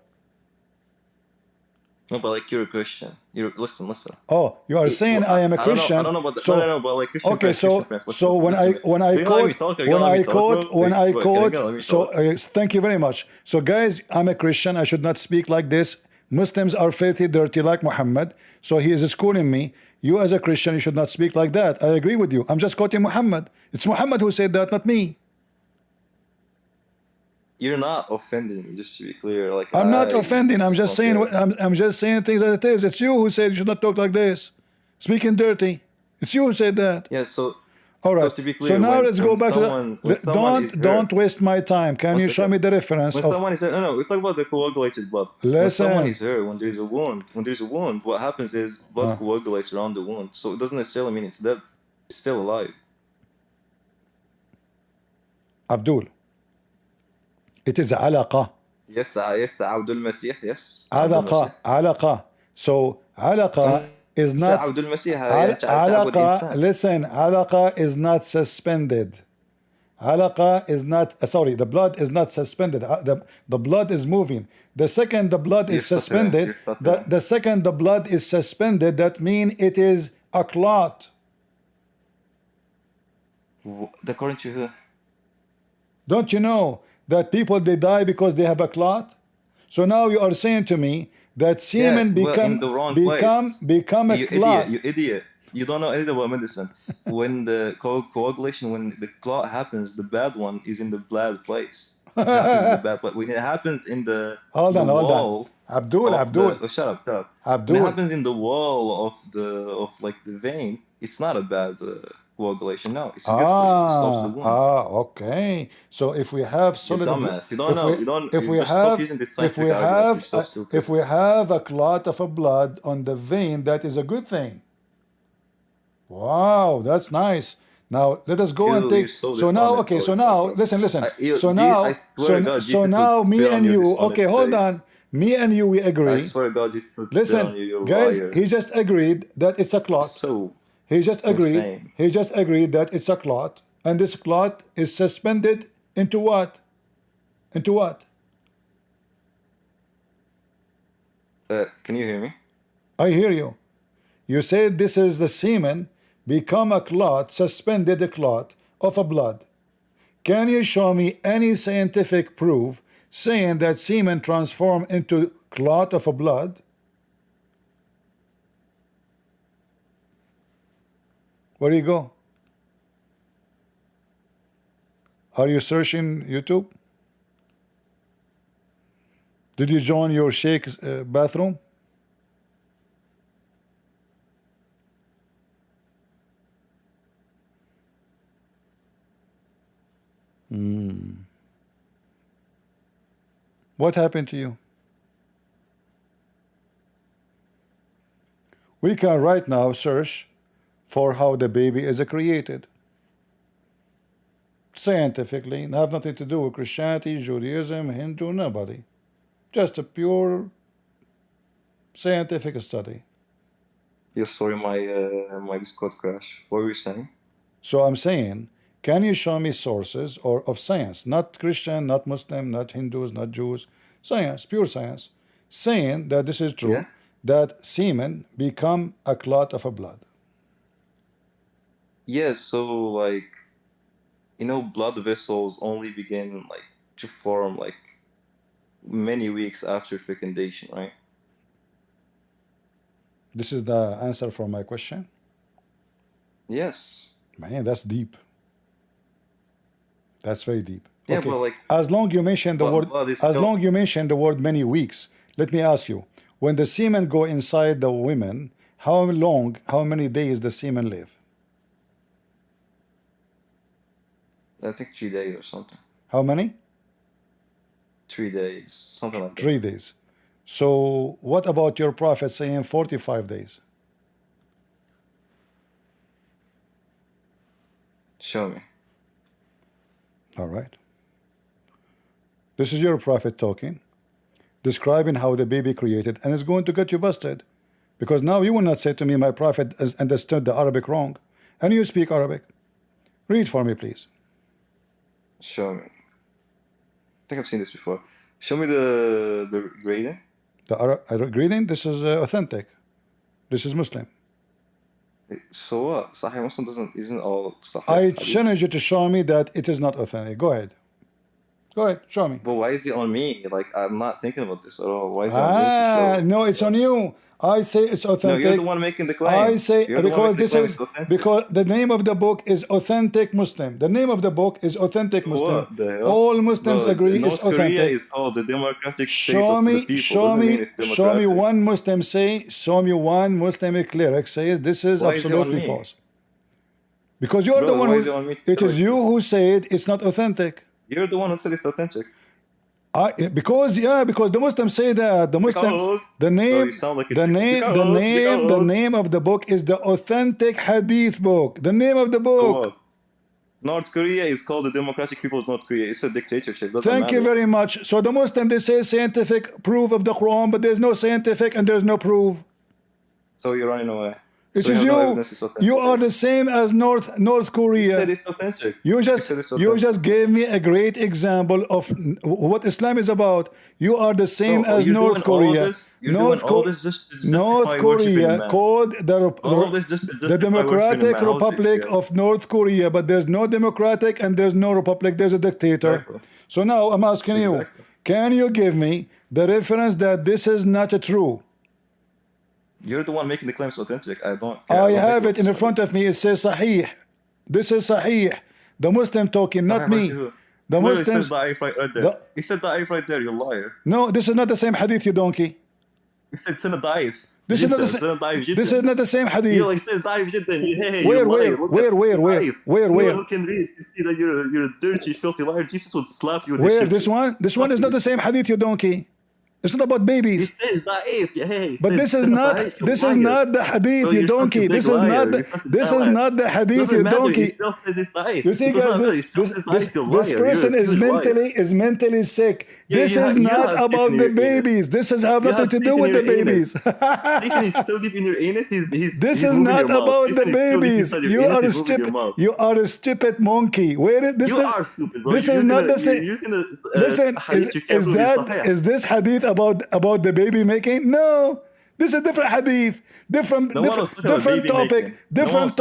No, but like you're a Christian. Listen. Oh, you are saying I am a Christian. I don't know about that. No, but like Christian. Okay, so when I quote, thank you very much. So guys, I'm a Christian. I should not speak like this. Muslims are filthy, dirty like Muhammad. So he is schooling me. You as a Christian, you should not speak like that. I agree with you. I'm just quoting Muhammad. It's Muhammad who said that, not me. You're not offending me, just to be clear. Like I'm not offending. I'm just saying. I'm just saying things that it is. It's you who said you should not talk like this, speaking dirty. It's you who said that. Yeah. So. All right. So, to be clear, so now let's go back to don't waste my time. Can you show me the reference? When someone is hurt, no, we talk about the coagulated blood. Listen. When someone is hurt, when there's a wound, what happens is blood coagulates around the wound. So it doesn't necessarily mean it's dead. It's still alive. Abdul. It is alaqa. Yes, Abdul Masih, yes. Alaqa. So alaqa is not. Alaqa, listen, alaqa is not suspended. Alaqa is not. Sorry, the blood is not suspended. The blood is moving. The second the blood is suspended, the second the blood is suspended, that means it is a clot. According to who? Don't you know that people they die because they have a clot? So now you are saying to me that semen become a clot. You idiot. You don't know anything about medicine. When the coagulation, when the clot happens, the bad one is in the bad place. When it happens in the hold on. Abdul. Shut up. Abdul. When it happens in the wall of the vein, it's not a bad coagulation. No, it's good for you. It stops the wound. Okay. So if we have solid, if we have a clot of a blood on the vein, that is a good thing. Wow, that's nice. Now let us go and take. So now, okay. So now, listen. So now, me and you. Okay, hold on. Me and you, we agree. I swear to God, listen, guys. He just agreed that it's a clot. So he just agreed. He just agreed that it's a clot, and this clot is suspended into what? Into what? Can you hear me? I hear you. You said this is the semen become a clot, suspended a clot of a blood. Can you show me any scientific proof saying that semen transform into clot of a blood? Where do you go? Are you searching YouTube? Did you join your sheikh's bathroom? What happened to you? We can right now search for how the baby is created. Scientifically, have nothing to do with Christianity, Judaism, Hindu, nobody. Just a pure scientific study. Yes, sorry, my Discord crash. What were you saying? So I'm saying, can you show me sources or of science, not Christian, not Muslim, not Hindus, not Jews, science, pure science, saying that this is true, that semen become a clot of a blood? Yes, so like, you know, blood vessels only begin like to form like many weeks after fecundation, right? This is the answer for my question? Yes. Man, that's deep. That's very deep. Yeah, okay. but like, as long you mention the word, as long you mention the word many weeks, let me ask you, when the semen go inside the women, how long, how many days the semen live? I think 3 days or something. How many? 3 days, something like that. 3 days. So what about your prophet saying 45 days? Show me. All right. This is your prophet talking, describing how the baby created, and it's going to get you busted. Because now you will not say to me, my prophet has understood the Arabic wrong. And you speak Arabic. Read for me, please. Show me. I think I've seen this before. Show me the grading. The grading, this is authentic. This is Muslim. So what? Sahih Muslim isn't all Sahih. I challenge you to show me that it is not authentic. Go ahead. Go ahead, show me. But why is it on me? Like, I'm not thinking about this at all. Why is it on me to show? No, it's on you. I say it's authentic. No, you're the one making the claim. I say because this is because the name of the book is Authentic Muslim. The name of the book is Authentic Muslim. What the hell? All Muslims agree it's North Korea authentic. is called the democratic states of the people. Show me one Muslim say. Show me one Muslim cleric says this is absolutely false. Because you're the one who. It is you who said it's not authentic. You're the one who said it's authentic. Because the Muslims say that the Muslim the name of the book is the Authentic Hadith book. The name of the book. North Korea is called the Democratic People of North Korea. It's a dictatorship. Thank you very much. So the Muslim, they say scientific proof of the Quran, but there's no scientific and there's no proof. So you're running away. It is you. You are the same as North Korea. You just gave me a great example of what Islam is about. You are the same as North Korea. North Korea called the Democratic Republic of North Korea, but there's no democratic and there's no republic. There's a dictator. Exactly. So now I'm asking you, can you give me the reference that this is not true? You're the one making the claims authentic. I have it in front of me. It says Sahih. This is Sahih. The Muslim talking, not me. The Muslims. He said Da'if right there, you liar. No, this is not the same hadith, you donkey. He said Da'if. This is not the same. This is not the same hadith. You like said Da'if Jiddan. Where? You can read. You see that you're a dirty, filthy liar. Jesus would slap you with where? This one? This one is not the same hadith, you donkey. It's not about babies. He says da'if. But this is not the hadith, you donkey. This is not the hadith, you donkey. You see, guys, this person is mentally sick. This is not about the babies. This has nothing to do with the babies. This is not about the babies. You are a stupid monkey. Where is this? You are stupid, bro. This is not the same. Listen, is this hadith about the baby making? No, this is a different hadith, different topic, different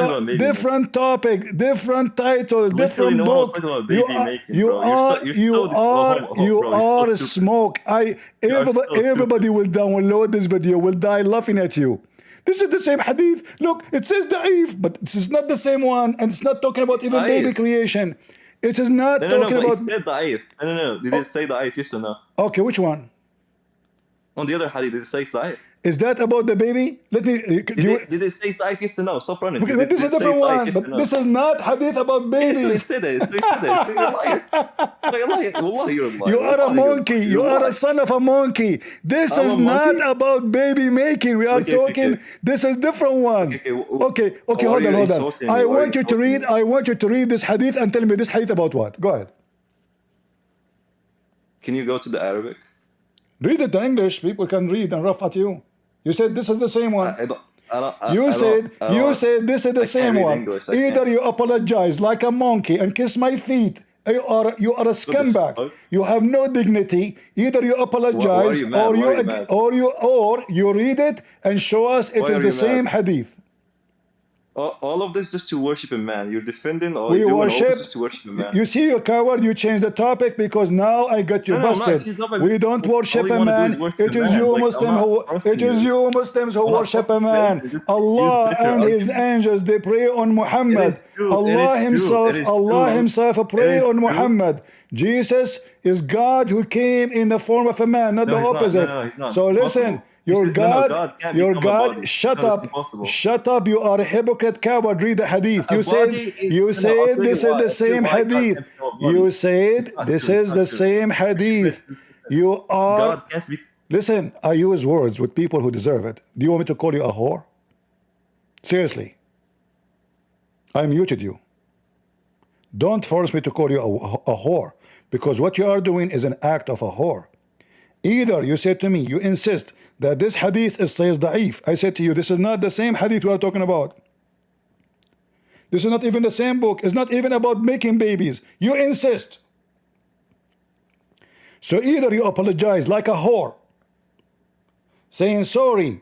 title, different book. You are smoke. Everybody will download this video, will die laughing at you. This is the same hadith. Look, it says da'if, but this is not the same one, and it's not talking about even baby creation. It is not talking about. It said da'if. No. Did it say da'if? Yes or no? Okay, which one? On the other hadith, did it say da'if? Is that about the baby? Let me. Did it say Saif? Yes or no? Stop running. Because this is a different one. But this is not hadith about babies. You are a monkey. You are a son of a monkey. This is not about baby making. We are talking. This is different one. Okay. Hold on. I want you to read. I want you to read this hadith and tell me this hadith about what. Go ahead. Can you go to the Arabic? Read it in English. People can read and rough at you. You said this is the same one. You said this is the same one. Either you apologize like a monkey and kiss my feet. You are a scumbag. You have no dignity. Either you apologize or you read it and show us it is the same hadith. All of this just to worship a man. You're defending all we you're worship, doing all this just to worship a man. You see, you coward, you changed the topic because now I got you busted. We don't worship a man. It is you Muslims who worship a man. Allah and his angels, they pray on Muhammad. Allah himself pray on Muhammad. Jesus is God who came in the form of a man, not the opposite. So listen. Your God, shut up, you are a hypocrite coward. Read the hadith. You said this is the same hadith. You said this is the same hadith. You are, listen, I use words with people who deserve it. Do you want me to call you a whore? Seriously. I muted you. Don't force me to call you a whore, because what you are doing is an act of a whore. Either you said to me, you insist that this hadith says da'if. I said to you, this is not the same hadith we are talking about. This is not even the same book. It's not even about making babies. You insist. So either you apologize like a whore, saying, sorry,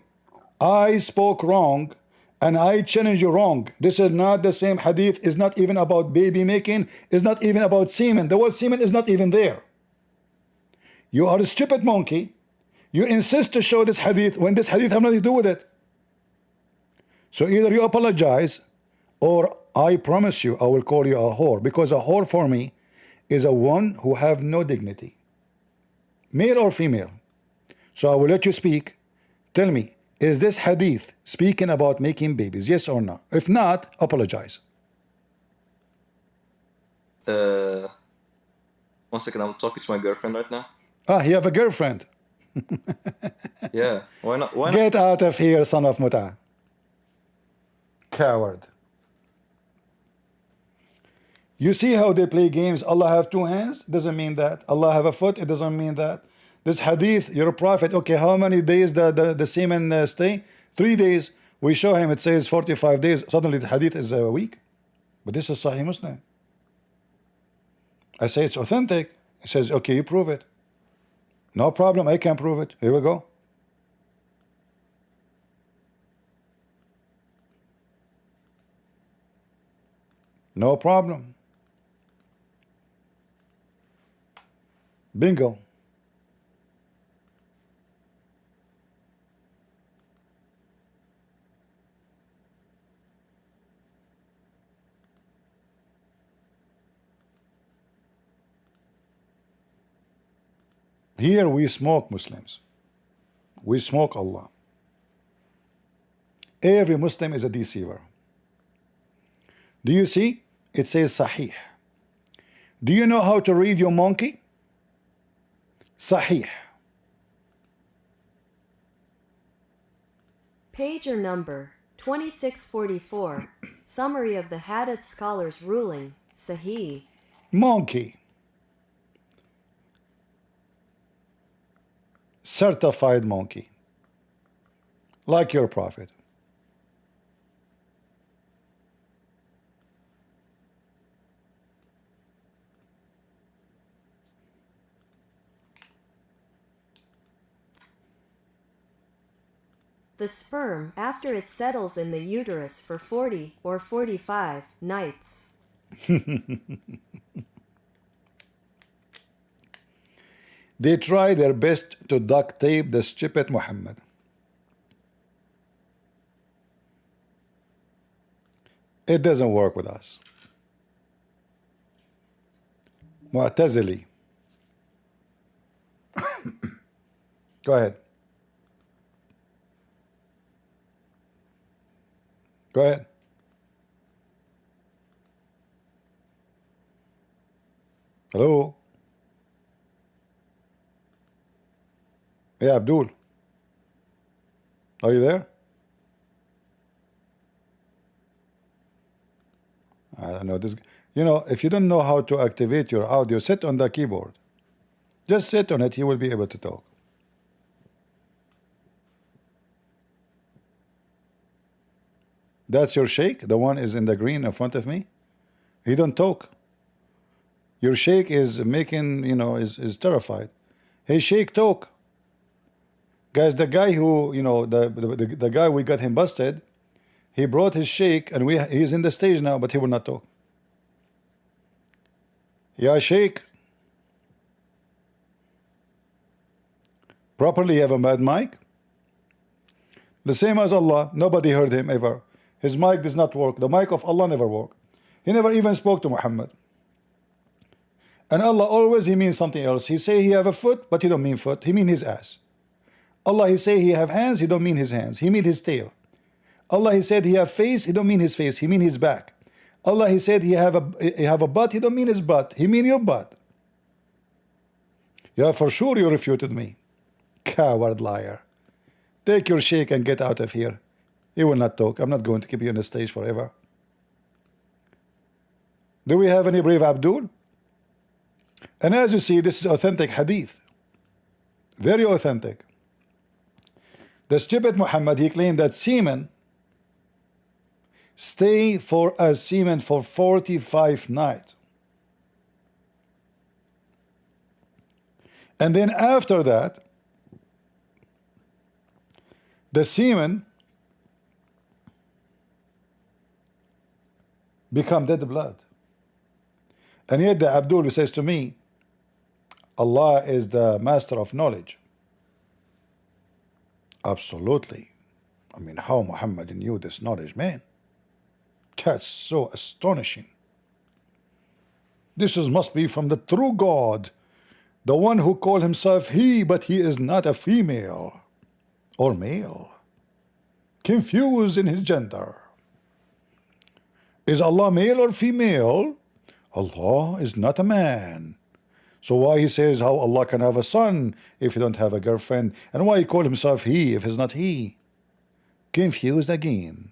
I spoke wrong and I challenge you wrong. This is not the same hadith. It's not even about baby making. It's not even about semen. The word semen is not even there. You are a stupid monkey. You insist to show this hadith when this hadith has nothing to do with it. So either you apologize, or I promise you I will call you a whore, because a whore for me is a one who have no dignity, male or female. So I will let you speak. Tell me, is this hadith speaking about making babies? Yes or no? If not, apologize. 1 second, I'm talking to my girlfriend right now. You have a girlfriend. Yeah, why not? Get out of here, son of Muta. Coward. You see how they play games? Allah have two hands? Doesn't mean that. Allah have a foot? It doesn't mean that. This hadith, you're a prophet. Okay, how many days the semen stay? 3 days. We show him, it says 45 days. Suddenly the hadith is a week. But this is Sahih Muslim. I say it's authentic. He says, okay, you prove it. No problem, I can prove it. Here we go. No problem. Bingo. Here we smoke Muslims. We smoke Allah. Every Muslim is a deceiver. Do you see? It says Sahih. Do you know how to read, your monkey? Sahih. Page or number 2644. Summary of the Hadith scholars' ruling. Sahih. Monkey. Certified monkey. Like your prophet. The sperm after it settles in the uterus for 40 or 45 nights. They try their best to duct tape the stupid Muhammad. It doesn't work with us. Mu'tazili. Go ahead. Go ahead. Hello? Yeah, Abdul. Are you there? I don't know. This, you know, if you don't know how to activate your audio, sit on the keyboard. Just sit on it, you will be able to talk. That's your sheikh? The one is in the green in front of me? He don't talk. Your sheikh is making, you know, is terrified. Hey, sheikh, talk. Guys, the guy who, you know, the guy we got him busted, he brought his sheikh and he's in the stage now, but he will not talk. Yeah, sheikh. Properly have a bad mic. The same as Allah. Nobody heard him ever. His mic does not work. The mic of Allah never worked. He never even spoke to Muhammad. And Allah always, he means something else. He say he have a foot, but he don't mean foot. He mean his ass. Allah, he say he have hands, he don't mean his hands. He mean his tail. Allah, he said he have face, he don't mean his face. He mean his back. Allah, he said he have a butt, he don't mean his butt. He mean your butt. Yeah, for sure you refuted me. Coward liar. Take your sheikh and get out of here. He will not talk. I'm not going to keep you on the stage forever. Do we have any brave Abdul? And as you see, this is authentic hadith. Very authentic. The stupid Muhammad, he claimed that semen stay as semen for 45 nights. And then after that, the semen become dead blood. And yet the Abdul says to me, Allah is the master of knowledge. Absolutely. I mean, how Muhammad knew this knowledge, man? That's so astonishing. This must be from the true God, the one who called himself he, but he is not a female or male, confused in his gender. Is Allah male or female? Allah is not a man. So why he says how Allah can have a son if he don't have a girlfriend, and why he call himself he if he's not he? Confused again.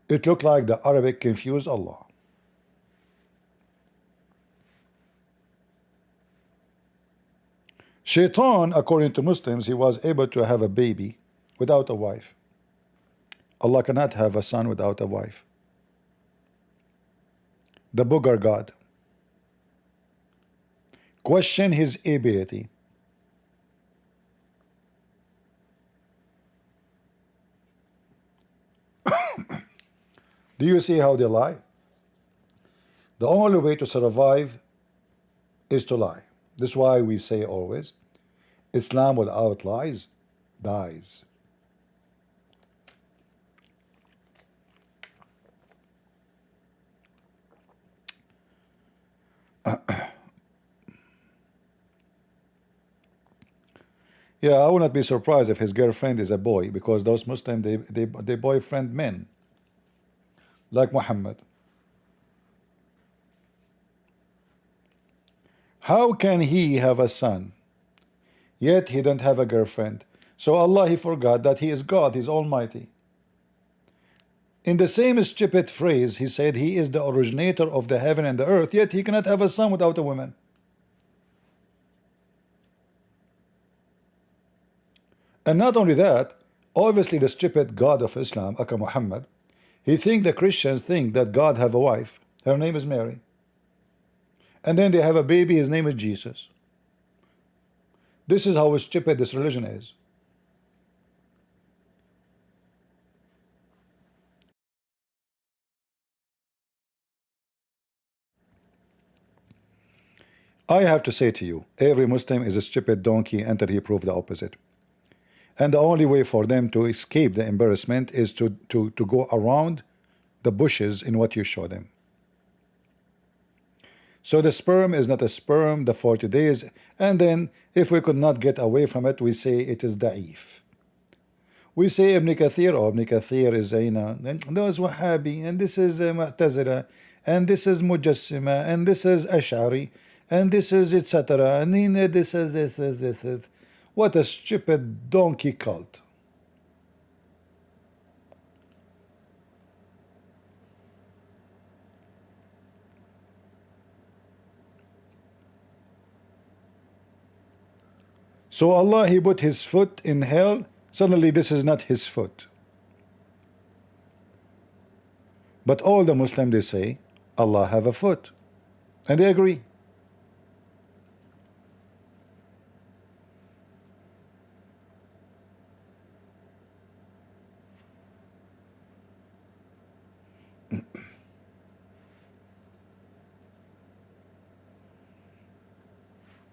It looked like the Arabic confused Allah. Shaitan, according to Muslims, he was able to have a baby without a wife. Allah cannot have a son without a wife. The booger God. Question his ability. Do you see how they lie? The only way to survive is to lie. This is why we say always, Islam without lies dies. Yeah, I would not be surprised if his girlfriend is a boy, because those Muslims, they boyfriend men, like Muhammad. How can he have a son, yet he don't have a girlfriend? So Allah, he forgot that he is God, he's almighty. In the same stupid phrase, he said he is the originator of the heaven and the earth, yet he cannot have a son without a woman. And not only that, obviously the stupid God of Islam, Aka Muhammad, he think the Christians think that God have a wife. Her name is Mary. And then they have a baby, his name is Jesus. This is how stupid this religion is. I have to say to you, every Muslim is a stupid donkey until he proves the opposite. And the only way for them to escape the embarrassment is to go around the bushes in what you show them. So the sperm is not a sperm, the 40 days, and then if we could not get away from it, we say it is da'if. We say Ibn Kathir, or Ibn Kathir is, and those Wahhabi, and this is Mu'tazila, and this is Mujassima, and this is Ash'ari, and this is etc. And then this is this. What a stupid donkey cult. So Allah, He put His foot in hell. Suddenly this is not His foot. But all the Muslims, they say Allah have a foot, and they agree.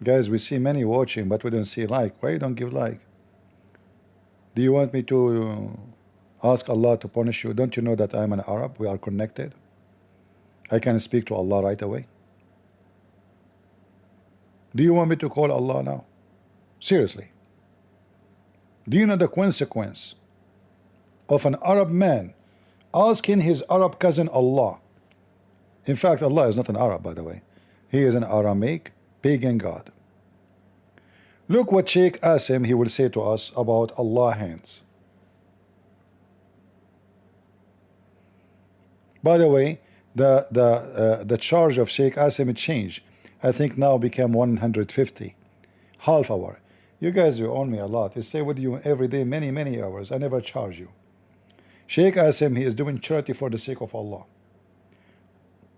Guys, we see many watching, but we don't see like. Why you don't give like? Do you want me to ask Allah to punish you? Don't you know that I'm an Arab? We are connected. I can speak to Allah right away. Do you want me to call Allah now? Seriously. Do you know the consequence of an Arab man asking his Arab cousin Allah? In fact, Allah is not an Arab, by the way. He is an Aramaic pagan god. Look what Sheikh Asim, he will say to us about Allah hands. By the way, the charge of Sheikh Asim changed. I think now became 150, half hour. You guys, you own me a lot. I stay with you every day, many hours. I never charge you. Sheikh Asim, he is doing charity for the sake of Allah.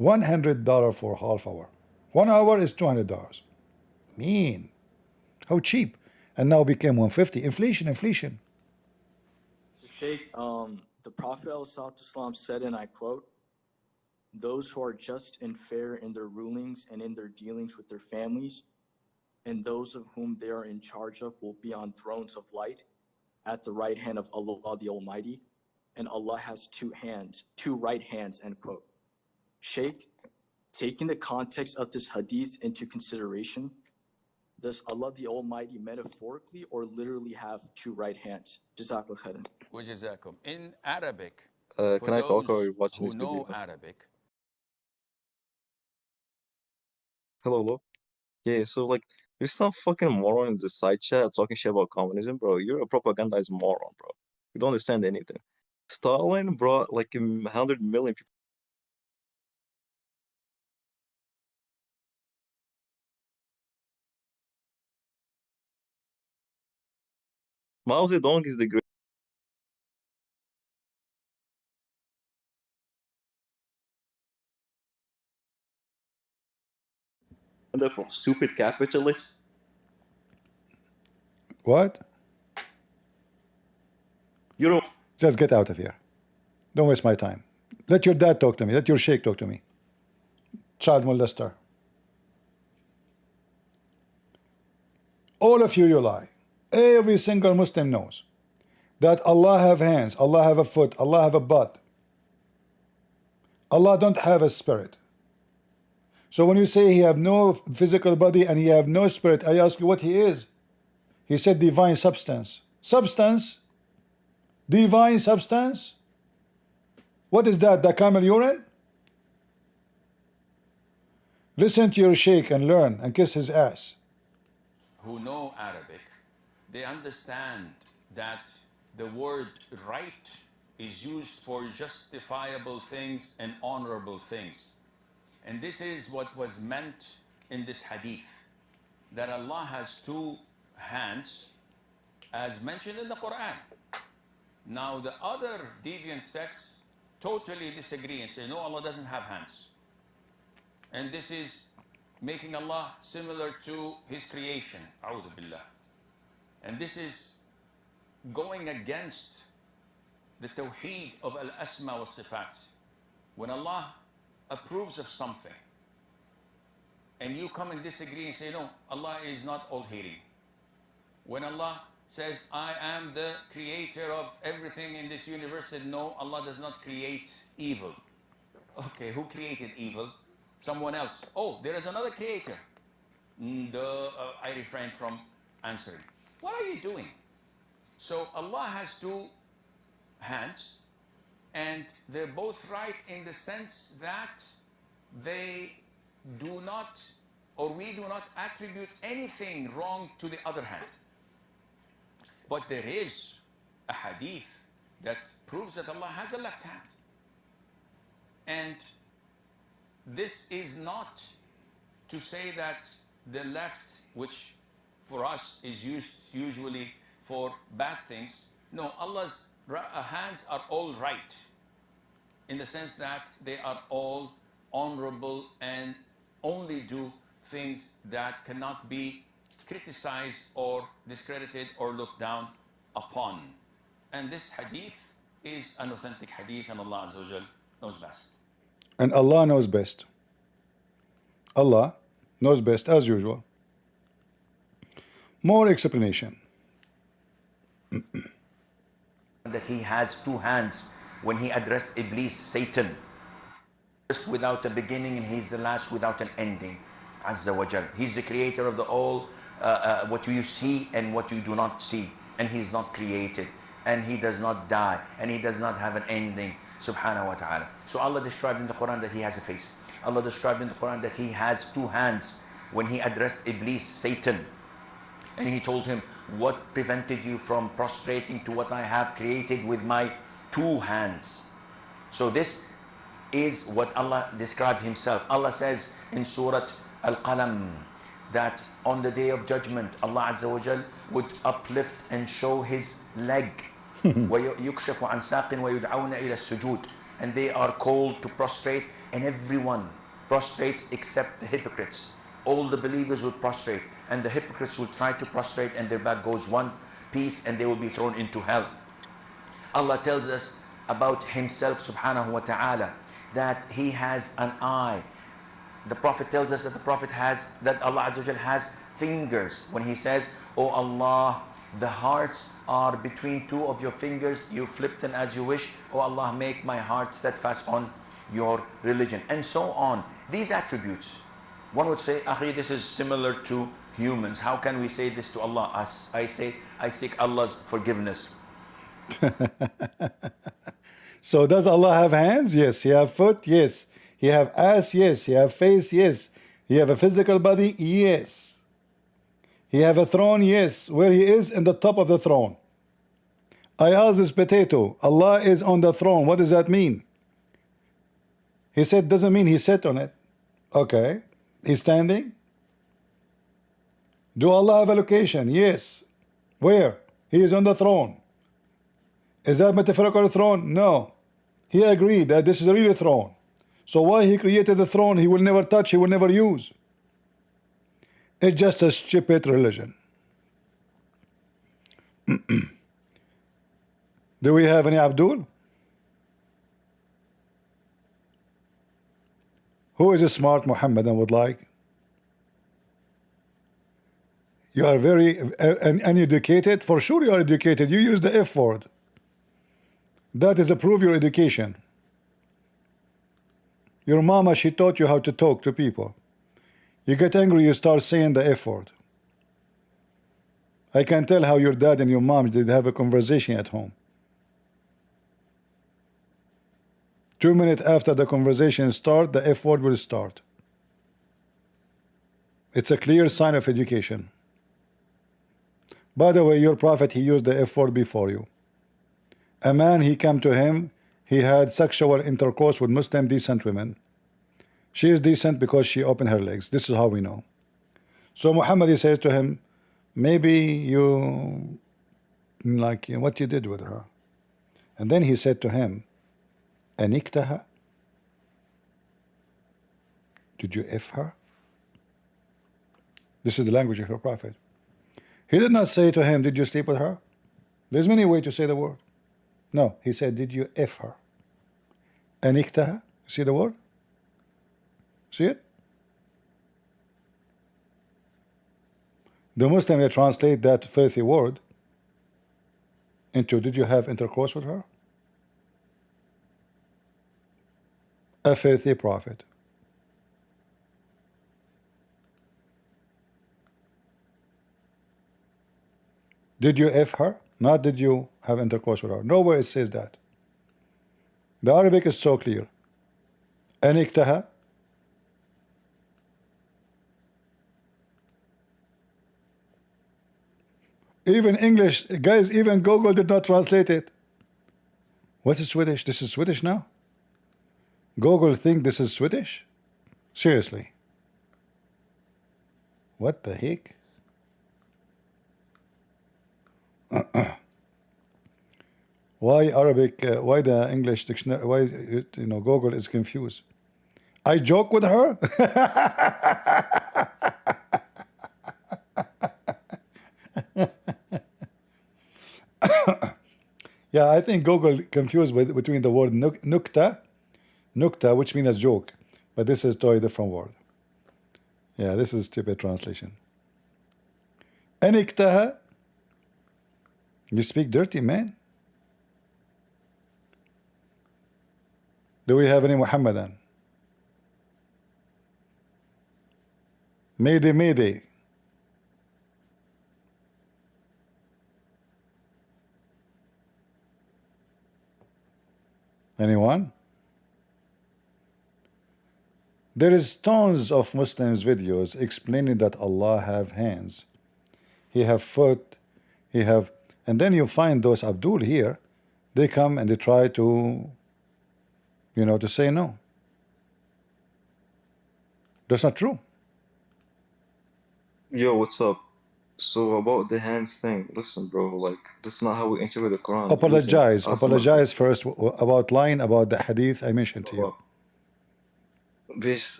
$100 for half hour. 1 hour is $200. Mean. How cheap. And now became 150. Inflation. So Sheikh, the Prophet ﷺ said, and I quote, "Those who are just and fair in their rulings and in their dealings with their families, and those of whom they are in charge of will be on thrones of light at the right hand of Allah the Almighty, and Allah has two right hands," end quote. Sheikh, taking the context of this hadith into consideration, does Allah the Almighty metaphorically or literally have two right hands? Jazakallah khairan. Wajazakum. In Arabic, can I talk or are you watching who this video? know Arabic. Hello. Yeah, so like there's some fucking moron in the side chat talking shit about communism, bro. You're a propagandized moron, bro. You don't understand anything. Stalin brought like 100 million people. Mao Zedong is the great from stupid capitalists. What? You don't Just get out of here. Don't waste my time. Let your dad talk to me. Let your sheikh talk to me. Child molester. All of you lie. Every single Muslim knows that Allah have hands, Allah have a foot, Allah have a butt. Allah don't have a spirit. So when you say He have no physical body and He have no spirit, I ask you what He is. He said divine substance. Substance? Divine substance? What is that? The camel urine? Listen to your sheikh and learn and kiss his ass. Who know Arabic, they understand that the word right is used for justifiable things and honorable things. And this is what was meant in this hadith, that Allah has two hands as mentioned in the Quran. Now the other deviant sects totally disagree and say, no, Allah doesn't have hands. And this is making Allah similar to His creation, a'udhu billah. And this is going against the tawheed of al-asma wa sifat. When Allah approves of something and you come and disagree and say, no, Allah is not all-hearing. When Allah says, I am the creator of everything in this universe, said, no, Allah does not create evil. Okay, who created evil? Someone else. Oh, there is another creator. I refrain from answering. What are you doing? So Allah has two hands, and they're both right in the sense that they do not, or we do not attribute anything wrong to the other hand. But there is a hadith that proves that Allah has a left hand. And this is not to say that the left, which for us is used usually for bad things. No, Allah's hands are all right, in the sense that they are all honorable and only do things that cannot be criticized or discredited or looked down upon. And this hadith is an authentic hadith, and Allah Azza wa Jal knows best. And Allah knows best. Allah knows best, as usual. More explanation. That he has two hands when he addressed Iblis, Satan. First without a beginning, and he's the last without an ending. Azza wa Jal. He's the creator of the all, what you see and what you do not see. And he's not created. And he does not die. And he does not have an ending. Subhanahu wa ta'ala. So Allah described in the Quran that he has a face. Allah described in the Quran that he has two hands when he addressed Iblis, Satan. And he told him, what prevented you from prostrating to what I have created with my two hands? So this is what Allah described himself. Allah says in Surah Al-Qalam that on the day of judgment, Allah Azza wa Jal would uplift and show his leg. وَيُكْشَفُ عَنْ سَاقٍ وَيُدْعَوْنَ إِلَى السُّجُودِ. And they are called to prostrate, and everyone prostrates except the hypocrites. All the believers will prostrate, and the hypocrites will try to prostrate, and their back goes one piece, and they will be thrown into hell. Allah tells us about himself subhanahu wa ta'ala that he has an eye. The Prophet tells us that Allah Azza wa Jal has fingers. When he says, "Oh Allah, the hearts are between two of your fingers, you flip them as you wish. Oh Allah, make my heart steadfast on your religion," and so on. These attributes, one would say, "Akhi, this is similar to humans. How can we say this to Allah?" I say, I seek Allah's forgiveness. So does Allah have hands? Yes. He have foot? Yes. He have ass? Yes. He have face? Yes. He have a physical body? Yes. He have a throne? Yes. Where he is? In the top of the throne. I asked this potato, Allah is on the throne. What does that mean? He said, doesn't mean he sat on it. Okay. He's standing. Do Allah have a location? Yes. Where? He is on the throne. Is that metaphorical throne? No. He agreed that this is a real throne. So why he created the throne he will never touch, he will never use? It's just a stupid religion. Do we have any Abdul? Who is a smart Muhammadan would like? You are very uneducated? For sure you are educated. You use the F word. That is a proof your education. Your mama, she taught you how to talk to people. You get angry, you start saying the F word. I can tell how your dad and your mom did have a conversation at home. 2 minutes after the conversation start, the F word will start. It's a clear sign of education. By the way, your prophet, he used the F word before you. A man, he came to him, he had sexual intercourse with Muslim decent women. She is decent because she opened her legs. This is how we know. So Muhammad, he says to him, maybe you like what you did with her. And then he said to him, Aniktaha? Did you F her? This is the language of your prophet. He did not say to him, did you sleep with her? There's many ways to say the word. No, he said, did you F her? Aniktaha? See the word? See it? The Muslim, they translate that filthy word into, did you have intercourse with her? A filthy prophet. Did you F her? Not did you have intercourse with her. Nowhere it says that. The Arabic is so clear. أنكتها. Even English, guys, even Google did not translate it. What is Swedish? This is Swedish now? Google think this is Swedish? Seriously. What the heck? Why Arabic, why the English dictionary, why, Google is confused. I joke with her? Yeah, I think Google confused between the word nukta, which means a joke, but this is totally different word. Yeah, this is stupid translation. Aniktaha. You speak dirty, man. Do we have any Muhammadan? Mayday, mayday. Anyone? There is tons of Muslims videos explaining that Allah have hands, He have foot, He have, and then you find those Abdul here, they come and they try to, to say no. That's not true. Yo, what's up? So about the hands thing, listen, bro, like that's not how we interpret the Quran. Apologize first about lying about the hadith I mentioned to you.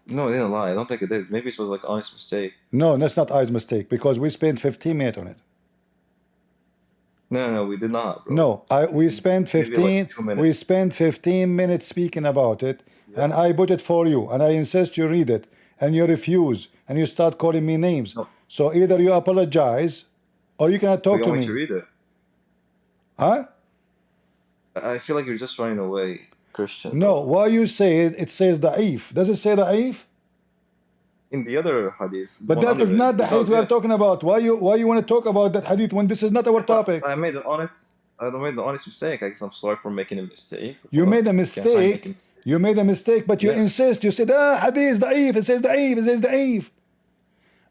No, they didn't lie. I don't think it did. Maybe it was like honest mistake. No, that's not honest mistake because we spent 15 minutes on it. No, we did not, bro. No, we spent 15 minutes speaking about it, and I put it for you, and I insist you read it, and you refuse, and you start calling me names. No. So either you apologize, or you cannot talk to me. To read it. Huh? I feel like you're just running away, Christian. No, why you say it? It says da'if. Does it say da'if? In the other hadith. But that is not the hadith we are talking about. Why you want to talk about that hadith when this is not our topic? I made an honest mistake. I guess I'm sorry for making a mistake. You made a mistake. You made a mistake, but you insist. You said, hadith da'if. It says da'if. It says da'if.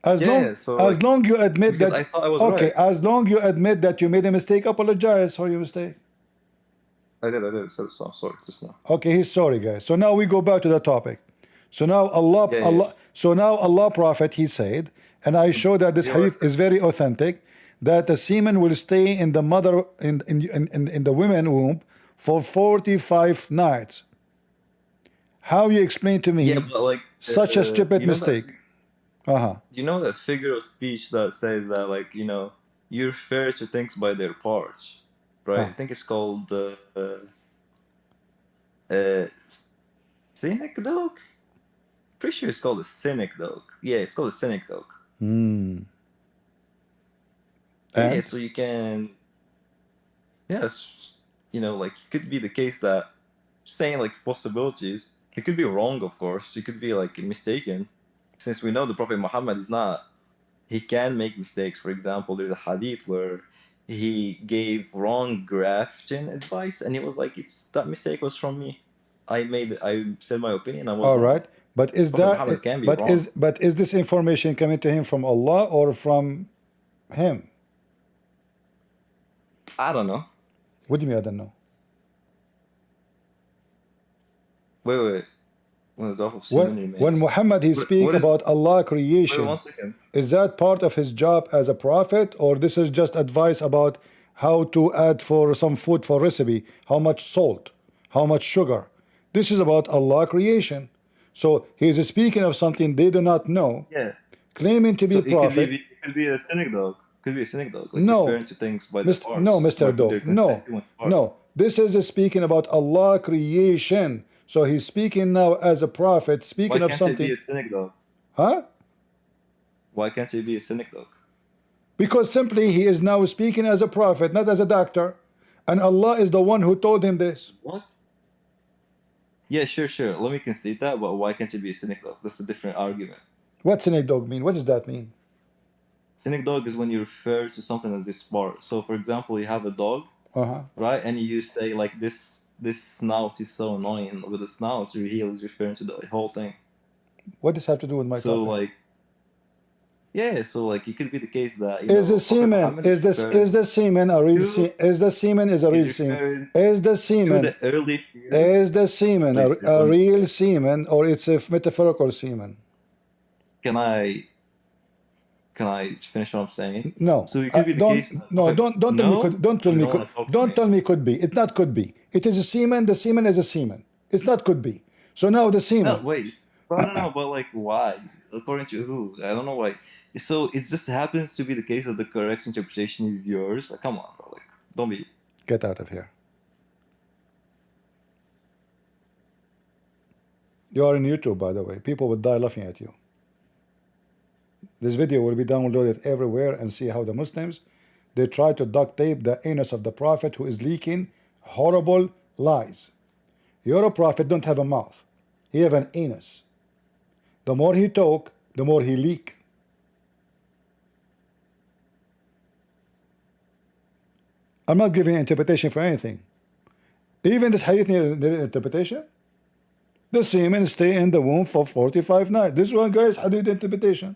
As long you admit that, I thought I was right. As long you admit that you made a mistake, apologize for your mistake. I did. So I'm sorry just now. Okay, he's sorry, guys. So now we go back to the topic. So now Allah Prophet, he said, and I show that this hadith is very authentic, that the semen will stay in the mother in the women womb for 45 nights. How you explain to me such a stupid mistake? You know that figure of speech that says that, like, you refer to things by their parts, right? I think it's called synecdoche. Pretty sure it's called a synecdoche. Yeah, it's called a synecdoche. Yeah, so you can, like, it could be the case that saying like possibilities. It could be wrong, of course. It could be like mistaken. Since we know the Prophet Muhammad is not, he can make mistakes. For example, there's a hadith where he gave wrong grafting advice, and he was like, that mistake was from me. I said my opinion. All right, but is this information coming to him from Allah or from him? I don't know. What do you mean I don't know? Wait. When Muhammad he speak about Allah creation, is that part of his job as a prophet, or this is just advice about how to add for some food for recipe, how much salt, how much sugar? This is about Allah creation. So he is speaking of something they do not know, claiming to be prophet. It could be a synecdoche. Could be a synecdoche. Like no, referring to things by the parts. No, Mr. Dog. No. This is speaking about Allah creation. So he's speaking now as a prophet, speaking of something. Why can't it be a synecdoche? Huh? Why can't it be a synecdoche? Because simply he is now speaking as a prophet, not as a doctor. And Allah is the one who told him this. What? Yeah, sure. Let me concede that, but why can't it be a synecdoche? That's a different argument. What synecdoche mean? What does that mean? Cynic dog is when you refer to something as this part. So, for example, you have a dog, right? And you say like this snout is so annoying. With the snout, your heel is referring to the whole thing. What does this have to do with my topic? So like, yeah. So like, it could be the case that is the semen is the semen a real semen? Is the semen is a real semen? Is the semen a real semen, or it's a metaphorical semen? Can I finish what I'm saying? No. So it could be the case. No, don't tell me could be. It's not could be. It is a semen. The semen is a semen. It's not could be. So now the semen. No, wait. No, but like why? According to who? I don't know why. So it just happens to be the case that the correct interpretation is yours. Like, come on, bro. Like, don't be. Get out of here. You are on YouTube, by the way. People would die laughing at you. This video will be downloaded everywhere, and see how the Muslims, they try to duct tape the anus of the Prophet, who is leaking horrible lies. Your Prophet don't have a mouth. He have an anus. The more he talk, the more he leak. I'm not giving interpretation for anything. Even this hadith need interpretation. The semen stay in the womb for 45 nights. This one, guys, hadith interpretation.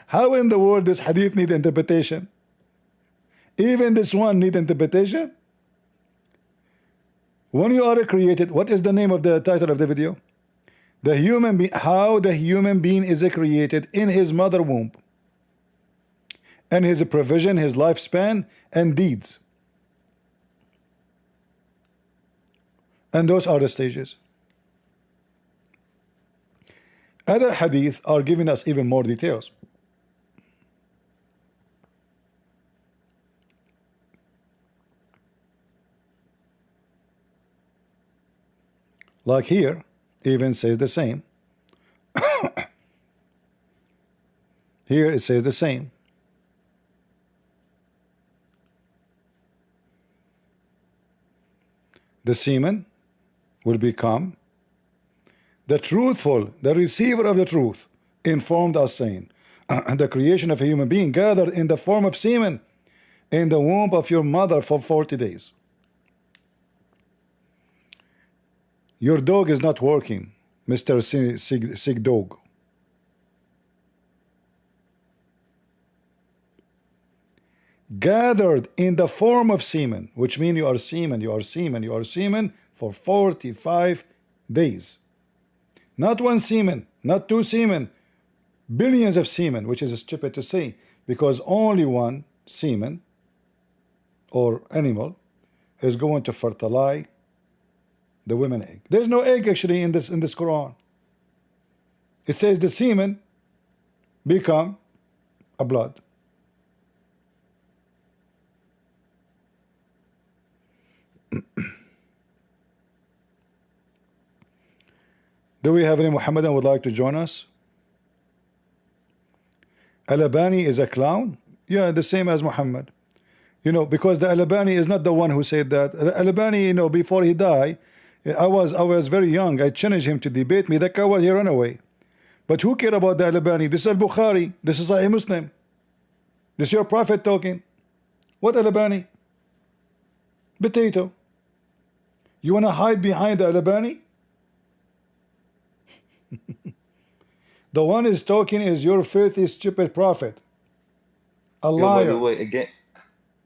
How in the world does hadith need interpretation? Even this one need interpretation. When you are created, what is the name of the title of the video? The human being, how the human being is created in his mother womb, and his provision, his lifespan, and deeds. And those are the stages. Other hadith are giving us even more details. Like here, even says the same. Here it says the same. The semen will become the truthful, the receiver of the truth, informed us, saying, the creation of a human being gathered in the form of semen in the womb of your mother for 40 days. Your dog is not working, Mr. Sick Dog. Gathered in the form of semen, which means you are semen, you are semen, you are semen for 45 days. Not one semen, not two semen, billions of semen, which is stupid to say, because only one semen or animal is going to fertilize the women egg. There's no egg actually in this Quran. It says the semen become a blood. Do we have any Muhammadan would like to join us? Al-Albani is a clown? Yeah, the same as Muhammad. You know, because the Al-Albani is not the one who said that. Al-Albani, you know, before he died, I was very young. I challenged him to debate me. That coward, he ran away. But who cared about the Al-Albani? This is Al-Bukhari. This is Sahih Muslim. This is your prophet talking. What Al-Albani? Potato. You want to hide behind the Al-Albani? The one is talking is your filthy, stupid prophet. A liar. By the way, again,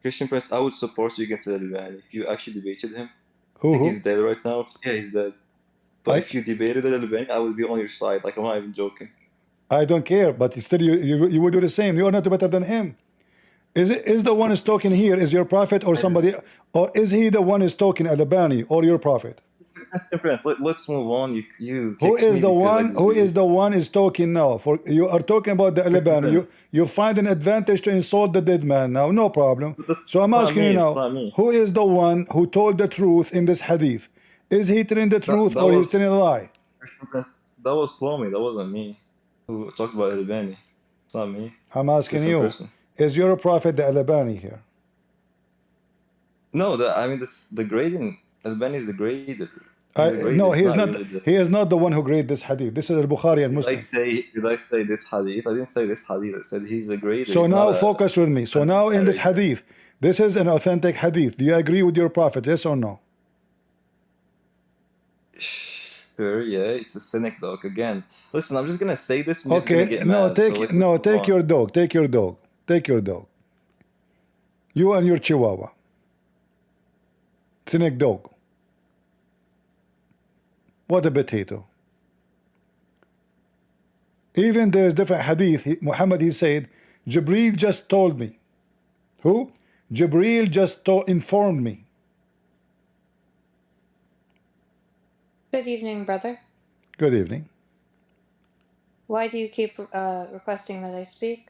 Christian Prince, I would support you against Al-Albani if you actually debated him. Who? He's dead right now. Yeah, he's dead. But if you debated Al-Albani, I would be on your side. Like, I'm not even joking. I don't care, but still you would do the same. You are not better than him. Is the one who's talking here is your prophet or somebody, or is he the one who's talking Al-Albani or your prophet? Let's move on. Who is the one? Who is the one is talking now? For you are talking about the Al-Albani. You find an advantage to insult the dead man now. No problem. So I'm asking you now, who is the one who told the truth in this hadith? Is he telling the truth or he's telling a lie? That was Slomi. That wasn't me who talked about Al-Albani. It's not me. I'm asking you. Is your prophet the Al-Albani here? No, I mean the grading. Al-Albani is the grader. No, he is not. He is not the one who graded this hadith. This is al-Bukhari and Muslim. Did I say this hadith? I didn't say this hadith. I said he's a great. So now focus with me. So now in this hadith, this is an authentic hadith. Do you agree with your prophet? Yes or no? Sure. Yeah, it's a synecdoche again. Listen, I'm just gonna say this. And Okay. No, take your dog. Take your dog. Take your dog. You and your Chihuahua. Cynic dog. What a potato. Even there's different hadith. Muhammad, he said, Jibreel just told me. Who? Jibreel just informed me. Good evening, brother. Good evening. Why do you keep requesting that I speak?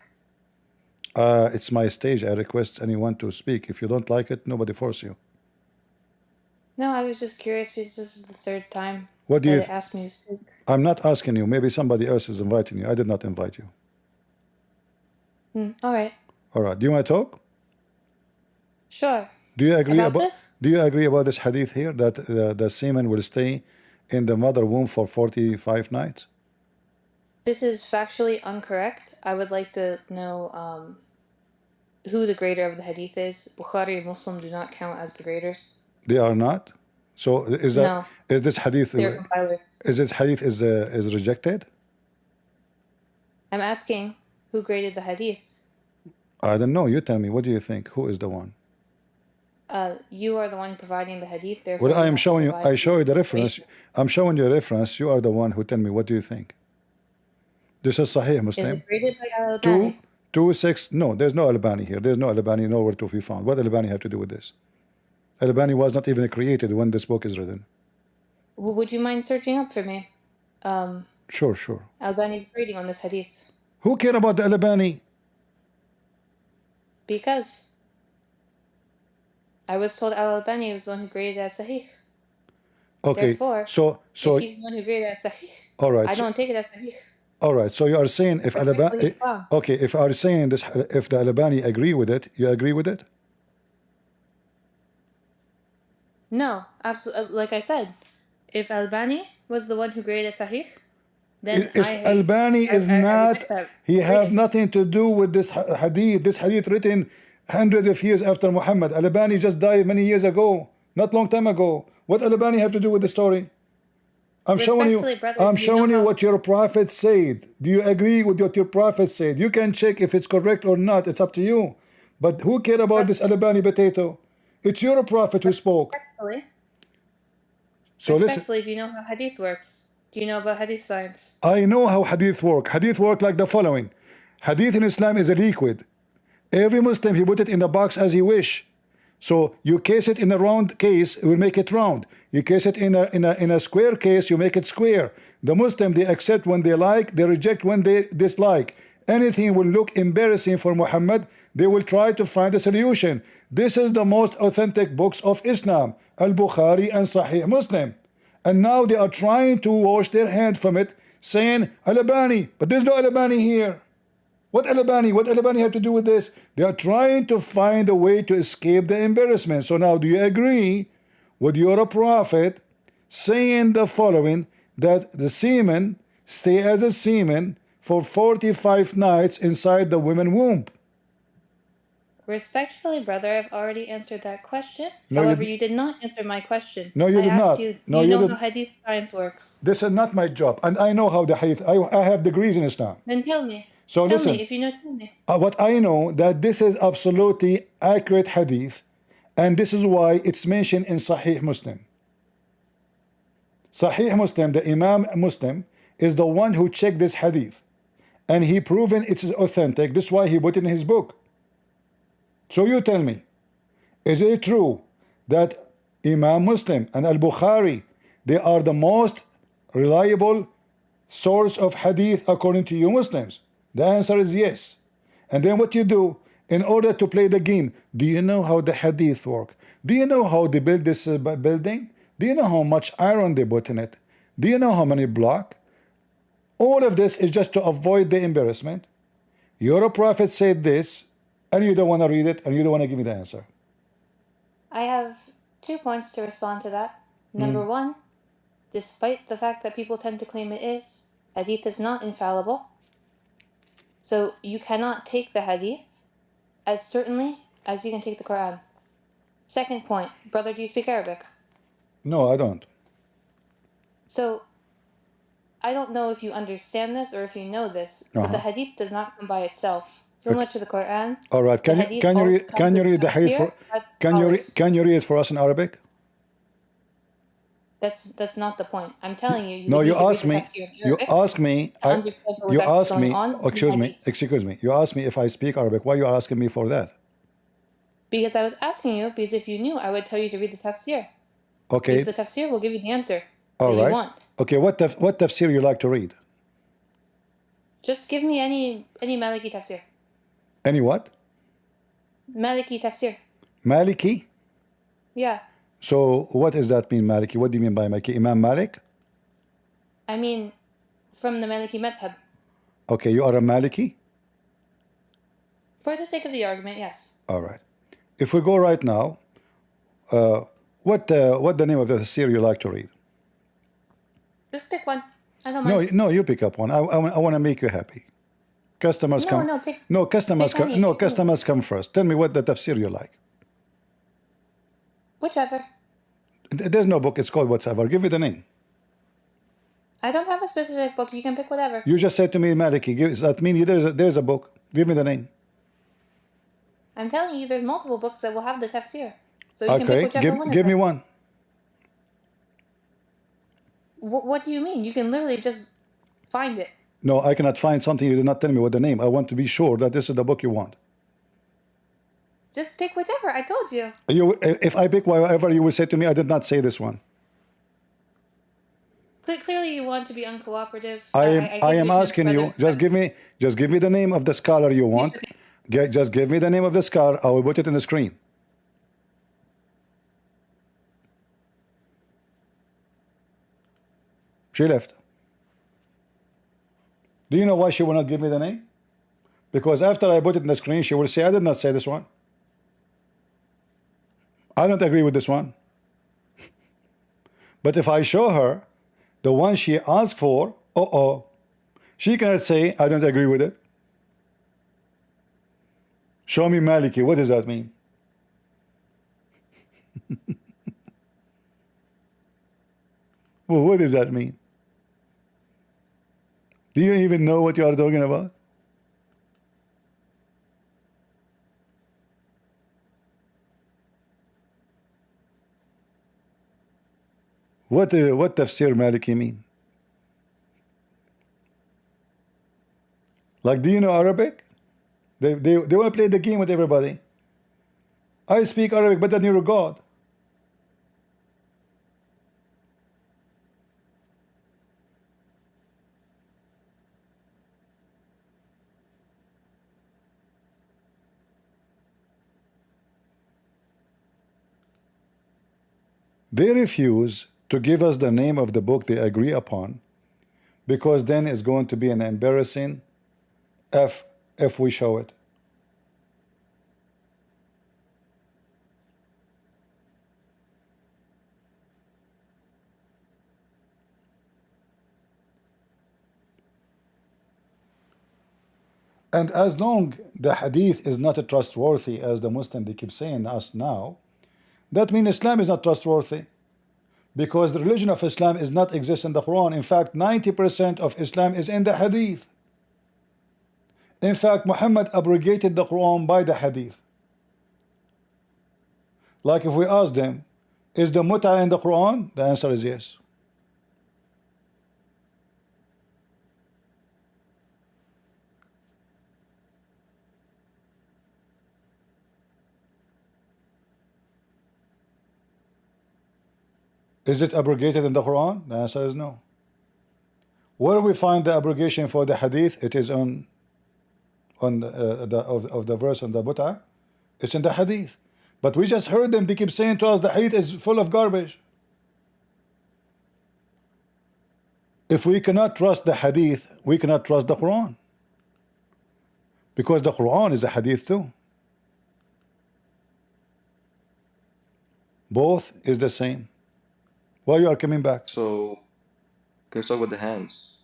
It's my stage. I request anyone to speak. If you don't like it, nobody force you. No, I was just curious because this is the third time what do you asked me to speak. I'm not asking you. Maybe somebody else is inviting you. I did not invite you. All right. All right. Do you want to talk? Sure. Do you agree about this? Do you agree about this hadith here that the semen will stay in the mother womb for 45 nights? This is factually incorrect. I would like to know who the grader of the hadith is. Bukhari and Muslim do not count as the graders. They are not. So is that No. is this hadith? They're compilers. Is this hadith is rejected? I'm asking who graded the hadith. I don't know. You tell me. What do you think? Who is the one? You are the one providing the hadith. Therefore, Well, I am have to showing you. provide I show you the reference. information. I'm showing you a reference. You are the one who tell me. What do you think? This is Sahih Is Muslim. it graded by Al-Albani? 226. No, there's no Albani here. There's no Albani nowhere to be found. What Albani have to do with this? Albani was not even created when this book is written. Well, would you mind searching up for me? Sure, sure. Albani's grading on this hadith. Who care about the Albani? Because I was told Al-Albani was the one who graded as Sahih. Okay. Therefore, So if he's the one who graded as Sahih, all right. I don't take it as Sahih. All right. So you are saying if Albani, Islam. okay, if are saying this, if the Albani agree with it, you agree with it? No, absolutely. Like I said, if Albani was the one who graded Sahih, then Albani is not. reject that He have grading. nothing to do with this hadith. This hadith written hundreds of years after Muhammad. Albani just died many years ago, not long time ago. What Albani have to do with the story? I'm showing you. Respectfully, brother, I'm you showing know you how- what your prophet said. Do you agree with what your prophet said? You can check if it's correct or not. It's up to you. But who care about this Albani potato? It's your prophet who spoke. Respectfully, So listen. respectfully, do you know how hadith works? Do you know about hadith science? I know how hadith work. Hadith work like the following. Hadith in Islam is a liquid. Every Muslim, he put it in the box as he wish. So you case it in a round case, it will make it round. You case it in a square case, you make it square. The Muslim, they accept when they like, they reject when they dislike. Anything will look embarrassing for Muhammad, they will try to find a solution. This is the most authentic books of Islam, Al-Bukhari and Sahih Muslim. And now they are trying to wash their hand from it, saying Al-Albani, but there's no Al-Albani here. What Al-Albani? What Al-Albani have to do with this? They are trying to find a way to escape the embarrassment. So now do you agree with your prophet saying the following, that the semen stay as a semen for 45 nights inside the women's womb? Respectfully, brother, I've already answered that question. No, However, you- you did not answer my question. No, you I did asked not. You, No, do you you know did- how hadith science works? This is not my job, and I know how the hadith. I have degrees in Islam. Then tell me. So tell listen. me. If you know, tell me. What I know that this is absolutely accurate hadith, and this is why it's mentioned in Sahih Muslim. Sahih Muslim, the Imam Muslim, is the one who checked this hadith, and he proven it is authentic. This is why he put it in his book. So you tell me, is it true that Imam Muslim and Al-Bukhari, they are the most reliable source of hadith according to you Muslims? The answer is yes. And then what you do in order to play the game, do you know how the hadith work? Do you know how they build this building? Do you know how much iron they put in it? Do you know how many block? All of this is just to avoid the embarrassment. Your prophet said this, and you don't want to read it, and you don't want to give me the answer. I have 2 points to respond to that. Number one, despite the fact that people tend to claim it is, hadith is not infallible. So you cannot take the hadith as certainly as you can take the Quran. Second point, brother, do you speak Arabic? No, I don't. So I don't know if you understand this or if you know this, but the hadith does not come by itself. Similar to the Quran. All right. Can you read the hadith for can you read it for us in Arabic? That's not the point. I'm telling you. No, you ask me. You ask me. Excuse me. You ask me if I speak Arabic. Why are you asking me for that? Because I was asking you because if you knew, I would tell you to read the tafsir. Okay. Because the tafsir will give you the answer that you want. Okay. What tafsir you like to read? Just give me any Maliki tafsir. Any what? Maliki tafsir. Maliki? Yeah. So what does that mean, Maliki? What do you mean by Maliki? Imam Malik? I mean, from the Maliki madhab. Okay, you are a Maliki? For the sake of the argument, yes. All right. If we go right now, what the name of the tafsir you like to read? Just pick one. I don't mind. No, you pick up one. I want to make you happy. Customers come. Customers come first. Tell me what the tafsir you like. Whichever. There's no book. It's called whatever. Give me the name. I don't have a specific book. You can pick whatever. You just said to me, Maliki. Does that mean there's a book? Give me the name. I'm telling you, there's multiple books that will have the tafsir. So you can pick whichever one. Give me one. What do you mean? You can literally just find it. No, I cannot find something. You did not tell me what the name. I want to be sure that this is the book you want. Just pick whichever. I told you. If I pick whatever, you will say to me, I did not say this one. Clearly, you want to be uncooperative. I am asking you. Just give me the name of the scholar you want. Just give me the name of the scholar. I will put it in the screen. She left. Do you know why she will not give me the name? Because after I put it in the screen, she will say, I did not say this one. I don't agree with this one. But if I show her the one she asked for, she cannot say, I don't agree with it. Show me Maliki. What does that mean? Well, what does that mean? Do you even know what you are talking about? What tafsir Maliki mean? Like, do you know Arabic? They want to play the game with everybody. I speak Arabic better than your God. They refuse to give us the name of the book they agree upon, because then it's going to be an embarrassing if we show it. And as long the hadith is not trustworthy, as the Muslim they keep saying us now, that means Islam is not trustworthy, because the religion of Islam is not exist in the Quran. In fact, 90% of Islam is in the hadith. In fact, Muhammad abrogated the Quran by the hadith. Like if we ask them, is the mut'a in the Quran? The answer is yes. Is it abrogated in the Quran? The answer is no. Where we find the abrogation for the hadith? It is on the verse on the mut'a. It's in the hadith. But we just heard them. They keep saying to us the hadith is full of garbage. If we cannot trust the hadith, we cannot trust the Quran, because the Quran is a hadith too. Both is the same. Why you are coming back? So, can we talk about the hands?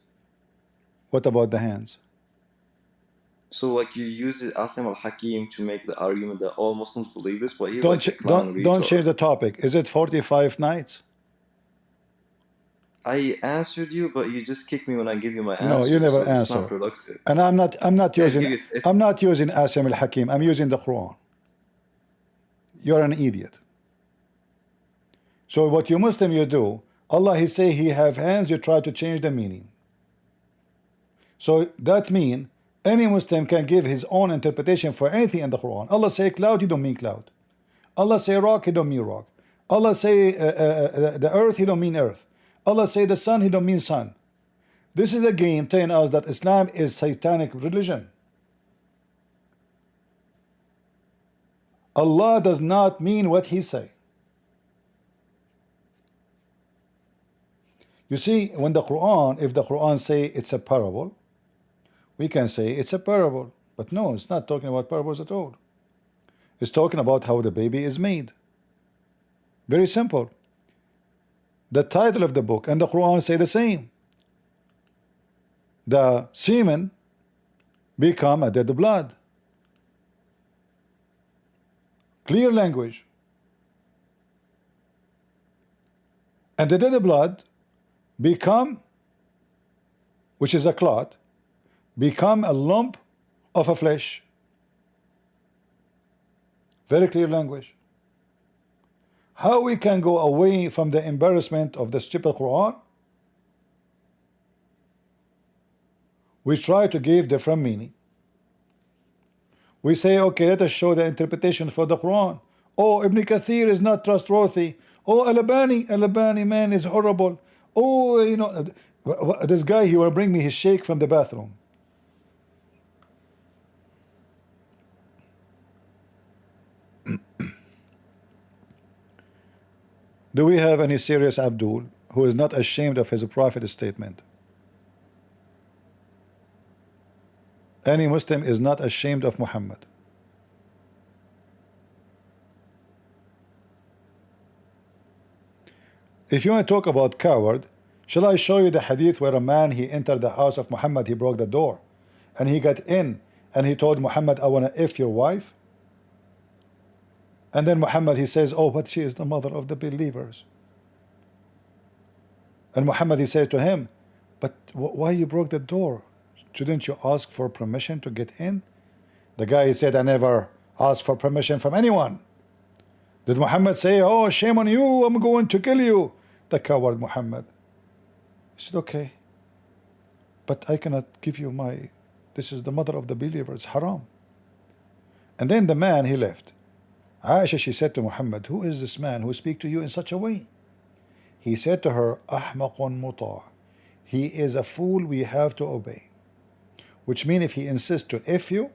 What about the hands? So, like, you use it Asim al-Hakim to make the argument that all Muslims believe this, but he's like a clown retard. Don't change the topic. Is it 45 nights? I answered you, but you just kick me when I give you my answer. No, you never so answer. It's not productive. And I'm not using Asim al-Hakim. I'm using the Quran. You're an idiot. So what you Muslim you do, Allah He say He have hands, you try to change the meaning. So that mean any Muslim can give his own interpretation for anything in the Quran. Allah say cloud, He don't mean cloud. Allah say rock, He don't mean rock. Allah say the earth, He don't mean earth. Allah say the sun, He don't mean sun. This is a game telling us that Islam is satanic religion. Allah does not mean what He say. You see, when the Quran, if the Quran say it's a parable, we can say it's a parable. But no, it's not talking about parables at all. It's talking about how the baby is made. Very simple. The title of the book and the Quran say the same. The semen become a dead blood. Clear language. And the dead blood become, which is a clot, become a lump of a flesh. Very clear language. How we can go away from the embarrassment of the stupid Quran? We try to give different meaning. We say, okay, let us show the interpretation for the Quran. Oh, Ibn Kathir is not trustworthy. Oh, Al-Albani man is horrible. Oh, you know, this guy, he will bring me his shake from the bathroom. Do we have any serious Abdul who is not ashamed of his prophet statement? Any Muslim is not ashamed of Muhammad. If you want to talk about coward, shall I show you the hadith where a man, he entered the house of Muhammad, he broke the door, and he got in, and he told Muhammad, I want to F your wife? And then Muhammad, he says, oh, but she is the mother of the believers. And Muhammad, he says to him, but why you broke the door? Shouldn't you ask for permission to get in? The guy, he said, I never asked for permission from anyone. Did Muhammad say, oh, shame on you, I'm going to kill you? The coward Muhammad. He said, okay, but I cannot give you my, this is the mother of the believers, haram. And then the man, he left. Aisha, she said to Muhammad, who is this man who speaks to you in such a way? He said to her, Ahmaqun muta'. He is a fool we have to obey. Which means if he insists to F you,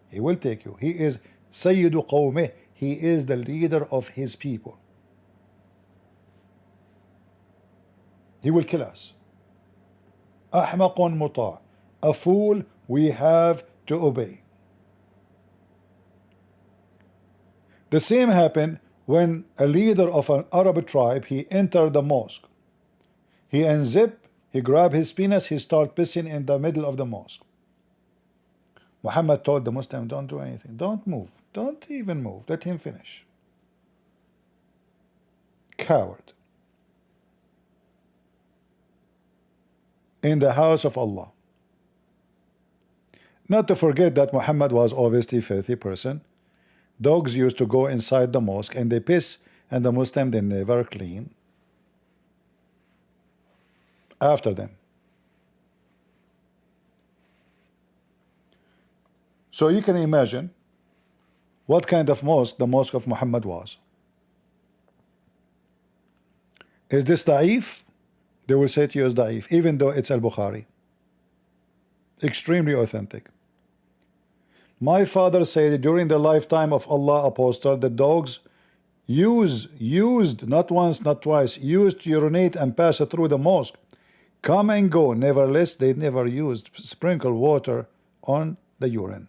he will take you. He is Sayyidu Qawmih. He is the leader of his people. He will kill us. Ahmaqun muta'. A fool we have to obey. The same happened when a leader of an Arab tribe, he entered the mosque. He unzipped, he grabbed his penis, he started pissing in the middle of the mosque. Muhammad told the Muslim, don't do anything, don't move, don't even move, let him finish. Coward. In the house of Allah. Not to forget that Muhammad was obviously a filthy person. Dogs used to go inside the mosque and they piss, and the Muslim, they never clean after them. So you can imagine what kind of mosque the mosque of Muhammad was. Is this da'if? They will say to you it's da'if, even though it's al-Bukhari. Extremely authentic. My father said during the lifetime of Allah Apostle, the dogs used, not once, not twice, used to urinate and pass through the mosque. Come and go. Nevertheless, they never used sprinkle water on the urine.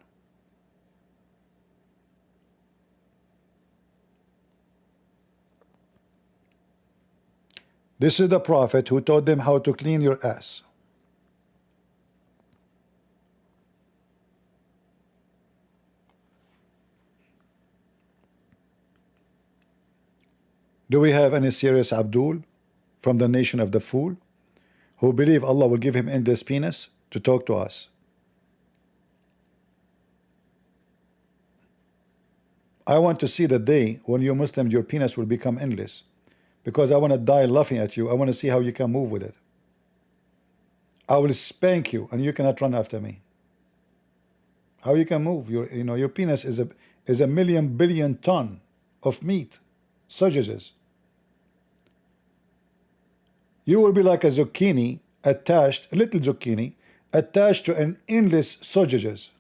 This is the Prophet who taught them how to clean your ass. Do we have any serious Abdul from the nation of the fool who believe Allah will give him endless penis to talk to us? I want to see the day when you Muslims, your penis will become endless, because I want to die laughing at you. I want to see how you can move with it. I will spank you and you cannot run after me. How you can move? Your penis is a million billion ton of meat, sausages. You will be like a zucchini attached, a little zucchini attached to an endless sausages.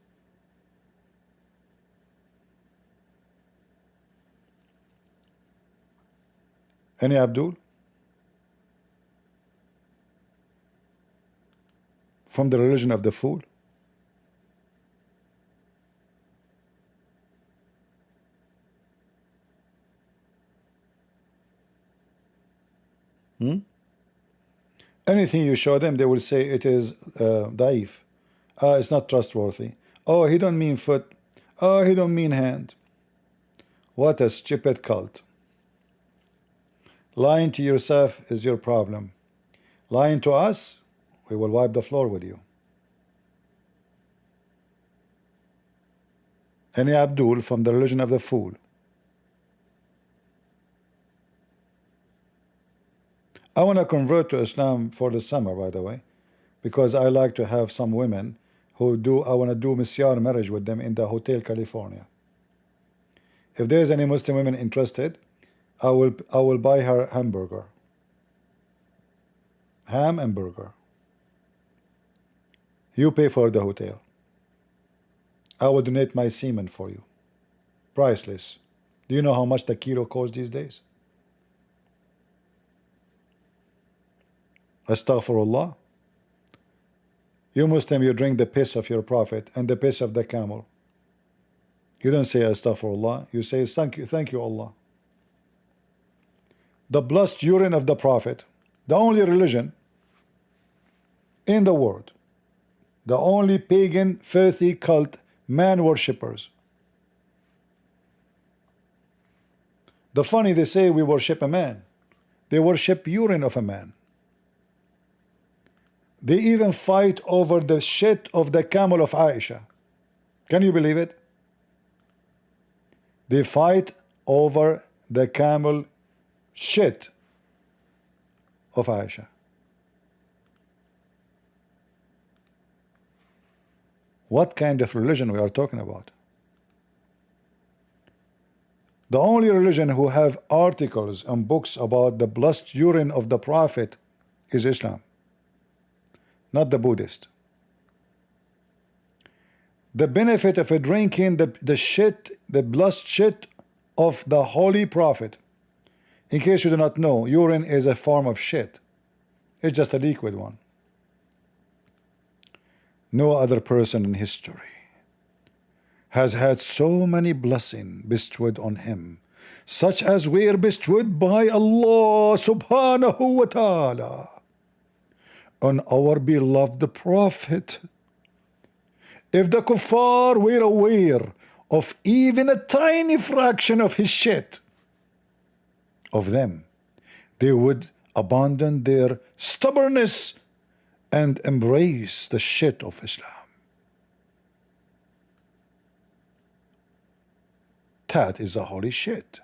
Any Abdul? From the religion of the fool? Anything you show them, they will say it is daif. It's not trustworthy. Oh, he don't mean foot. Oh, he don't mean hand. What a stupid cult. Lying to yourself is your problem. Lying to us, we will wipe the floor with you. Any Abdul from the religion of the fool? I want to convert to Islam for the summer, by the way, because I like to have some women who I want to do misyar marriage with them in the Hotel California. If there is any Muslim women interested, I will buy her hamburger. Ham and burger. You pay for the hotel. I will donate my semen for you. Priceless. Do you know how much the kilo costs these days? Astaghfirullah. You Muslim, you drink the piss of your Prophet and the piss of the camel. You don't say Astaghfirullah. You say thank you Allah. The blessed urine of the Prophet, the only religion in the world, the only pagan, filthy cult, man worshippers. The funny, they say we worship a man. They worship urine of a man. They even fight over the shit of the camel of Aisha. Can you believe it? They fight over the camel shit of Aisha. What kind of religion we are talking about? The only religion who have articles and books about the blessed urine of the Prophet is Islam, not the Buddhist. The benefit of drinking the shit, the blessed shit of the Holy Prophet. In case you do not know, urine is a form of shit. It's just a liquid one. No other person in history has had so many blessings bestowed on him, such as were bestowed by Allah subhanahu wa ta'ala on our beloved Prophet. If the kuffar were aware of even a tiny fraction of his shit, of them, they would abandon their stubbornness and embrace the shit of Islam. That is a holy shit.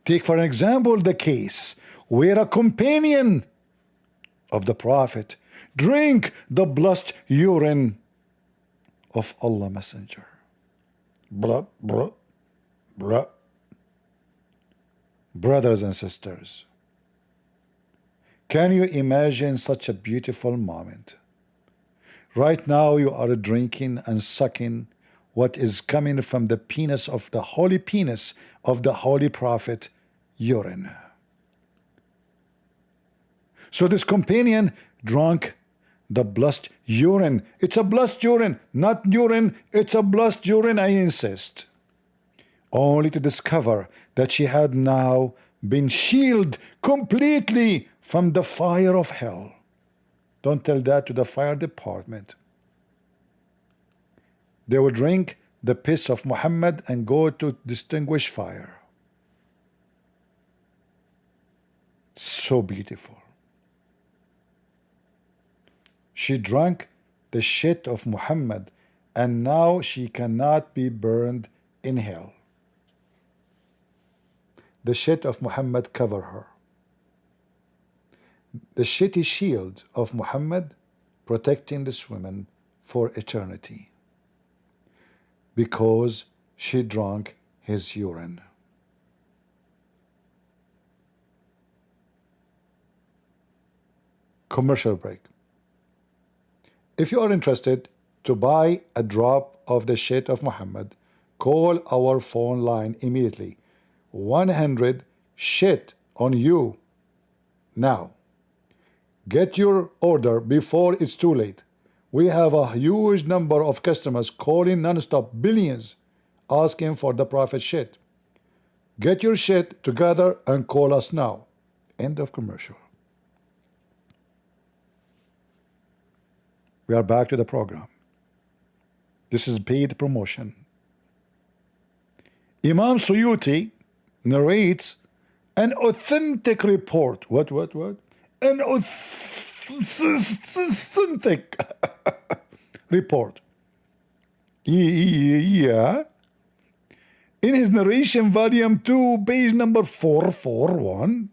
Take for example the case where a companion of the Prophet drink the blessed urine of Allah Messenger. Blah, blah, blah. Brothers and sisters, can you imagine such a beautiful moment? Right now you are drinking and sucking what is coming from the penis of the holy Prophet, urine. So this companion drank the blessed urine. It's a blessed urine, not urine, it's a blessed urine, I insist. Only to discover that she had now been shielded completely from the fire of hell. Don't tell that to the fire department. They will drink the piss of Muhammad and go to distinguish fire. So beautiful. She drank the shit of Muhammad, and now she cannot be burned in hell. The shit of Muhammad cover her. The shitty shield of Muhammad protecting this woman for eternity, because she drank his urine. Commercial break. If you are interested to buy a drop of the shit of Muhammad, call our phone line immediately. 100 shit on you now. Get your order before it's too late. We have a huge number of customers calling non-stop, billions, asking for the Prophet shit. Get your shit together and call us now. End of commercial. We are back to the program. This is paid promotion. Imam Suyuti narrates an authentic report. What? An authentic report. Yeah. In his narration, volume 2, page number 441.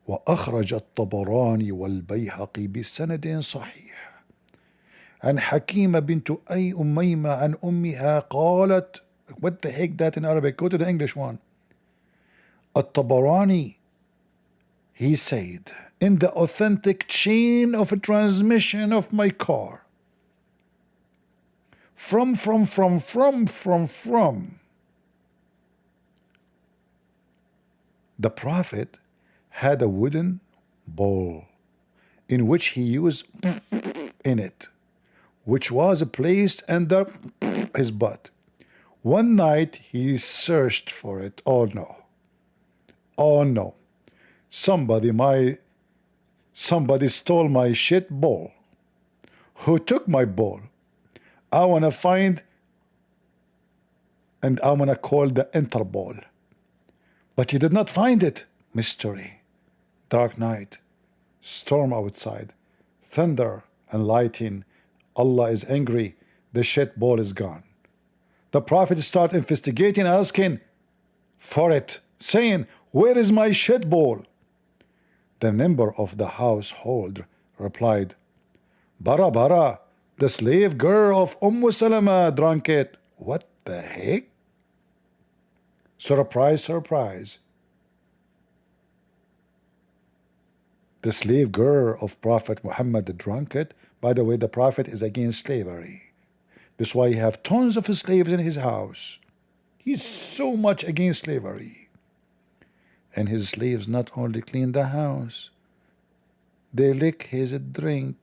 وأخرج الطبراني والبيهقي بسند صحيح عن حكيمة بنت أي أميمة عن أمها قالت. What the heck that in Arabic? Go to the English one. الطبراني, he said, in the authentic chain of transmission of my car, from the Prophet had a wooden bowl in which he used in it, which was placed under his butt. One night he searched for it. Oh no, somebody stole my shit bowl. Who took my bowl? I want to find, and I want to call the Interpol. But he did not find it. Mystery. Dark night, storm outside, thunder and lightning. Allah is angry. The shit ball is gone. The Prophet started investigating, asking for it, saying, where is my shit ball? The member of the household replied, Bara, the slave girl of Salama drank it. What the heck? Surprise. The slave girl of Prophet Muhammad drank it. By the way, the Prophet is against slavery. That's why he have tons of slaves in his house. He's so much against slavery. And his slaves not only clean the house, they lick his drink.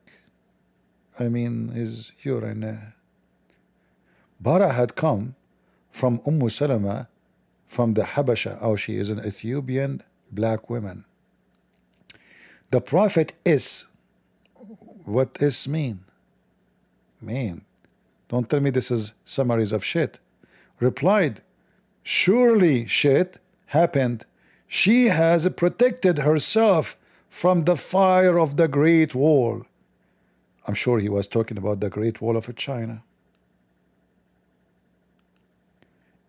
I mean his urine. Bara had come from Salama from the Habasha. Oh, she is an Ethiopian black woman. The Prophet is. What is mean? Don't tell me this is summaries of shit. Replied, surely shit happened. She has protected herself from the fire of the Great Wall. I'm sure he was talking about the Great Wall of China.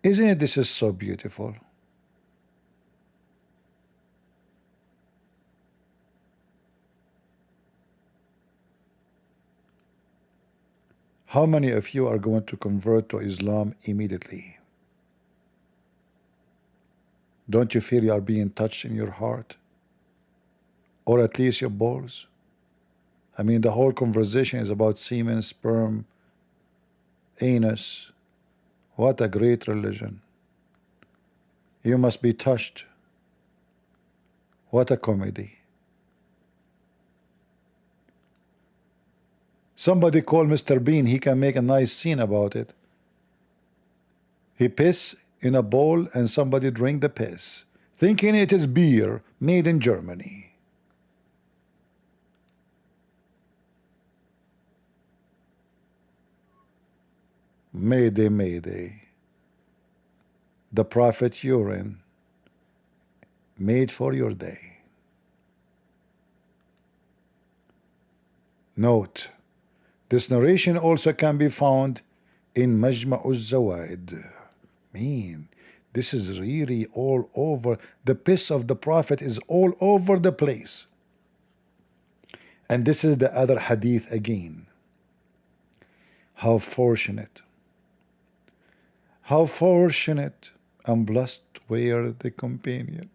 Isn't it? This is so beautiful. How many of you are going to convert to Islam immediately? Don't you feel you are being touched in your heart? Or at least your balls? I mean, the whole conversation is about semen, sperm, anus. What a great religion. You must be touched. What a comedy. Somebody call Mr. Bean. He can make a nice scene about it. He piss in a bowl and somebody drink the piss. thinking it is beer made in Germany. Mayday, mayday. The prophet urine made for your day. Note, this narration also can be found in Majma'uz Zawaid. This is really all over. The piss of the prophet is all over the place. And this is the other hadith again. How fortunate. How fortunate and blessed were the companion.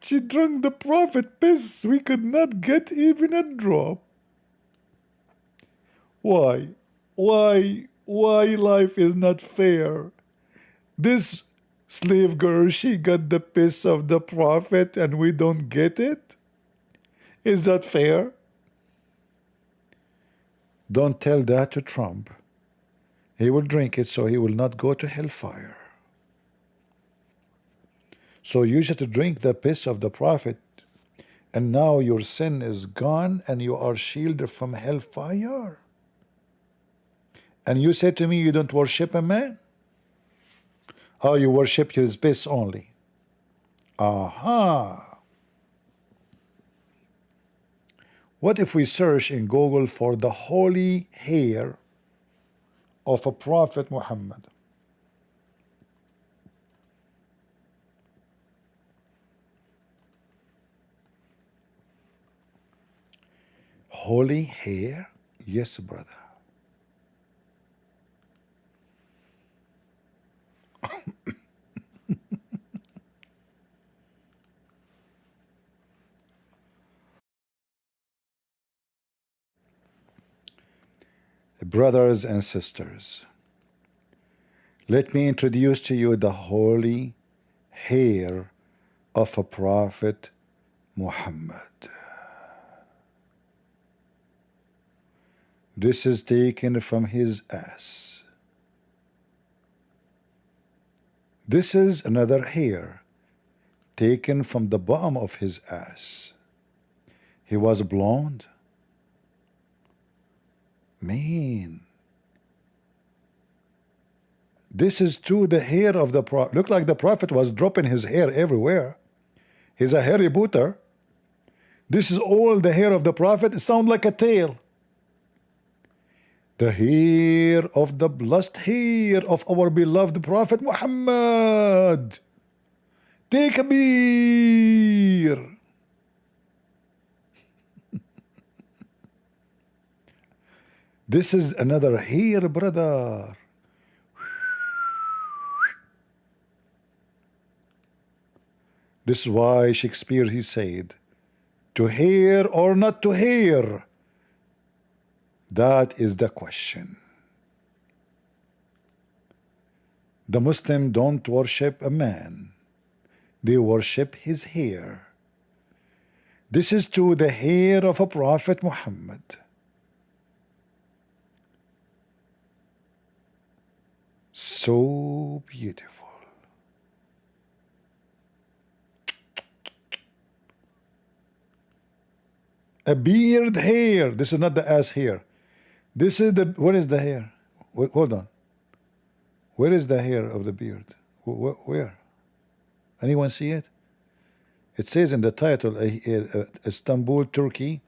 She drank the prophet piss. We could not get even a drop. Why? Why life is not fair? This slave girl, she got the piss of the prophet and we don't get it? Is that fair? Don't tell that to Trump. He will drink it so he will not go to hellfire. So you should drink the piss of the prophet, and now your sin is gone and you are shielded from hellfire. And you say to me you don't worship a man? Oh, you worship his piss only. Aha. What if we search in Google for the holy hair of a Prophet Muhammad? Holy hair? Yes, brother. Brothers and sisters, let me introduce to you the holy hair of a Prophet Muhammad. This is taken from his ass. This is another hair taken from the bottom of his ass. He was blonde. Man, this is too the hair of the prophet. Look like the prophet was dropping his hair everywhere. He's a hairy booter. This is all the hair of the prophet. It sounds like a tail. The hair of the blessed hair of our beloved Prophet Muhammad. Take a beer. This is another hair, brother. This is why Shakespeare, he said, to hear or not to hear, that is the question. The Muslim don't worship a man. They worship his hair. This is to the hair of a Prophet Muhammad. So beautiful. A beard hair. This is not the ass hair. This is the, where is the hair? Hold on. Where is the hair of the beard? Where? Anyone see it? It says in the title, Istanbul, Turkey,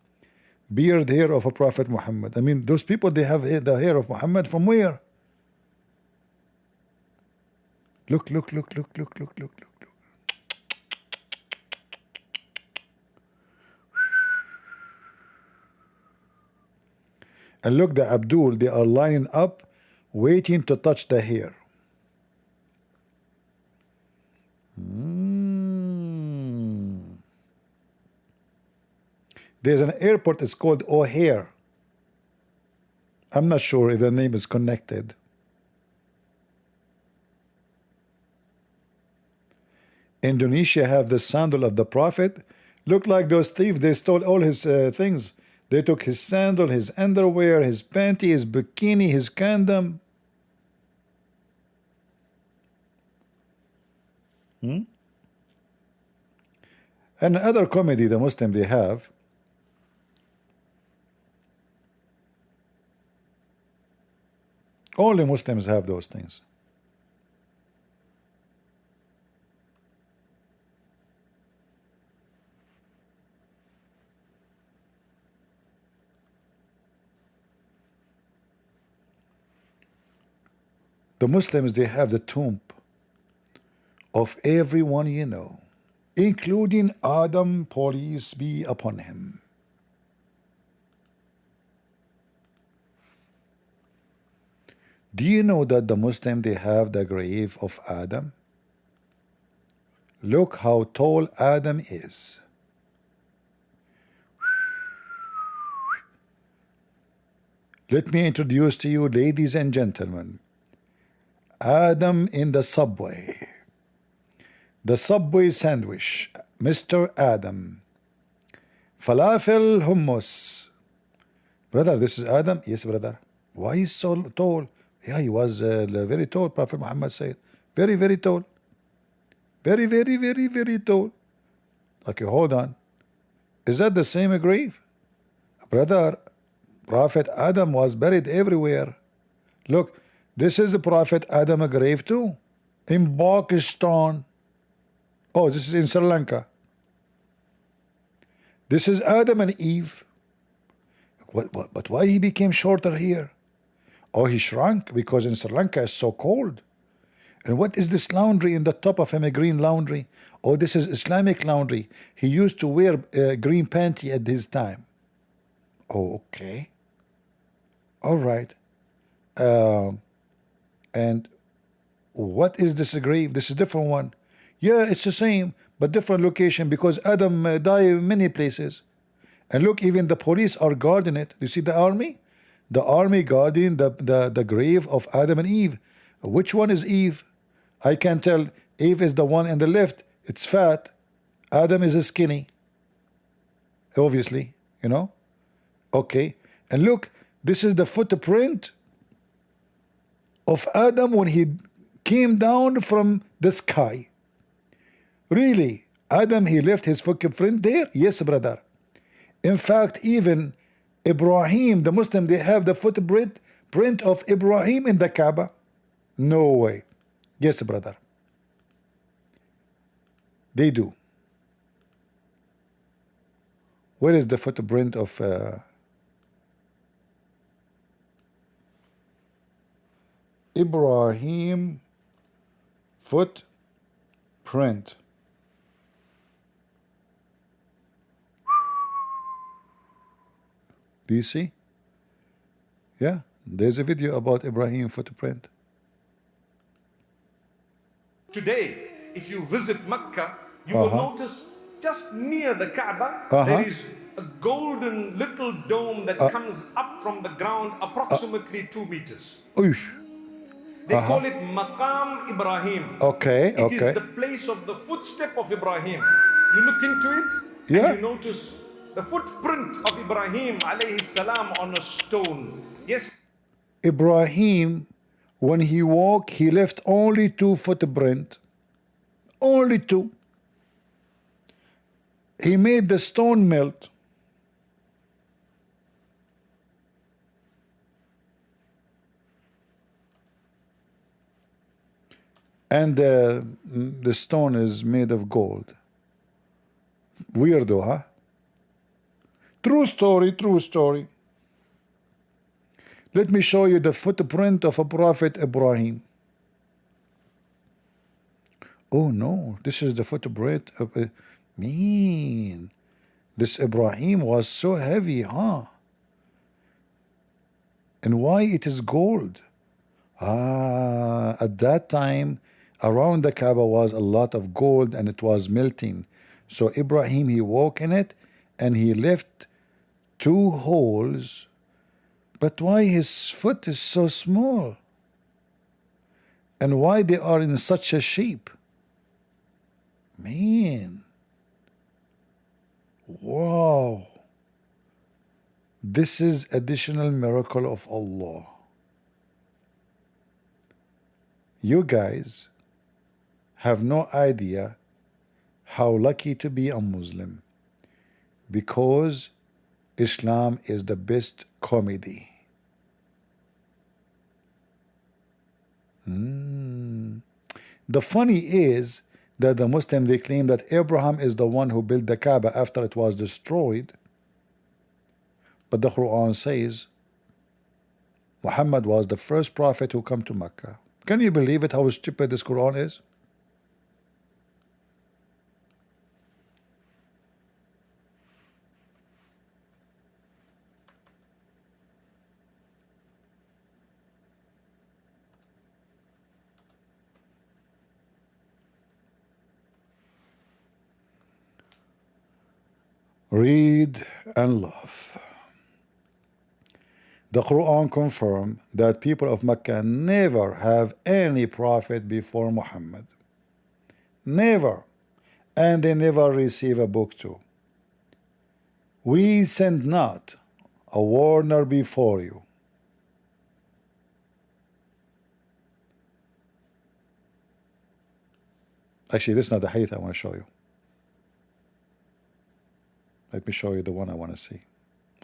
beard hair of a Prophet Muhammad. I mean, those people, they have the hair of Muhammad from where? Look. And look, the Abdul, they are lining up, waiting to touch the hair. There's an airport, it's called O'Hare. I'm not sure if the name is connected. Indonesia have the sandal of the Prophet. Look like those thieves, they stole all his things. They took his sandal, his underwear, his panty, his bikini, his condom. And other comedy the Muslim they have, only Muslims have those things. The Muslims, they have the tomb of everyone you know, including Adam, peace be upon him. Do you know that the Muslim, they have the grave of Adam? Look how tall Adam is. Let me introduce to you, ladies and gentlemen, Adam in the subway. The Subway sandwich, Mr. Adam. Falafel hummus. Brother, this is Adam? Yes, brother. Why is so tall? Yeah, he was very tall, Prophet Muhammad said. Very, very tall. Very, very, very, very tall. Okay, hold on. Is that the same grave? Brother, Prophet Adam was buried everywhere. Look, this is the Prophet Adam grave too. In Pakistan. Oh, this is in Sri Lanka. This is Adam and Eve. But why he became shorter here? Oh, he shrunk because in Sri Lanka it's so cold. And what is this laundry in the top of him, a green laundry? Oh, this is Islamic laundry. He used to wear green panty at his time. Oh, okay. All right. And what is this grave? This is a different one. Yeah, it's the same, but different location because Adam died in many places. And look, even the police are guarding it. You see the army? The army guarding the grave of Adam and Eve. Which one is Eve? I can tell. Eve is the one in the left. It's fat. Adam is skinny. Obviously, you know. Okay. And look, this is the footprint of Adam when he came down from the sky. Really, Adam, he left his footprint there? Yes, brother. In fact, even Ibrahim, the Muslim, they have the footprint of Ibrahim in the Kaaba. No way. Yes, brother. They do. Where is the footprint of Ibrahim footprint? Do you see? Yeah, there's a video about Ibrahim footprint. Today, if you visit Mecca, you will notice just near the Kaaba, there is a golden little dome that comes up from the ground approximately 2 meters. They call it Maqam Ibrahim. Okay, It is the place of the footstep of Ibrahim. You look into it and you notice the footprint of Ibrahim alayhi salam on a stone. Yes. Ibrahim, when he walked, he left only 2 footprints. Only 2. He made the stone melt. And the stone is made of gold. Weirdo, huh? True story, true story. Let me show you the footprint of a Prophet Ibrahim. Oh no, this is the footprint of a mean. This Ibrahim was so heavy, huh? And why it is gold? At that time, around the Kaaba was a lot of gold and it was melting. So Ibrahim, he walked in it and he left 2 holes. But why his foot is so small? And why they are in such a shape? Man. Wow. This is additional miracle of Allah. You guys have no idea how lucky to be a Muslim, because Islam is the best comedy. The funny is that the Muslims, they claim that Abraham is the one who built the Kaaba after it was destroyed, but the Quran says Muhammad was the first prophet who come to Mecca. Can you believe it, how stupid this Quran is? Read and love. The Quran confirms that people of Mecca never have any prophet before Muhammad. Never. And they never receive a book too. We send not a warner before you. Actually, this is not the hadith I want to show you. Let me show you the one I want to see.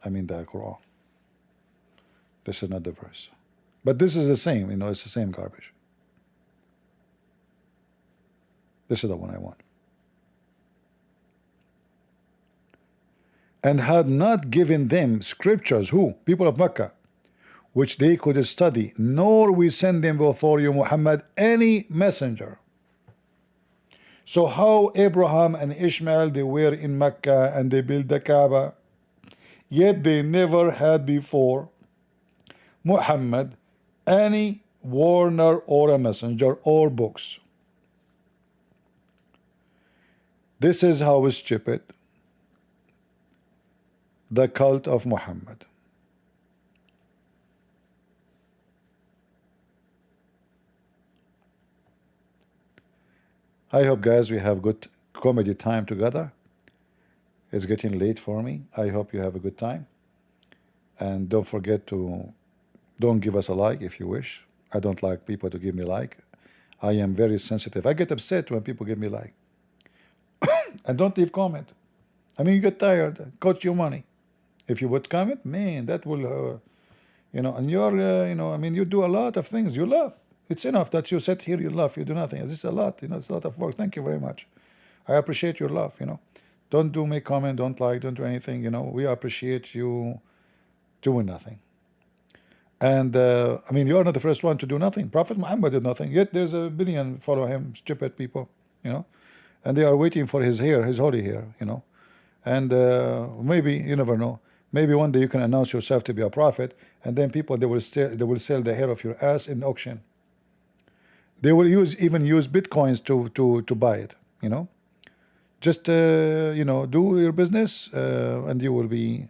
I mean the Quran. This is not the verse. But this is the same, you know, it's the same garbage. This is the one I want. And had not given them scriptures, who? People of Mecca, which they could study, nor we send them before you, Muhammad, any messenger. So how Abraham and Ishmael, they were in Mecca and they built the Kaaba, yet they never had before Muhammad any warner or a messenger or books. This is how stupid the cult of Muhammad. I hope, guys, we have good comedy time together. It's getting late for me. I hope you have a good time. And don't forget to don't give us a like if you wish. I don't like people to give me like. I am very sensitive. I get upset when people give me like. And don't leave comment. I mean, you get tired. It costs you money. If you would comment, man, that will, you know, and you're, you know, I mean, you do a lot of things. You love. It's enough that you sit here, you love, you do nothing. This is a lot, you know, it's a lot of work. Thank you very much. I appreciate your love, you know. Don't make comment, don't like, don't do anything, you know. We appreciate you doing nothing. And, I mean, you are not the first one to do nothing. Prophet Muhammad did nothing, yet there's a billion follow him, stupid people, you know. And they are waiting for his hair, his holy hair, you know. And maybe, you never know, maybe one day you can announce yourself to be a prophet, and then people, they will sell the hair of your ass in auction. They will even use bitcoins to buy it, you know. Just you know, do your business and you will be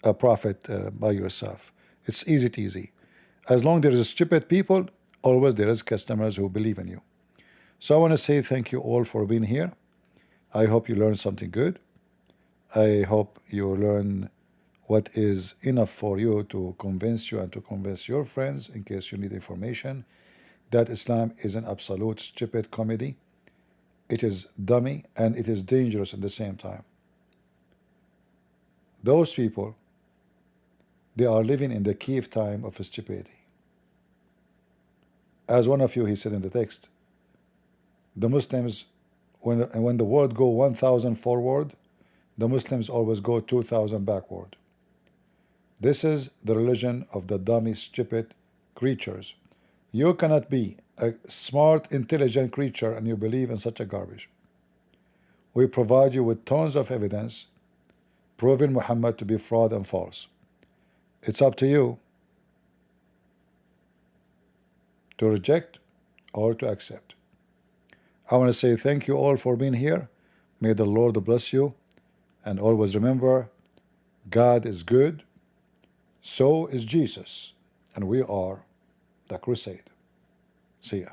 a prophet by yourself. It's easy. As long as there is stupid people, always there is customers who believe in you. So I want to say thank you all for being here. I hope you learned something good. I hope you learn what is enough for you to convince you and to convince your friends, in case you need information, that Islam is an absolute stupid comedy. It is dummy and it is dangerous at the same time. Those people, they are living in the cave time of stupidity. As one of you, he said in the text, the Muslims, when the world go 1,000 forward, the Muslims always go 2,000 backward. This is the religion of the dummy, stupid creatures. You cannot be a smart, intelligent creature and you believe in such a garbage. We provide you with tons of evidence proving Muhammad to be fraud and false. It's up to you to reject or to accept. I want to say thank you all for being here. May the Lord bless you. And always remember, God is good, so is Jesus, and we are the crusade. See ya.